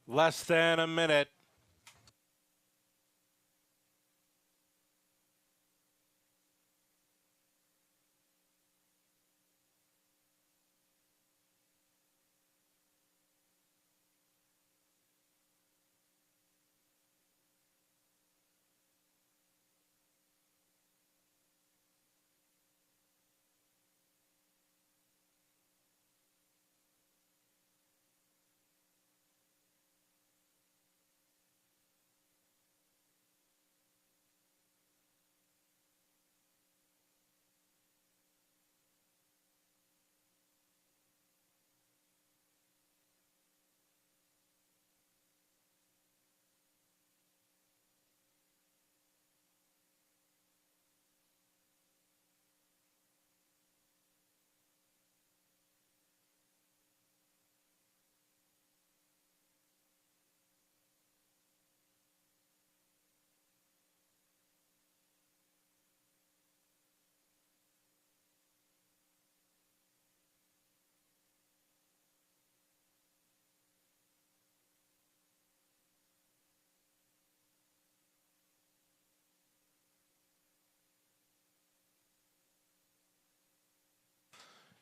Less than a minute.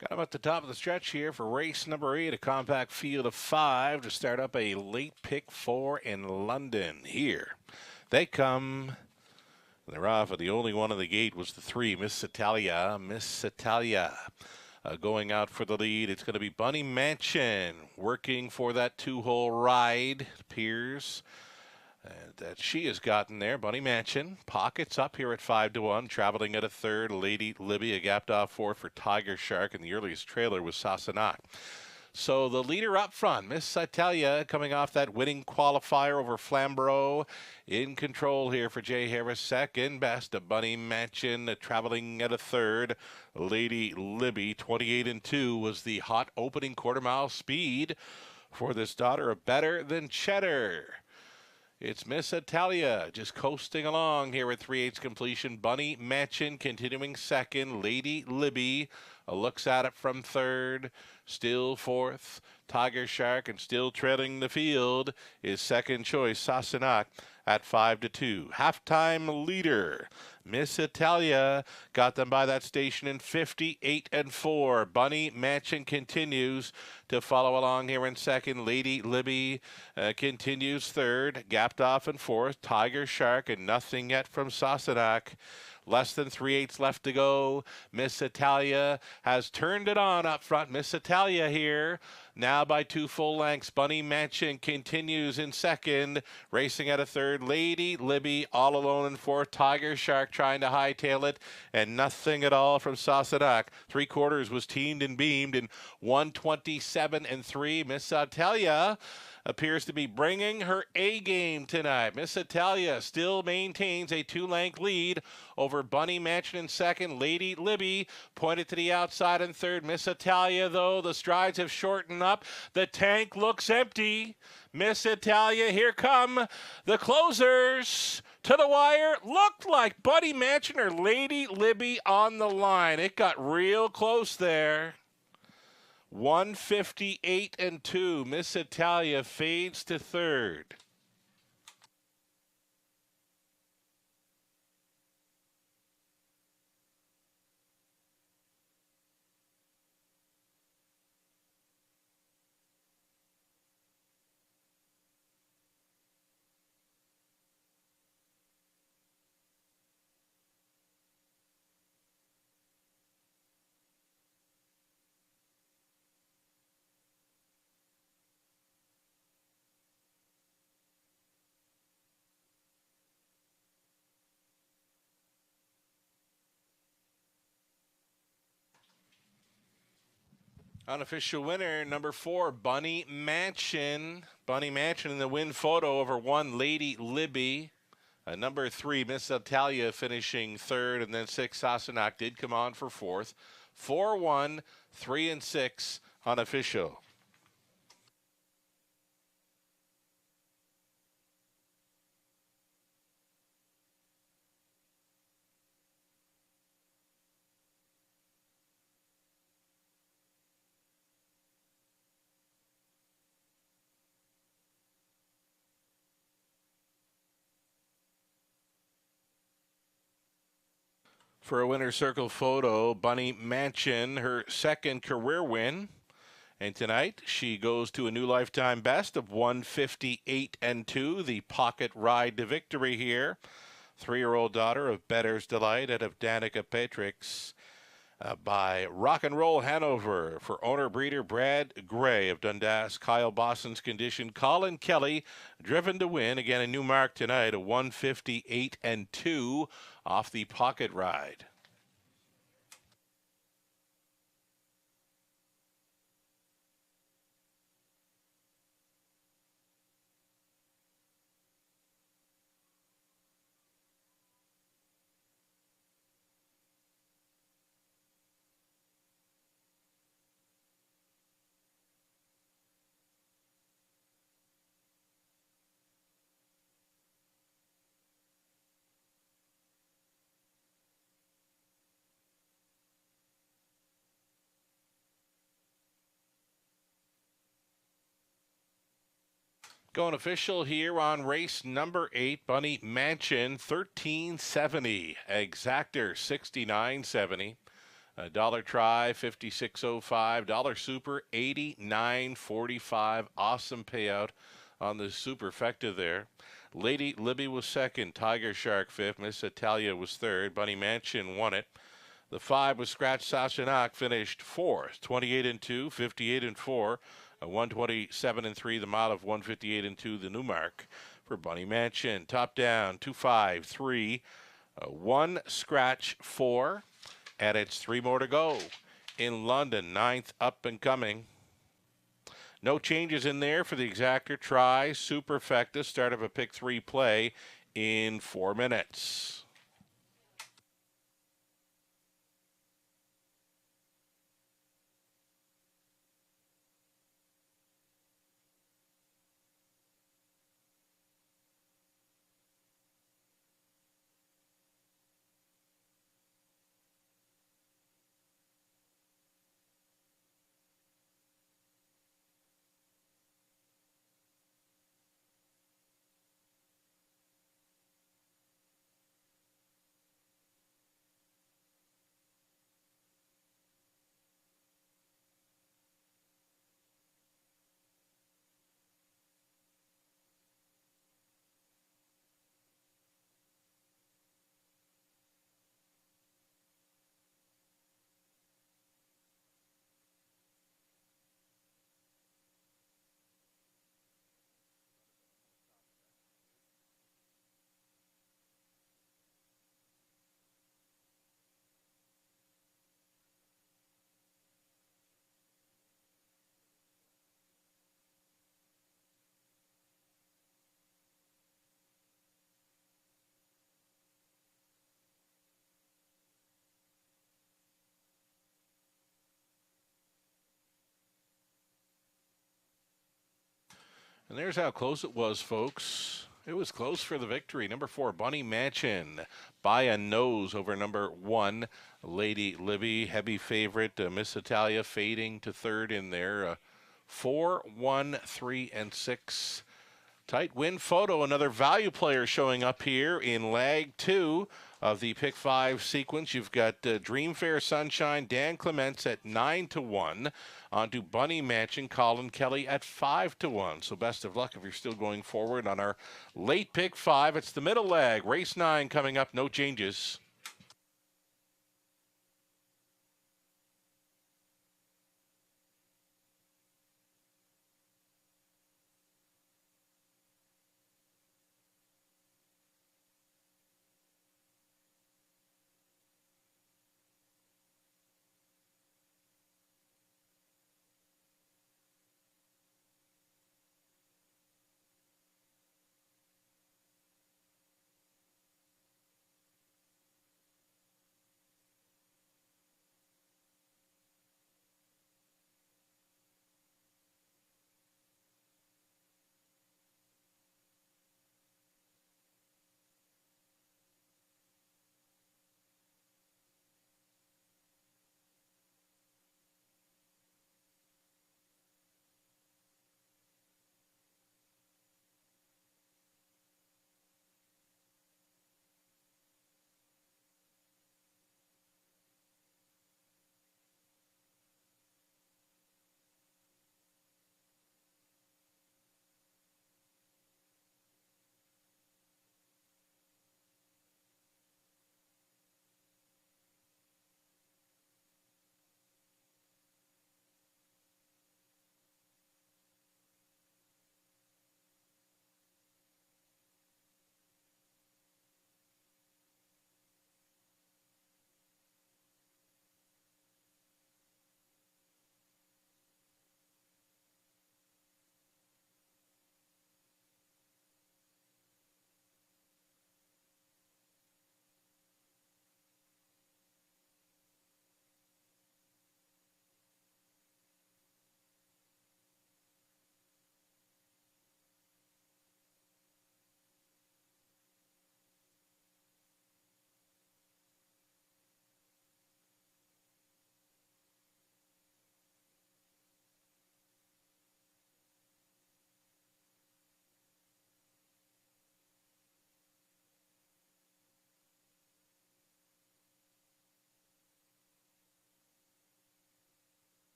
Got him at the top of the stretch here for race number 8, a compact field of 5 to start up a late pick 4 in London. Here they come. They're off, and the only one on the gate was the 3, Miss Italia. Miss Italia going out for the lead. It's going to be Bunny Mansion working for that 2-hole ride, it appears. That she has gotten there. Bunny Mansion pockets up here at 5-1, traveling at a third. Lady Libby, a gapped off fourth for Tiger Shark, and the earliest trailer was Sassenach. So the leader up front, Miss Italia, coming off that winning qualifier over Flamborough, in control here for Jay Harris. Second best, a Bunny Mansion traveling at a third. Lady Libby, 28-2, was the hot opening quarter-mile speed for this daughter of Better Than Cheddar. It's Miss Italia just coasting along here at 3/8 completion. Bunny Mansion continuing second. Lady Libby looks at it from third. Still fourth. Tiger Shark, and still trailing the field is second choice Sassenach at 5-2. Halftime leader Miss Italia got them by that station in 58-4. Bunny Mansion continues to follow along here in second. Lady Libby continues third. Gapped off in fourth. Tiger Shark, and nothing yet from Sassenach. Less than 3/8 left to go. Miss Italia has turned it on up front. Miss Italia here now by 2 full lengths. Bunny Mansion continues in second, racing at a third. Lady Libby all alone in fourth. Tiger Shark trying to hightail it, and nothing at all from Sassenach. 3/4 was teamed and beamed in 127-3. Miss Italia appears to be bringing her A game tonight. Miss Italia still maintains a 2-length lead over Bunny Mansion in second. Lady Libby pointed to the outside in third. Miss Italia, though, the strides have shortened up. The tank looks empty. Miss Italia, here come the closers to the wire. Looked like Bunny Mansion or Lady Libby on the line. It got real close there. 158-2. Miss Italia fades to third. Unofficial winner, number 4, Bunny Mansion. Bunny Mansion in the win photo over 1, Lady Libby. Number 3, Miss Italia finishing third, and then 6, Sassenach did come on for fourth. 4-1, 3-6 unofficial. For a winner's circle photo, Bunny Mansion, her second career win. And tonight, she goes to a new lifetime best of 158-2, the pocket ride to victory here. 3-year-old daughter of Better's Delight out of Danica Patricks by Rock and Roll Hanover for owner breeder Brad Gray of Dundas. Kyle Boston's condition. Colin Kelly driven to win. Again, a new mark tonight, a 158-2 off the pocket ride. Going official here on race number 8, Bunny Mansion, 1370. Exactor, 6970. Dollar Try, 5605. Dollar Super, 8945. Awesome payout on the superfecta there. Lady Libby was second. Tiger Shark fifth. Miss Italia was third. Bunny Mansion won it. The 5 was Scratch Sashanak, finished fourth. 28-2, 58-4. 127-3, the mile of 158-2, the new mark for Bunny Mansion. Top down, 2-5-3, 1 scratch 4, and it's 3 more to go. In London, 9th up and coming. No changes in there for the Exactor. Try, superfecta, start of a pick 3 play in 4 minutes. And there's how close it was, folks. It was close for the victory. Number 4, Bunny Mansion by a nose over number 1, Lady Libby. Heavy favorite, Miss Italia fading to third in there. 4, 1, 3, and 6. Tight win photo. Another value player showing up here in leg 2 of the pick 5 sequence. You've got Dreamfair Sunshine, Dan Clements at 9-1. On to Bunny Mansion, Colin Kelly at 5-1. So best of luck if you're still going forward on our late pick 5. It's the middle leg. Race 9 coming up. No changes.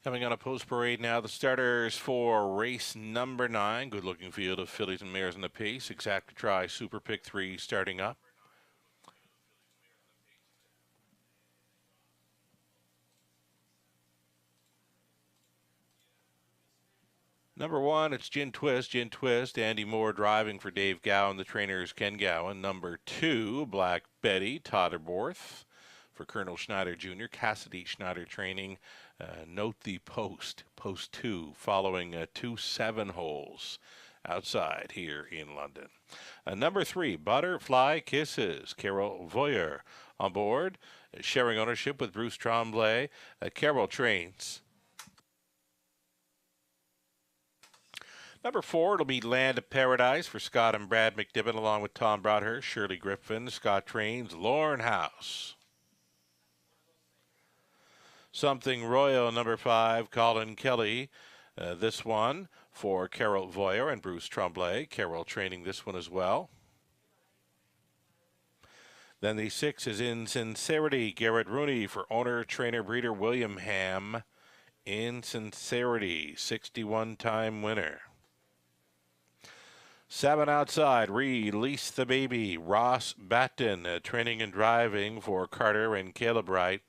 Coming on a post parade now, the starters for race number 9. Good looking field of fillies and mares in the pace. Exact Try Super Pick 3 starting up. Number 1, it's Gin Twist. Gin Twist, Andy Moore driving for Dave Gowan. The trainer is Ken Gowan. Number 2, Black Betty, Todderborth for Colonel Schneider Jr. Cassidy Schneider training. Note the post 2, following 2 7-holes outside here in London. Number 3, Butterfly Kisses, Carol Voyer on board, sharing ownership with Bruce Tremblay. Carol trains. Number 4, it'll be Land of Paradise for Scott and Brad McDibbin, along with Tom Broadhurst, Shirley Griffin. Scott trains. Lauren House. Something Royal, number 5, Colin Kelly. This one for Carol Voyer and Bruce Tremblay. Carol training this one as well. Then the 6 is Insincerity, Garrett Rooney for owner, trainer, breeder William Ham. Insincerity, 61-time winner. 7 outside, Release the Baby, Ross Batten, training and driving for Carter and Caleb Wright.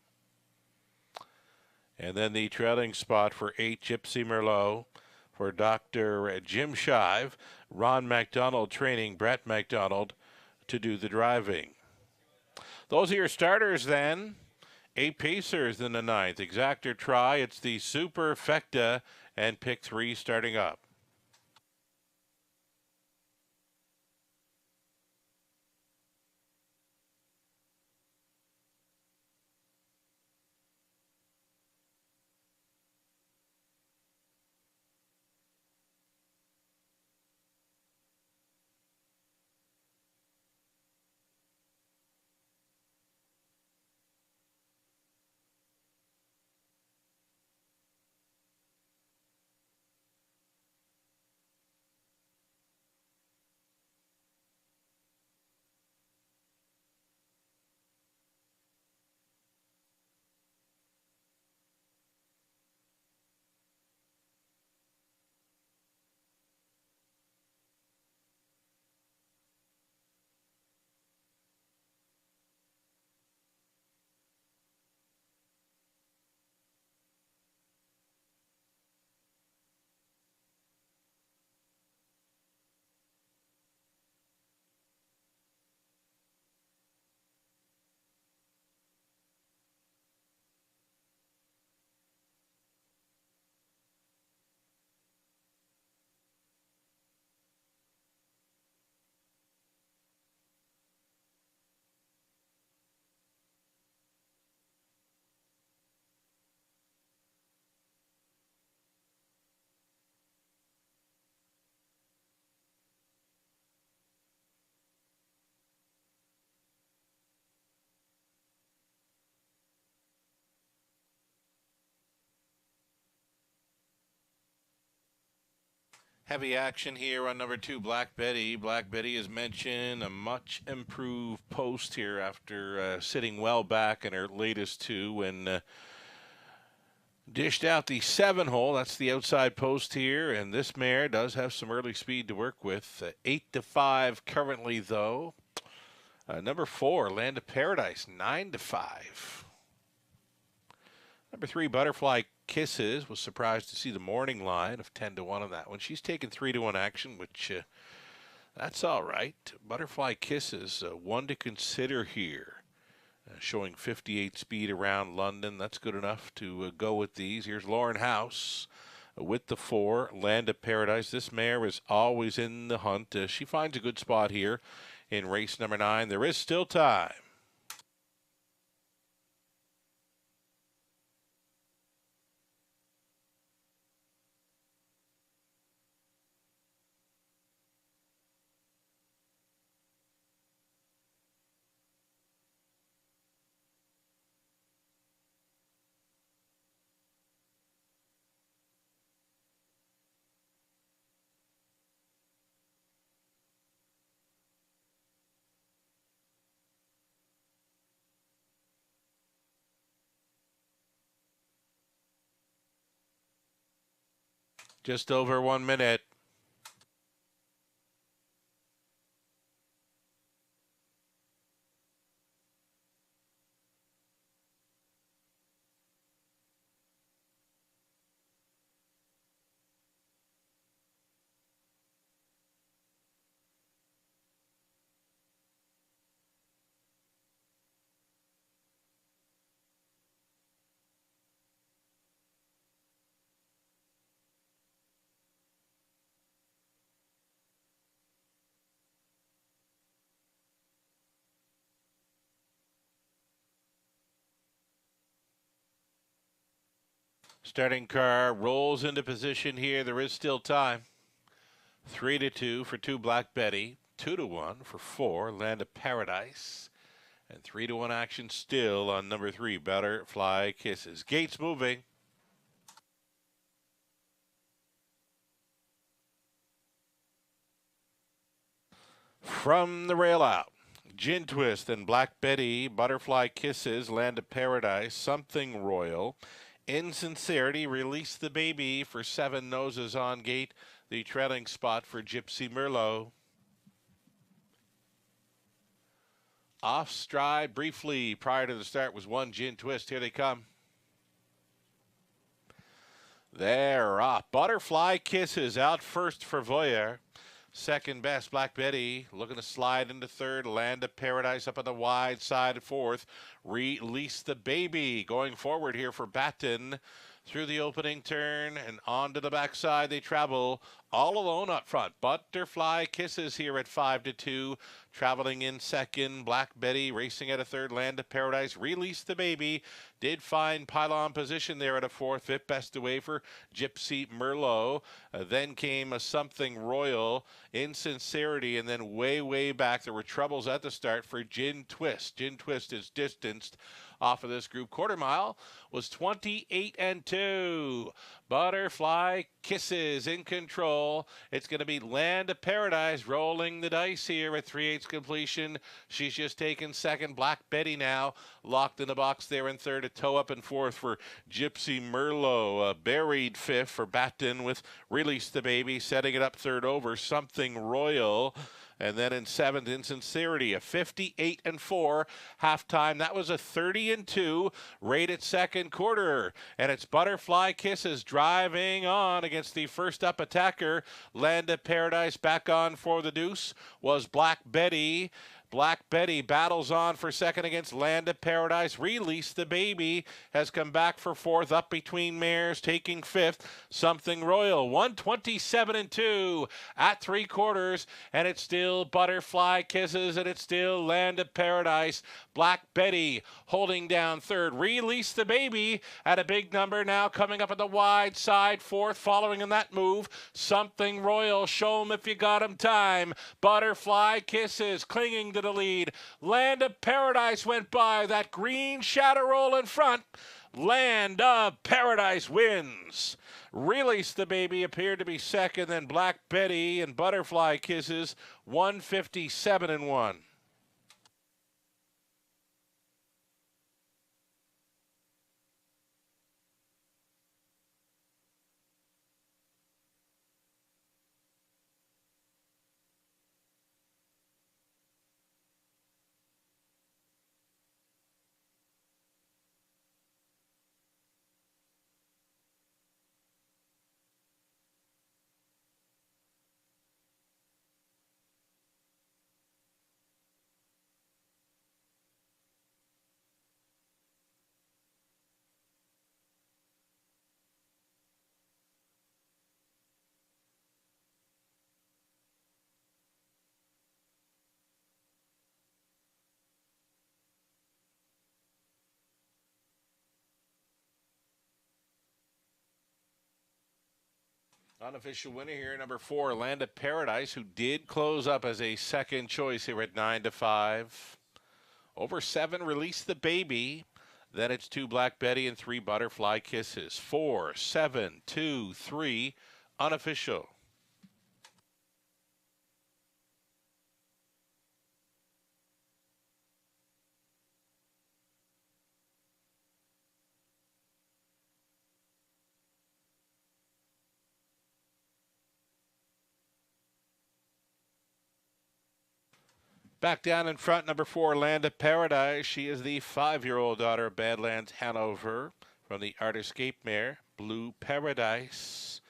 And then the trailing spot for 8, Gypsy Merlot for Dr. Jim Shive. Ron MacDonald training Brett MacDonald to do the driving. Those are your starters then. 8 pacers in the 9th. Exactor Try, it's the Superfecta and pick 3 starting up. Heavy action here on number 2, Black Betty. Black Betty is mentioned, a much improved post here after sitting well back in her latest 2 when dished out the 7-hole. That's the outside post here, and this mare does have some early speed to work with. 8-5 currently, though. Number 4, Land of Paradise, 9-5. Number 3, Butterfly Kisses, was surprised to see the morning line of 10-1 on that one. She's taken 3-1 action, which that's all right. Butterfly Kisses, one to consider here. Showing 58 speed around London. That's good enough to go with these. Here's Lauren House with the 4, Land of Paradise. This mare is always in the hunt. She finds a good spot here in race number 9. There is still time. Just over 1 minute. Starting car rolls into position here. There is still time. 3-2 for 2 Black Betty. 2-1 for 4 Land of Paradise. And 3-1 action still on number 3 Butterfly Kisses. Gates moving. From the rail out. Gin Twist and Black Betty, Butterfly Kisses, Land of Paradise, Something Royal. Insincerity, Release the Baby for 7 Noses on gate. The trailing spot for Gypsy Merlot. Off stride briefly prior to the start was 1 Gin Twist. Here they come. They're off. Butterfly Kisses out first for Voyeur. Second best, Black Betty looking to slide into third. Land of Paradise up on the wide side, fourth. Release the Baby going forward here for Batten. Through the opening turn and onto the backside they travel all alone up front. Butterfly Kisses here at 5-2. Traveling in second, Black Betty racing at a third. Land of Paradise, Release the Baby. Did find pylon position there at a fourth. Fifth best away for Gypsy Merlot. Then came a Something Royal, Insincerity, and then way back there were troubles at the start for Gin Twist. Gin Twist is distanced off of this group. Quarter mile was 28-2. Butterfly Kisses in control. It's going to be Land of Paradise rolling the dice here at 3/8 completion. She's just taken second. Black Betty now locked in the box there in third. A toe up in fourth for Gypsy Merlot. Buried fifth for Batten with Release the Baby. Setting it up third over Something Royal. And then in seventh, Insincerity, a 58-4 halftime. That was a 30-2 rated second quarter. And it's Butterfly Kisses driving on against the first up attacker. Land of Paradise back on for the deuce was Black Betty. Black Betty battles on for second against Land of Paradise. Release the Baby has come back for fourth, up between mares, taking fifth. Something Royal, 127-2 at 3/4, and it's still Butterfly Kisses, and it's still Land of Paradise. Black Betty holding down third. Release the Baby at a big number now, coming up at the wide side, fourth, following in that move. Something Royal, show 'em if you got 'em time. Butterfly Kisses clinging to the lead. Land of Paradise went by. That green shadow roll in front. Land of Paradise wins. Release the Baby appeared to be second, then Black Betty and Butterfly Kisses 157-1. Unofficial winner here, number 4, Land of Paradise, who did close up as a second choice here at 9-5. Over 7, Release the Baby. Then it's 2, Black Betty, and 3, Butterfly Kisses. 4, 7, 2, 3, unofficial. Back down in front, number 4, Land of Paradise. She is the 5-year-old daughter of Badlands Hanover from the Art Escape mare, Blue Paradise.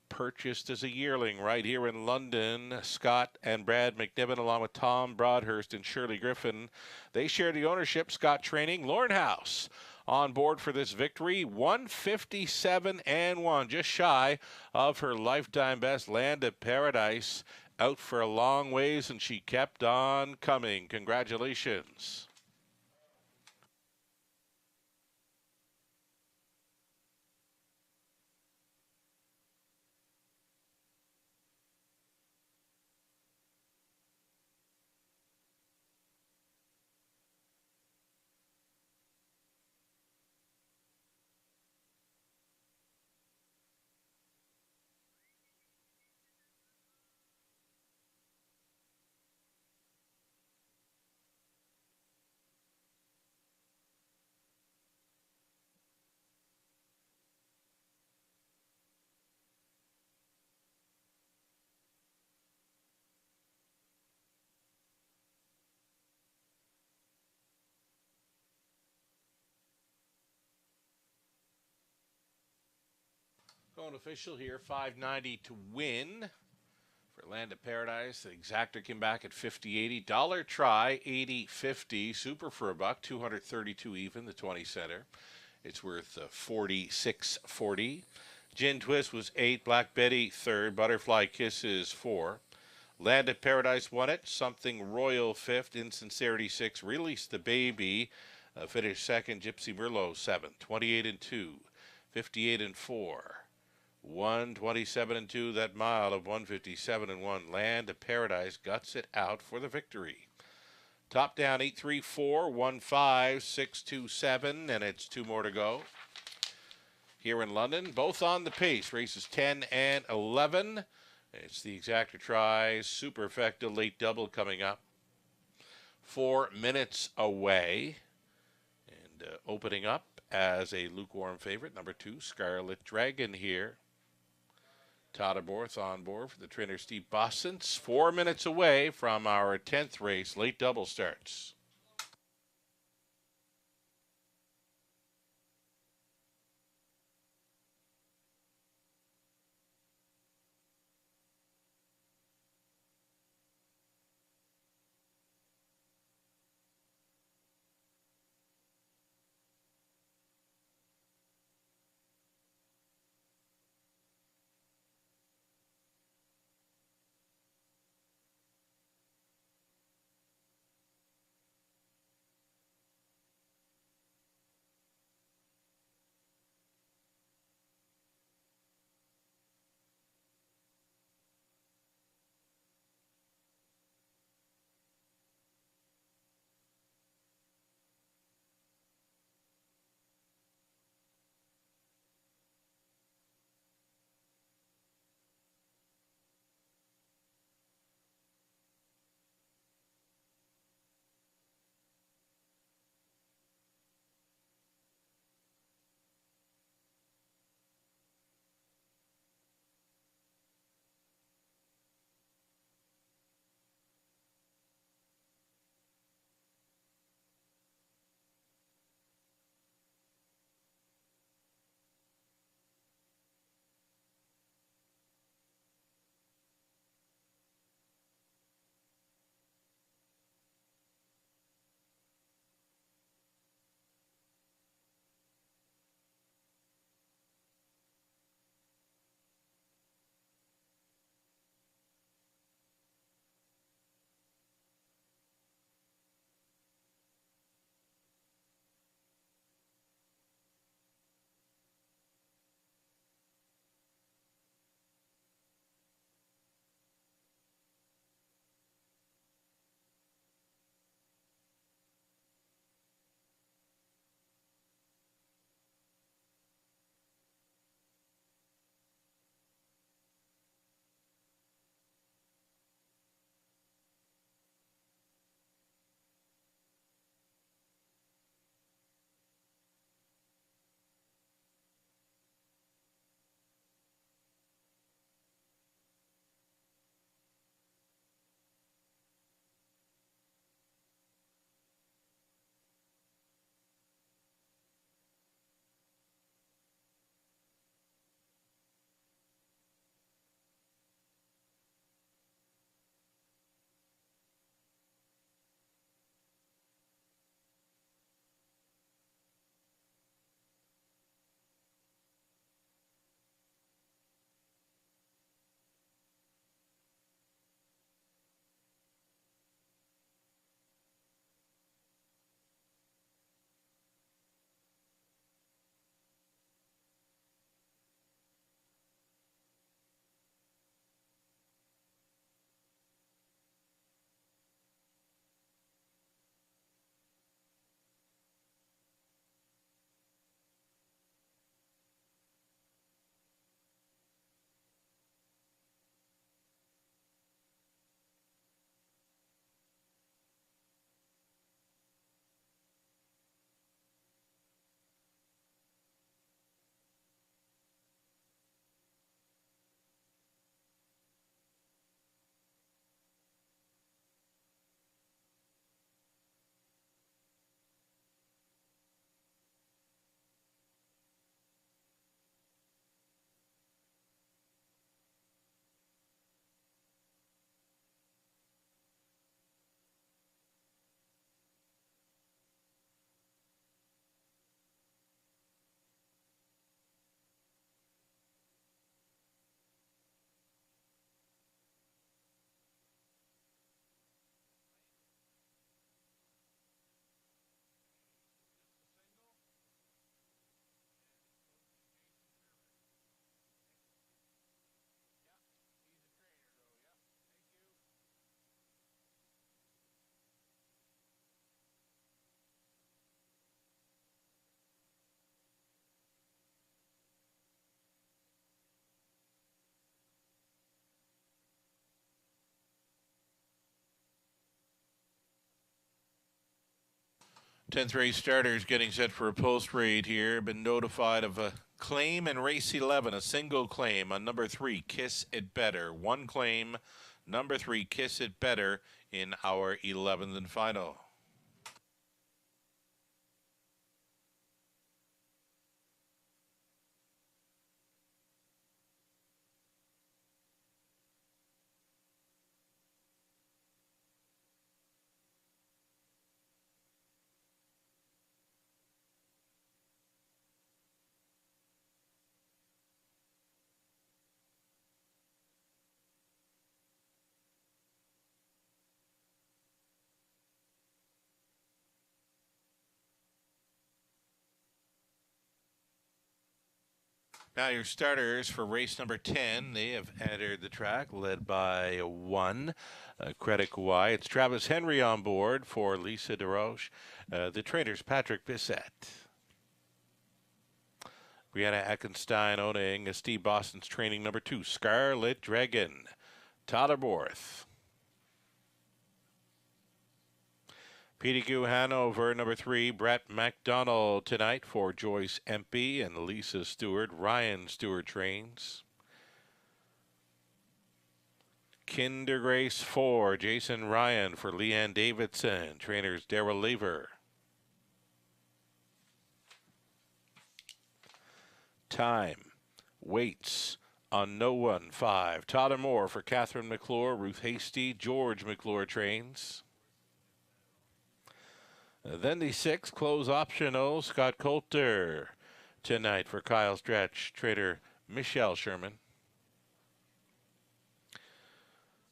Purchased as a yearling right here in London. Scott and Brad McNiven, along with Tom Broadhurst and Shirley Griffin. They share the ownership. Scott training. Lauren House on board for this victory. 157-1, just shy of her lifetime best. Land of Paradise out for a long ways, and she kept on coming. Congratulations. Going official here, $5.90 to win for Land of Paradise. The exactor came back at $50.80. Dollar try, $80.50. Super for a buck, $232 even, the 20 center. It's worth $46.40. Gin Twist was 8. Black Betty 3rd. Butterfly Kisses 4. Land of Paradise won it. Something Royal 5th. Insincerity 6. Release the Baby finished 2nd. Gypsy Merlot 7th. 28-2. 58-4. 127-2. That mile of 157-1. Land of Paradise guts it out for the victory. Top down 8-3-4, 1-5, 6-2-7, and it's 2 more to go. Here in London, both on the pace. Races 10 and 11. It's the exactor tries. Superfecta late double coming up. 4 minutes away. And opening up as a lukewarm favorite, number 2, Scarlet Dragon here. Todderborth on board for the trainer Steve Bossens. 4 minutes away from our 10th race. Late double starts. 10th race starters getting set for a post raid here. Been notified of a claim in race 11, a single claim on number 3, Kiss It Better. One claim, number 3, Kiss It Better in our 11th and final. Now your starters for race number 10, they have entered the track, led by 1, Credit Kauai. It's Travis Henry on board for Lisa DeRoche. The trainers, Patrick Bissett. Brianna Eckenstein owning Steve Boston's training number 2, Scarlet Dragon. Tyler Borth. Pettigrew Hanover, number 3, Brett McDonald tonight for Joyce Empey and Lisa Stewart. Ryan Stewart trains. Kinder Grace 4, Jason Ryan for Leanne Davidson. Trainers Daryl Lever. Time. Waits on No One 5. Tyler Moore for Catherine McClure. Ruth Hasty. George McClure trains. Then the 6, close optional, Scott Coulter tonight for Kyle Stretch. Trader Michelle Sherman.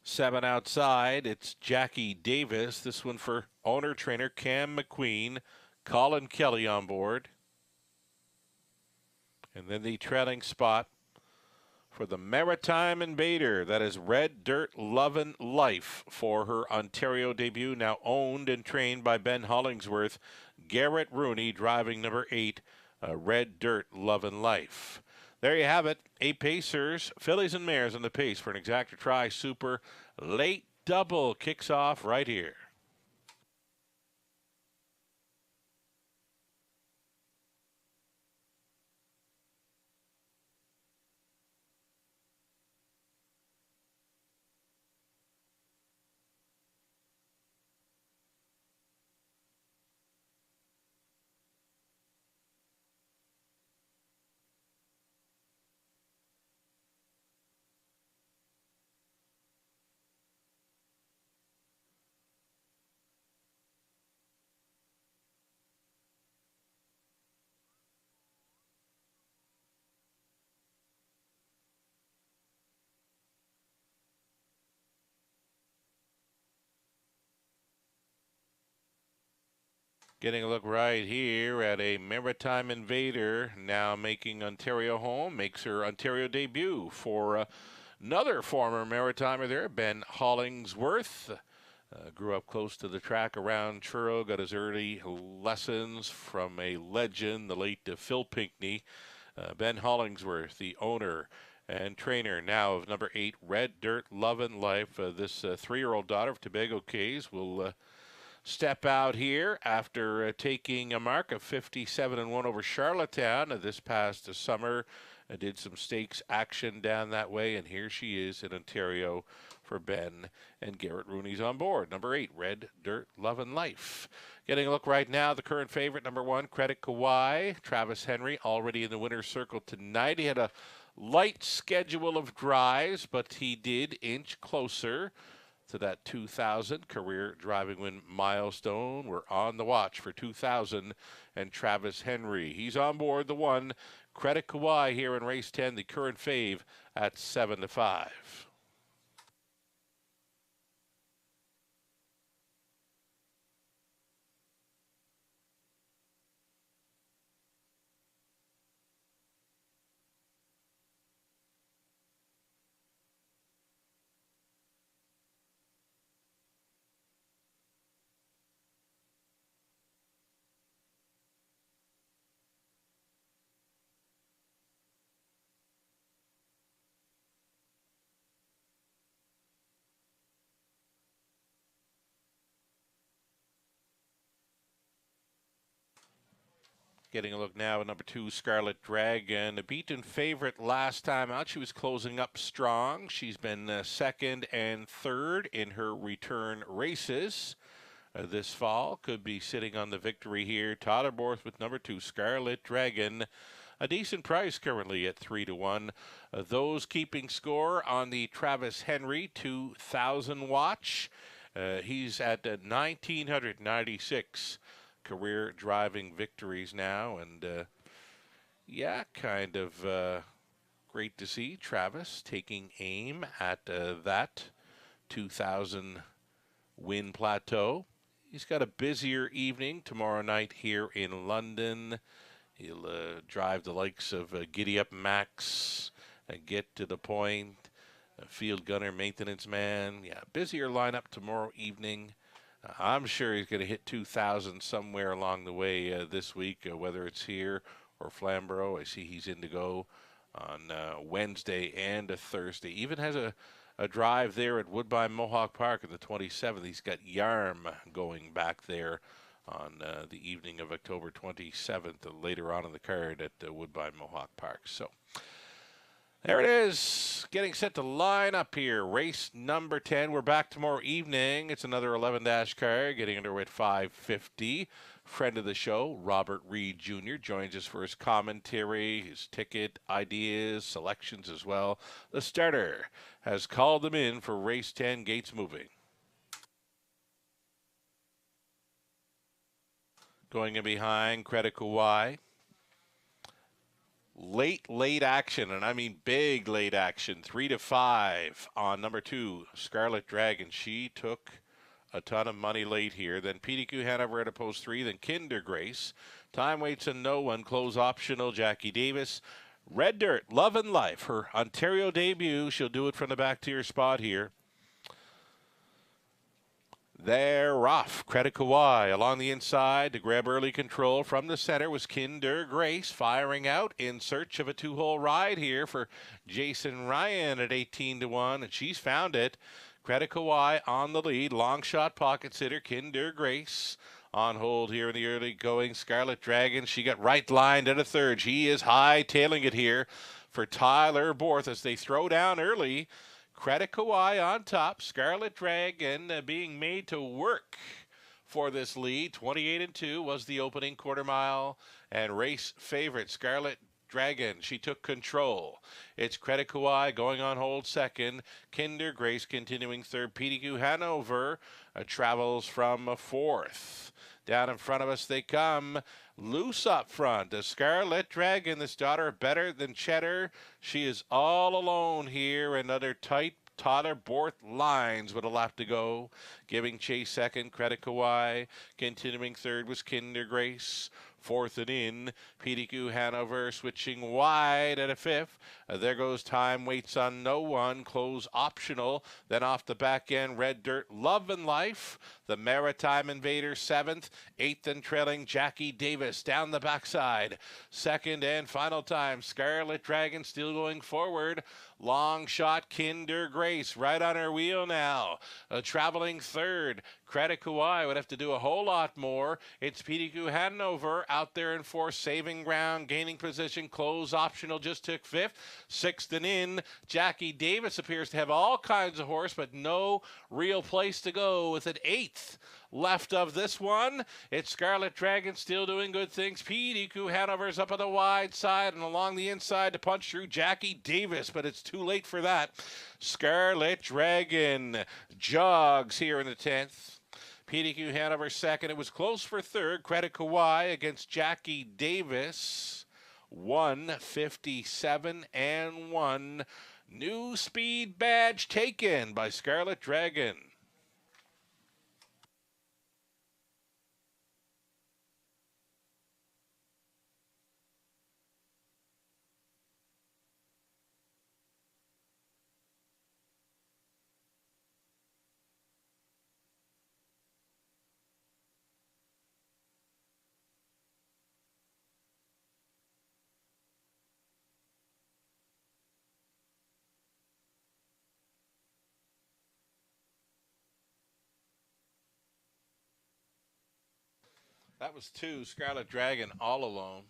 7 outside, it's Jackie Davis. This one for owner trainer Cam McQueen. Colin Kelly on board. And then the trailing spot for the Maritime Invader. That is Red Dirt Lovin' Life for her Ontario debut. Now owned and trained by Ben Hollingsworth. Garrett Rooney driving number 8, Red Dirt Lovin' Life. There you have it. 8 pacers, fillies and mares on the pace for an Exacta Tri Super late double. Kicks off right here. Getting a look right here at a Maritime Invader now making Ontario home. Makes her Ontario debut for another former Maritimer there, Ben Hollingsworth. Grew up close to the track around Truro. Got his early lessons from a legend, the late Phil Pinckney. Ben Hollingsworth, the owner and trainer now of number 8, Red Dirt Lovin' Life. This 3-year-old daughter of Tobago Cays will step out here after taking a mark of 57-1 over Charlottetown this past summer. Did some stakes action down that way, and here she is in Ontario for Ben, and Garrett Rooney's on board. Number 8, Red Dirt Lovin' Life. Getting a look right now, the current favorite, number 1, Credit Kauai. Travis Henry already in the winner's circle tonight. He had a light schedule of drives, but he did inch closer to that 2000 career driving win milestone. We're on the watch for 2000 and Travis Henry. He's on board the 1, Credit Kauai here in race 10, the current fave at 7-5. Getting a look now at number 2, Scarlet Dragon. A beaten favorite last time out. She was closing up strong. She's been second and third in her return races this fall. Could be sitting on the victory here. Totterborth with number 2, Scarlet Dragon. A decent price currently at 3-1. Those keeping score on the Travis Henry 2000 watch. He's at 1,996 career driving victories now, and yeah, kind of great to see Travis taking aim at that 2000 win plateau. He's got a busier evening tomorrow night here in London. He'll drive the likes of Giddy Up Max, Get to the Point, Field Gunner, Maintenance Man. Yeah, busier lineup tomorrow evening. I'm sure he's going to hit 2,000 somewhere along the way this week, whether it's here or Flamborough. I see he's in to go on Wednesday and a Thursday. Even has a drive there at Woodbine Mohawk Park on the 27th. He's got Yarm going back there on the evening of October 27th, later on in the card at Woodbine Mohawk Park. So there it is, getting set to line up here. Race number 10. We're back tomorrow evening. It's another 11 dash car getting underway at 5:50. Friend of the show, Robert Reed Jr., joins us for his commentary, his ticket ideas, selections as well. The starter has called them in for race 10, gates moving. Going in behind, Credit Kawhi. Late action, and I mean big late action. 3-5 on number 2, Scarlet Dragon. She took a ton of money late here. Then PDQ Hanover at a post 3. Then Kinder Grace. Time waits and no one. Close optional, Jackie Davis. Red Dirt, Love and Life. Her Ontario debut. She'll do it from the back tier spot here. They're off. Credit Kawhi along the inside to grab early control. From the center was Kinder Grace firing out in search of a 2-hole ride here for Jason Ryan at 18-1, and she's found it. Credit Kawhi on the lead. Long shot pocket sitter Kinder Grace on hold here in the early going. Scarlet Dragon, she got right lined at a third. He is high-tailing it here for Tyler Borth as they throw down early. Credit Kawhi on top. Scarlet Dragon being made to work for this lead. 28-2 was the opening quarter mile. And race favorite, Scarlet Dragon. She took control. It's Credit Kawhi going on hold second. Kinder Grace continuing third. PDQ Hanover travels from fourth. Down in front of us they come. Loose up front. The Scarlet Dragon, this daughter of Better Than Cheddar. She is all alone here. Another tight Totterborth lines with a lap to go. Giving chase second, Credit Kawhi. Continuing third was Kinder Grace. Fourth and in, PDQ Hanover switching wide at a fifth. There goes Time Waits on No One. Close optional. Then off the back end, Red Dirt, Love and Life. The Maritime Invader seventh. Eighth and trailing, Jackie Davis down the backside. Second and final time, Scarlet Dragon still going forward. Long shot, Kinder Grace right on her wheel now. Traveling third. Credit Kawhi would have to do a whole lot more. It's PDQ Hanover out there in fourth, saving ground, gaining position, close optional, just took fifth. Sixth and in, Jackie Davis appears to have all kinds of horse, but no real place to go with an eighth left of this one. It's Scarlet Dragon still doing good things. PDQ Hanover's up on the wide side and along the inside to punch through Jackie Davis, but it's too late for that. Scarlet Dragon jogs here in the 10th. PDQ Hanover second. It was close for third. Credit Kawhi against Jackie Davis. 157-1. New speed badge taken by Scarlet Dragon. That was 2. Scarlet Dragon all alone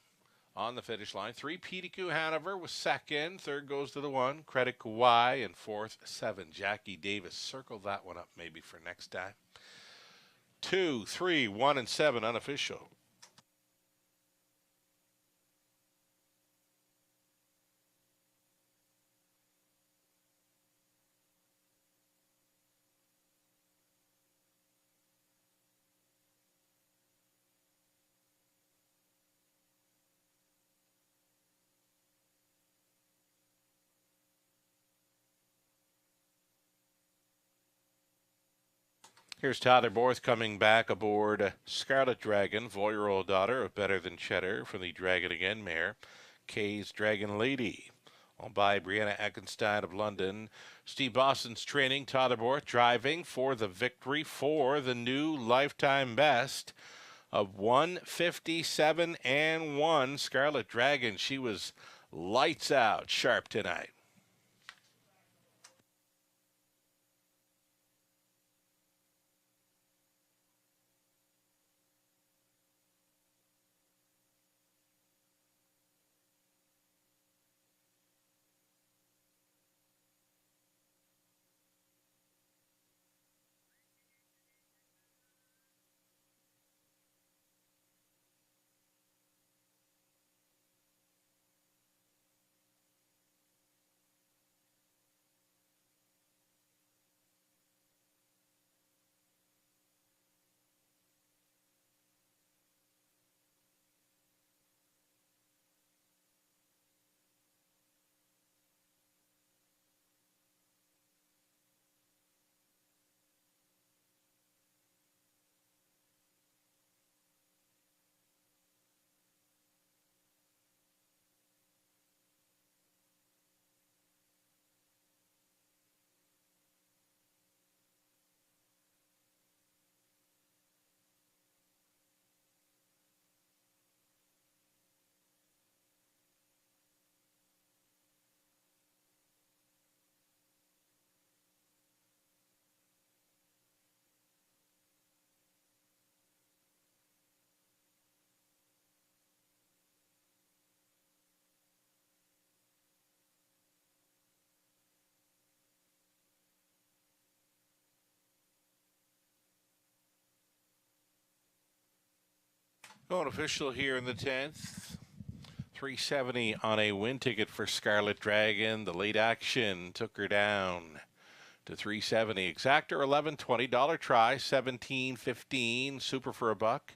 on the finish line. 3. PDQ Hanover was second. Third goes to the 1. Credit Kawhi. And fourth, 7. Jackie Davis. Circle that one up maybe for next time. 2, 3, 1, and 7 unofficial. Here's Tyler Borth coming back aboard Scarlet Dragon, 4-year-old daughter of Better Than Cheddar from the Dragon Again mare, Kay's Dragon Lady. Owned by Brianna Eckenstein of London. Steve Boston's training, Tyler Borth driving for the victory for the new lifetime best of 157 and 1. Scarlet Dragon, she was lights out sharp tonight. Going official here in the 10th. 370 on a win ticket for Scarlet Dragon. The late action took her down to 370. Exactor $11.20. Try $17.15. Super for a buck.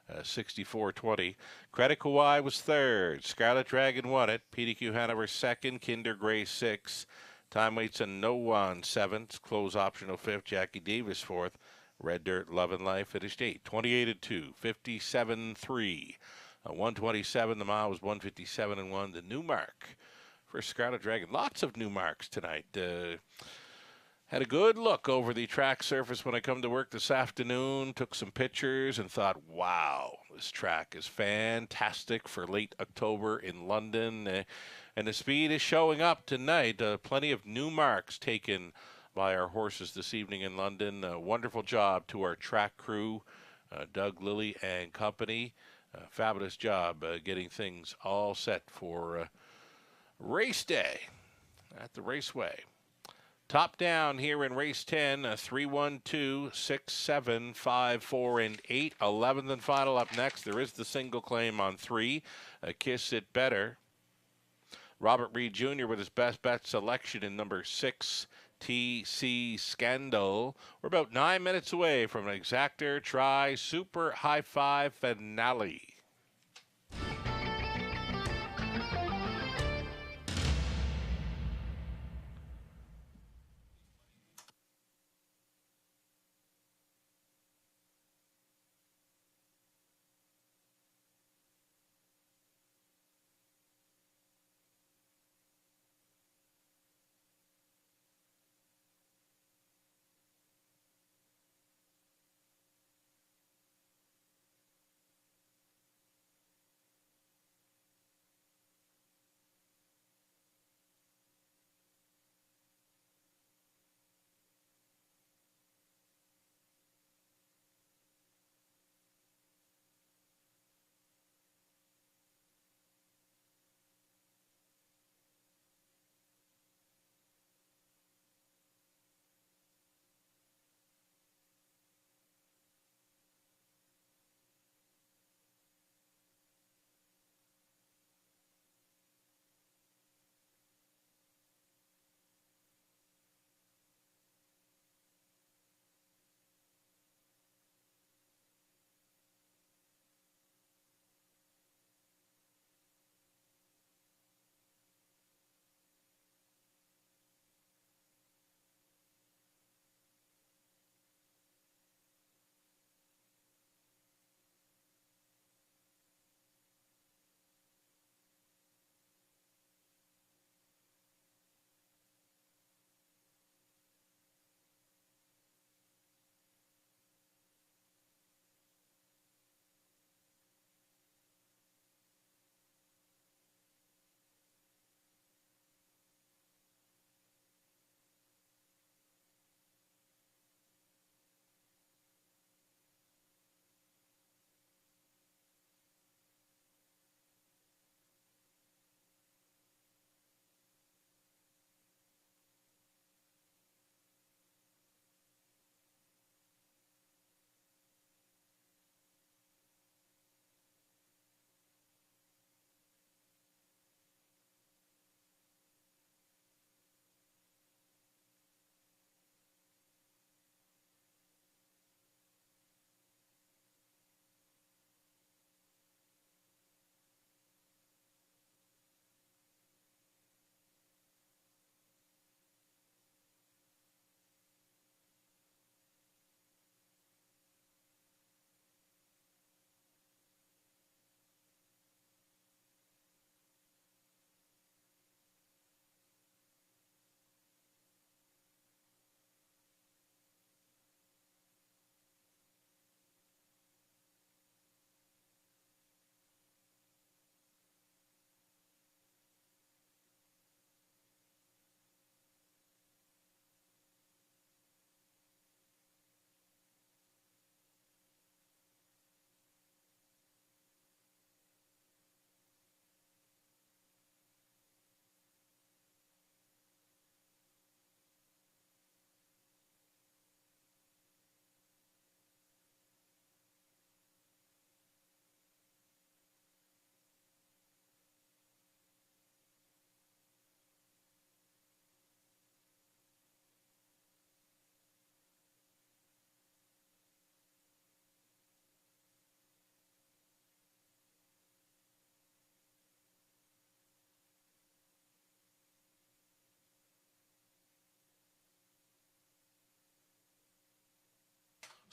$64.20. Credit Kawhi was third. Scarlet Dragon won it. PDQ Hanover second. Kinder Gray 6. Time waits and no one 7th. Close optional 5th. Jackie Davis 4th. Red Dirt, Love and Life finished 8th. 28 and 2, 57-3. 127. The mile was 157 and 1. The new mark for Scarlet Dragon. Lots of new marks tonight. Had a good look over the track surface when I come to work this afternoon. Took some pictures and thought, wow, this track is fantastic for late October in London. And the speed is showing up tonight. Plenty of new marks taken by our horses this evening in London. Wonderful job to our track crew, Doug Lilly and company. Fabulous job getting things all set for race day at the Raceway. Top down here in race 10, 3, 1, 2, 6, 7, 5, 4, and 8. 11th and final up next. There is the single claim on 3. Kiss It Better. Robert Reed Jr. with his best bet selection in number 6. TC Scandal. We're about 9 minutes away from an Exactor Try Super High Five finale.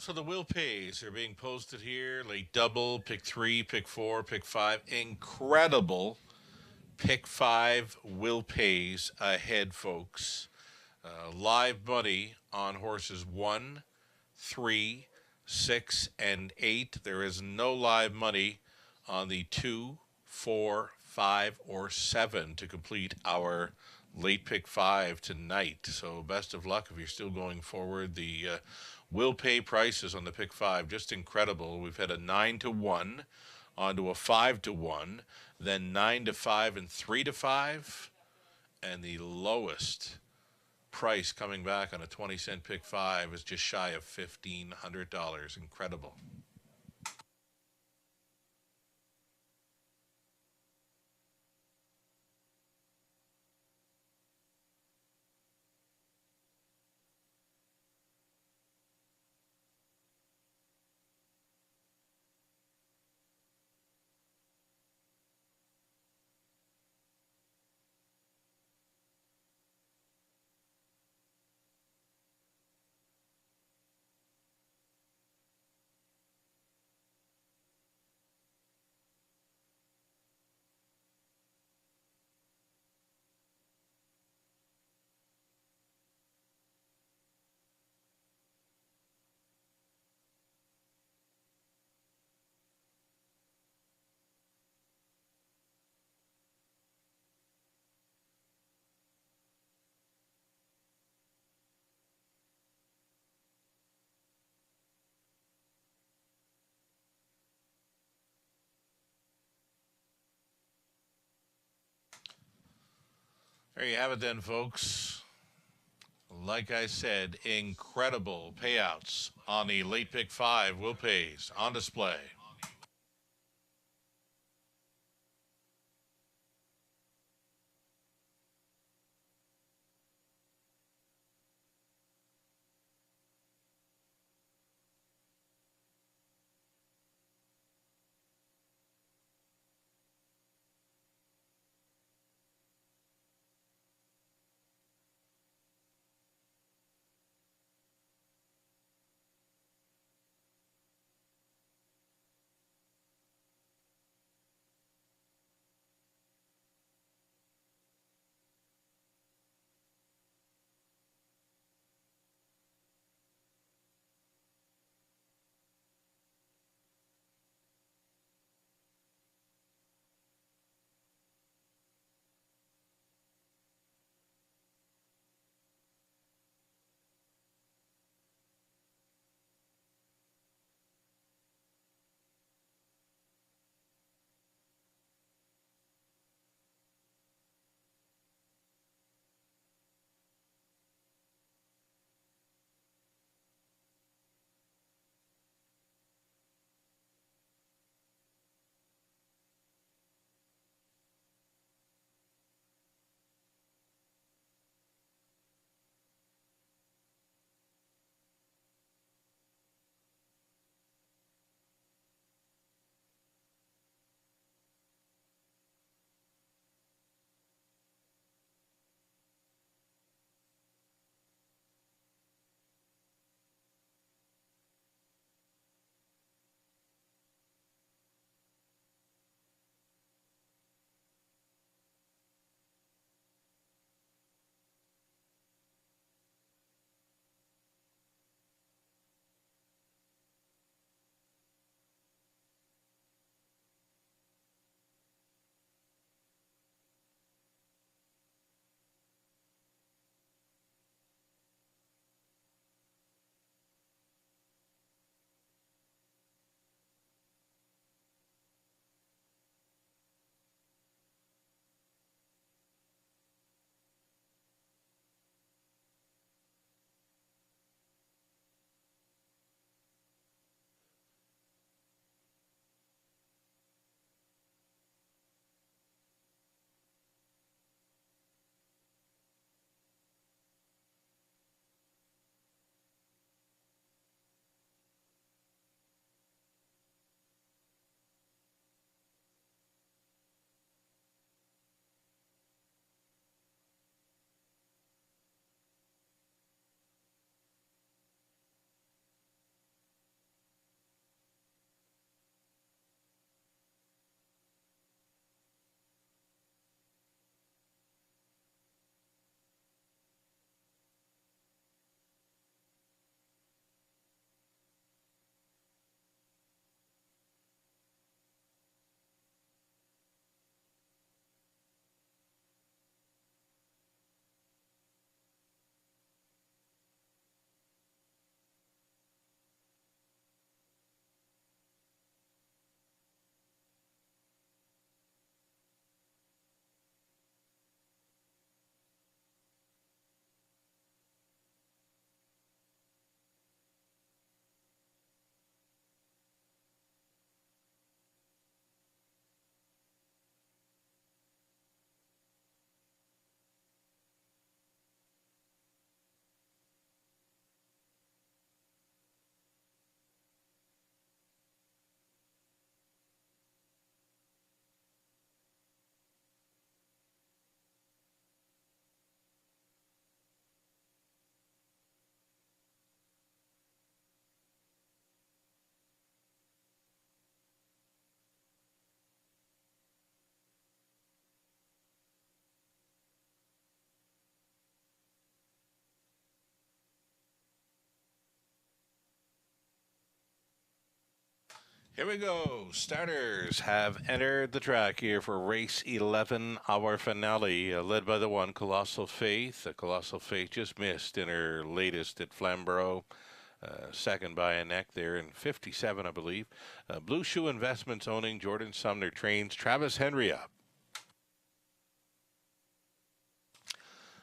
So the will pays are being posted here. Late double, pick 3, pick 4, pick 5. Incredible pick 5 will pays ahead, folks. Live money on horses 1, 3, 6, and 8. There is no live money on the 2, 4, 5, or 7 to complete our late pick 5 tonight. So best of luck if you're still going forward. The will pay prices on the pick 5 just incredible. We've had a 9 to 1 onto a 5 to 1, then 9 to 5 and 3 to 5, and the lowest price coming back on a 20-cent pick 5 is just shy of $1,500. Incredible. There you have it then, folks. Like I said, incredible payouts on the late pick 5 will pays on display. Here we go. Starters have entered the track here for race 11, our finale, led by the one, Colossal Faith. Colossal Faith just missed in her latest at Flamborough. Second by a neck there in 57, I believe. Blue Shoe Investments owning Jordan Sumner trains Travis Henry up.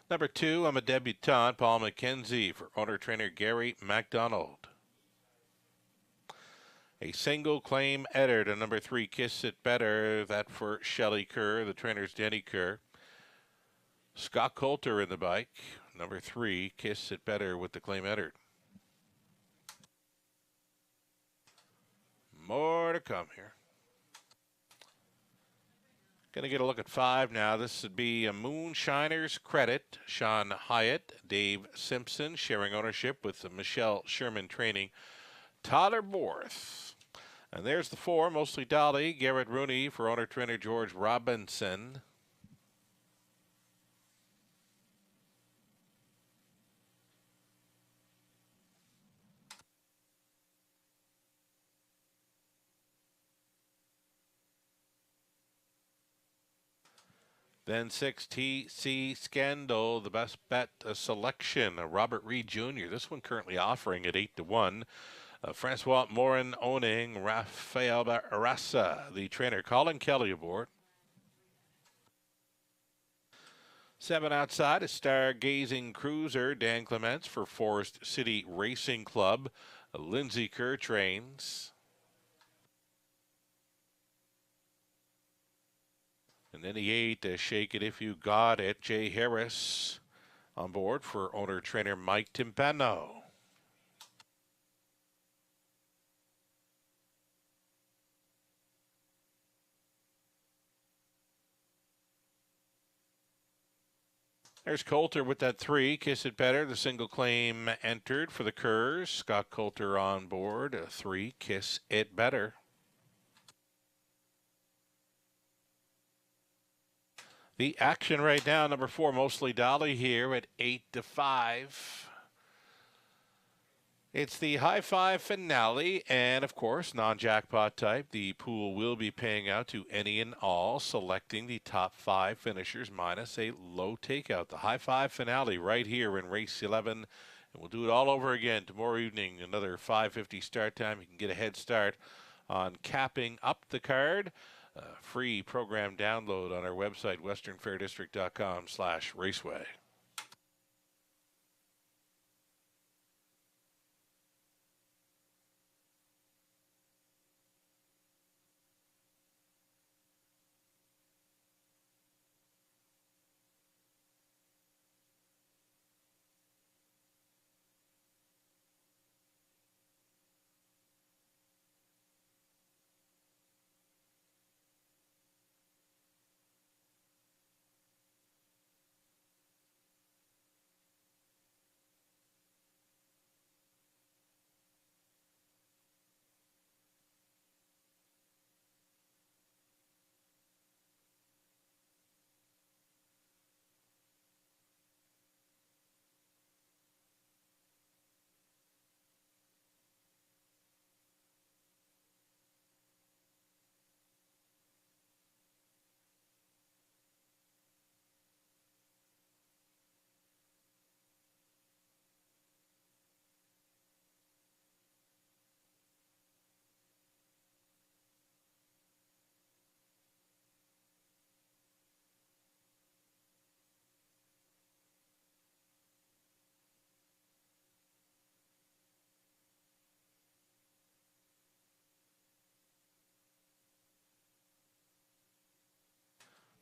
Number 2, I'm a Debutante, Paul McKenzie for owner-trainer Gary MacDonald. A single claim Edder to number 3, Kiss It Better. That for Shelley Kerr. The trainer's Denny Kerr. Scott Coulter in the bike. Number 3, Kiss It Better with the claim Edder. More to come here. Going to get a look at 5 now. This would be a Moonshiner's Credit. Sean Hyatt, Dave Simpson sharing ownership with Michelle Sherman training Tyler Borth. And there's the 4, mostly Dolly, Garrett Rooney for owner-trainer George Robinson. Then 6, TC Scandal, the best bet selection, Robert Reed Jr. This one currently offering at 8-1. Francois Morin owning Rafael Arasa, the trainer. Colin Kelly aboard. 7 outside, a Stargazing Cruiser, Dan Clements for Forest City Racing Club. Lindsay Kerr trains. And then the 8, Shake It If You Got It, Jay Harris on board for owner-trainer Mike Timpano. There's Coulter with that 3, Kiss It Better. The single claim entered for the Kerrs. Scott Coulter on board, 3, Kiss It Better. The action right now, number 4, mostly Dolly here at 8-5. It's the high 5 finale, and of course, non-jackpot type. The pool will be paying out to any and all, selecting the top 5 finishers minus a low takeout. The high 5 finale right here in race 11, and we'll do it all over again tomorrow evening. Another 5:50 start time. You can get a head start on capping up the card. Free program download on our website, westernfairdistrict.com/raceway.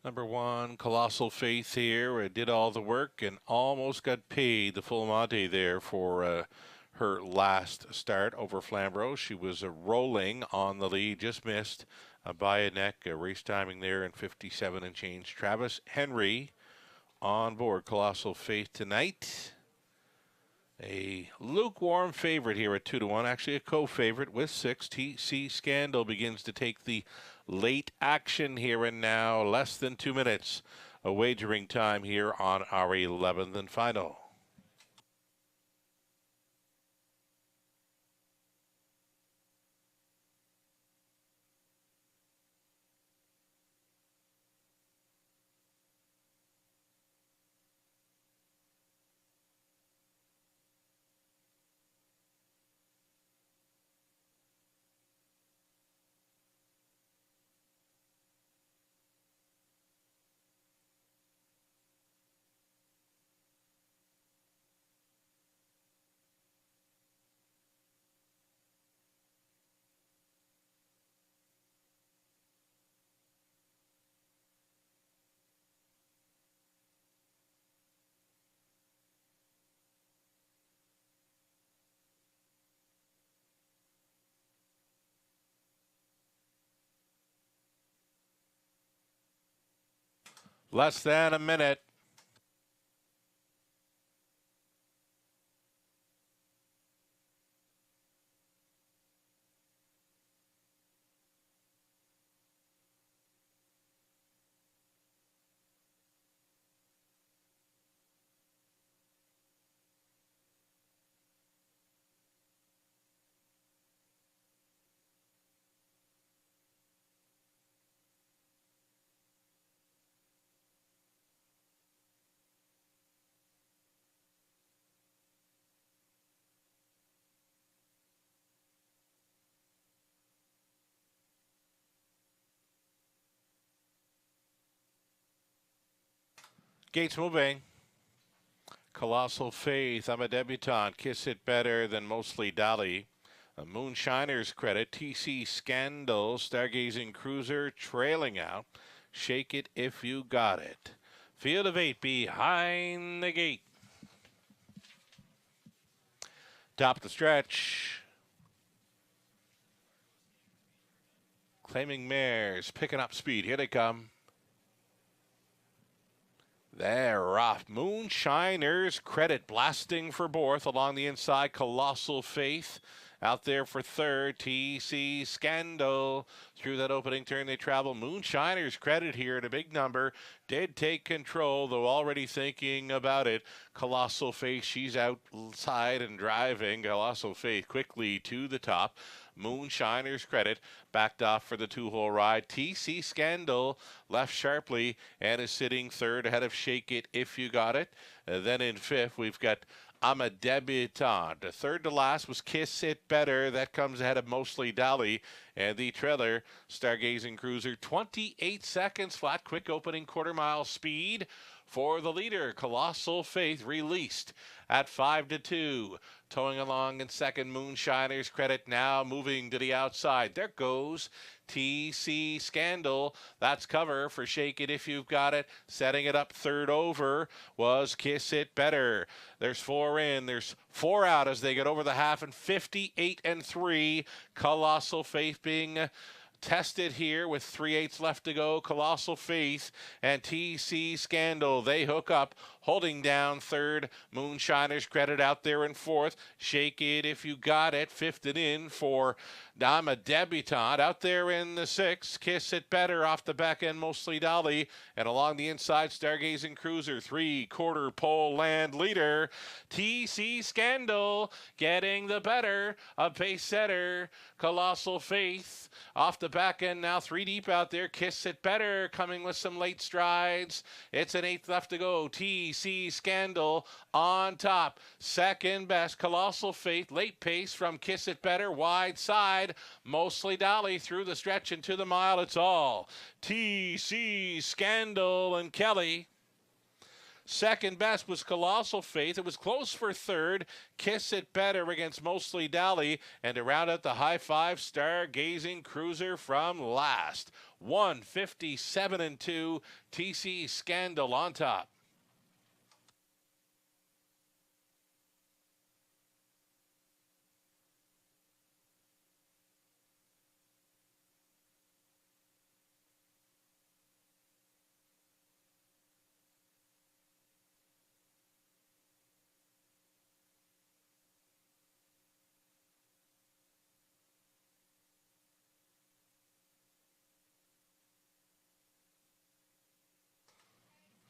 Number 1, Colossal Faith here. Did all the work and almost got paid the full Monte there for her last start over Flamborough. She was rolling on the lead, just missed by a neck. Race timing there in 57 and change. Travis Henry on board Colossal Faith tonight. A lukewarm favorite here at 2-1. Actually a co-favorite with 6. TC Scandal begins to take the late action here and now. Less than 2 minutes of wagering time here on our 11th and final. Less than a minute. Gates moving. Colossal Faith. I'm a debutante. Kiss It Better Than Mostly Dolly. A Moonshiner's Credit. TC Scandal. Stargazing Cruiser trailing out. Shake It If You Got It. Field of 8 behind the gate. Top of the stretch. Claiming Mares. Picking up speed. Here they come. They're off. Moonshiner's Credit blasting for fourth along the inside. Colossal Faith out there for third. TC Scandal through that opening turn they travel. Moonshiner's Credit here at a big number. Did take control, though already thinking about it. Colossal Faith, she's outside and driving. Colossal Faith quickly to the top. Moonshiner's Credit backed off for the two-hole ride. TC Scandal left sharply and is sitting third ahead of Shake It If You Got It. Then in fifth, we've got I'm a Debutante. Third to last was Kiss It Better. That comes ahead of Mostly Dolly. And the trailer, Stargazing Cruiser, 28 seconds flat. Quick opening quarter-mile speed for the leader. Colossal Faith released at 5-2. Towing along in second, Moonshiner's Credit now moving to the outside. There goes TC Scandal. That's cover for Shake It If You've Got It. Setting it up third over was Kiss It Better. There's four in. There's four out as they get over the half, and 58-3. Colossal Faith being tested here with 3/8 left to go. Colossal Faith and TC Scandal, they hook up, holding down third. Moonshiner's Credit out there in fourth. Shake It If You Got It, fifth and in for I'm a Debutante. Out there in the sixth, Kiss It Better off the back end, Mostly Dolly. And along the inside, Stargazing Cruiser, three-quarter pole land leader. TC Scandal getting the better of Pace Setter. Colossal Faith off the back end now, three deep out there. Kiss It Better coming with some late strides. It's an eighth left to go. TC Scandal on top. Second best, Colossal Faith. Late pace from Kiss It Better. Wide side, Mostly Dolly through the stretch into the mile. It's all TC Scandal and Kelly. Second best was Colossal Faith. It was close for third. Kiss It Better against Mostly Dolly. And to round out the high five, Stargazing Cruiser from last. 157-2. TC Scandal on top.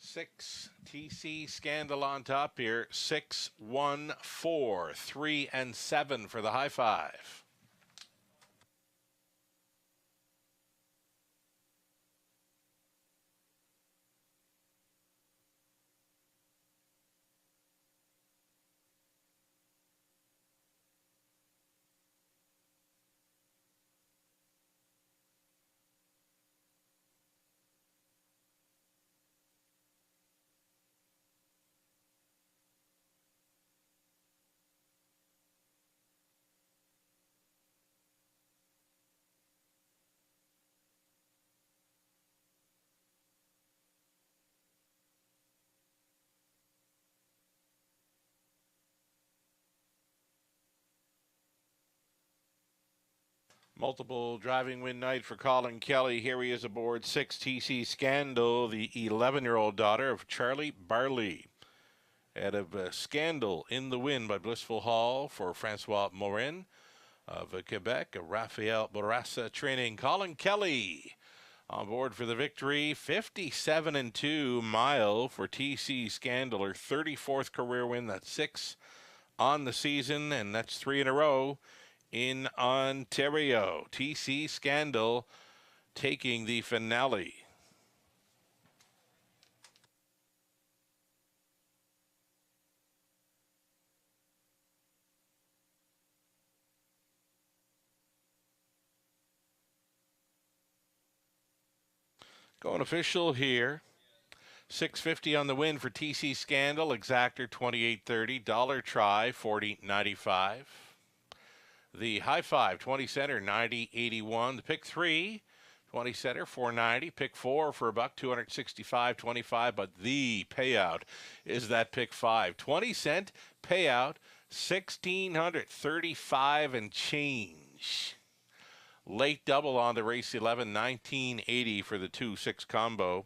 Six, TC Scandal on top here. 6, 1, 4, 3, and 7 for the high five. Multiple driving win night for Colin Kelly. Here he is aboard 6 TC Scandal, the 11-year-old daughter of Charlie Barley. Out of Scandal in the win by Blissful Hall for Francois Morin of Quebec. Raphael Bourassa training. Colin Kelly on board for the victory. 57-2 mile for TC Scandal, her 34th career win. That's 6 on the season, and that's 3 in a row in Ontario. TC Scandal taking the finale. Going official here. $6.50 on the win for TC Scandal. Exactor $28.30. Dollar try $40.95. The high five 20 center $90.81. The pick 3 20 center $4.90. Pick 4 for $1 $265.25. But the payout is that pick 5 20-cent payout $1,635 and change. Late double on the race 11 $19.80 for the 2-6 combo.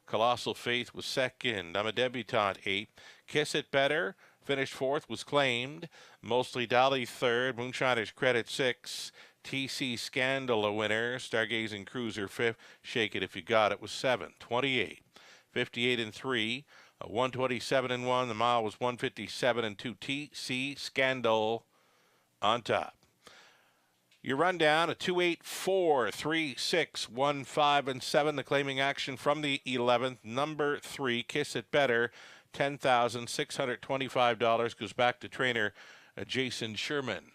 Colossal Faith was second. I'm a debutante 8. Kiss It Better finished 4th, was claimed. Mostly Dolly 3rd. Moonshiner's Credit 6. TC Scandal a winner. Stargazing Cruiser 5th. Shake It If You Got It was 7. 28. 58-3. 127-1. The mile was 157-2. TC Scandal on top. Your rundown, a 2, 8, 4, 3, 6, 1, 5, and 7. The claiming action from the 11th. Number 3, Kiss It Better, $10,625 goes back to trainer Jason Sherman.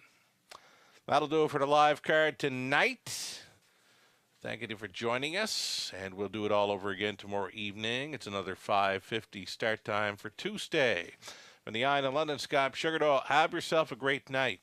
That'll do it for the live card tonight. Thank you for joining us, and we'll do it all over again tomorrow evening. It's another 5:50 start time for Tuesday. From the Eye in London, Scott Sugardoll, have yourself a great night.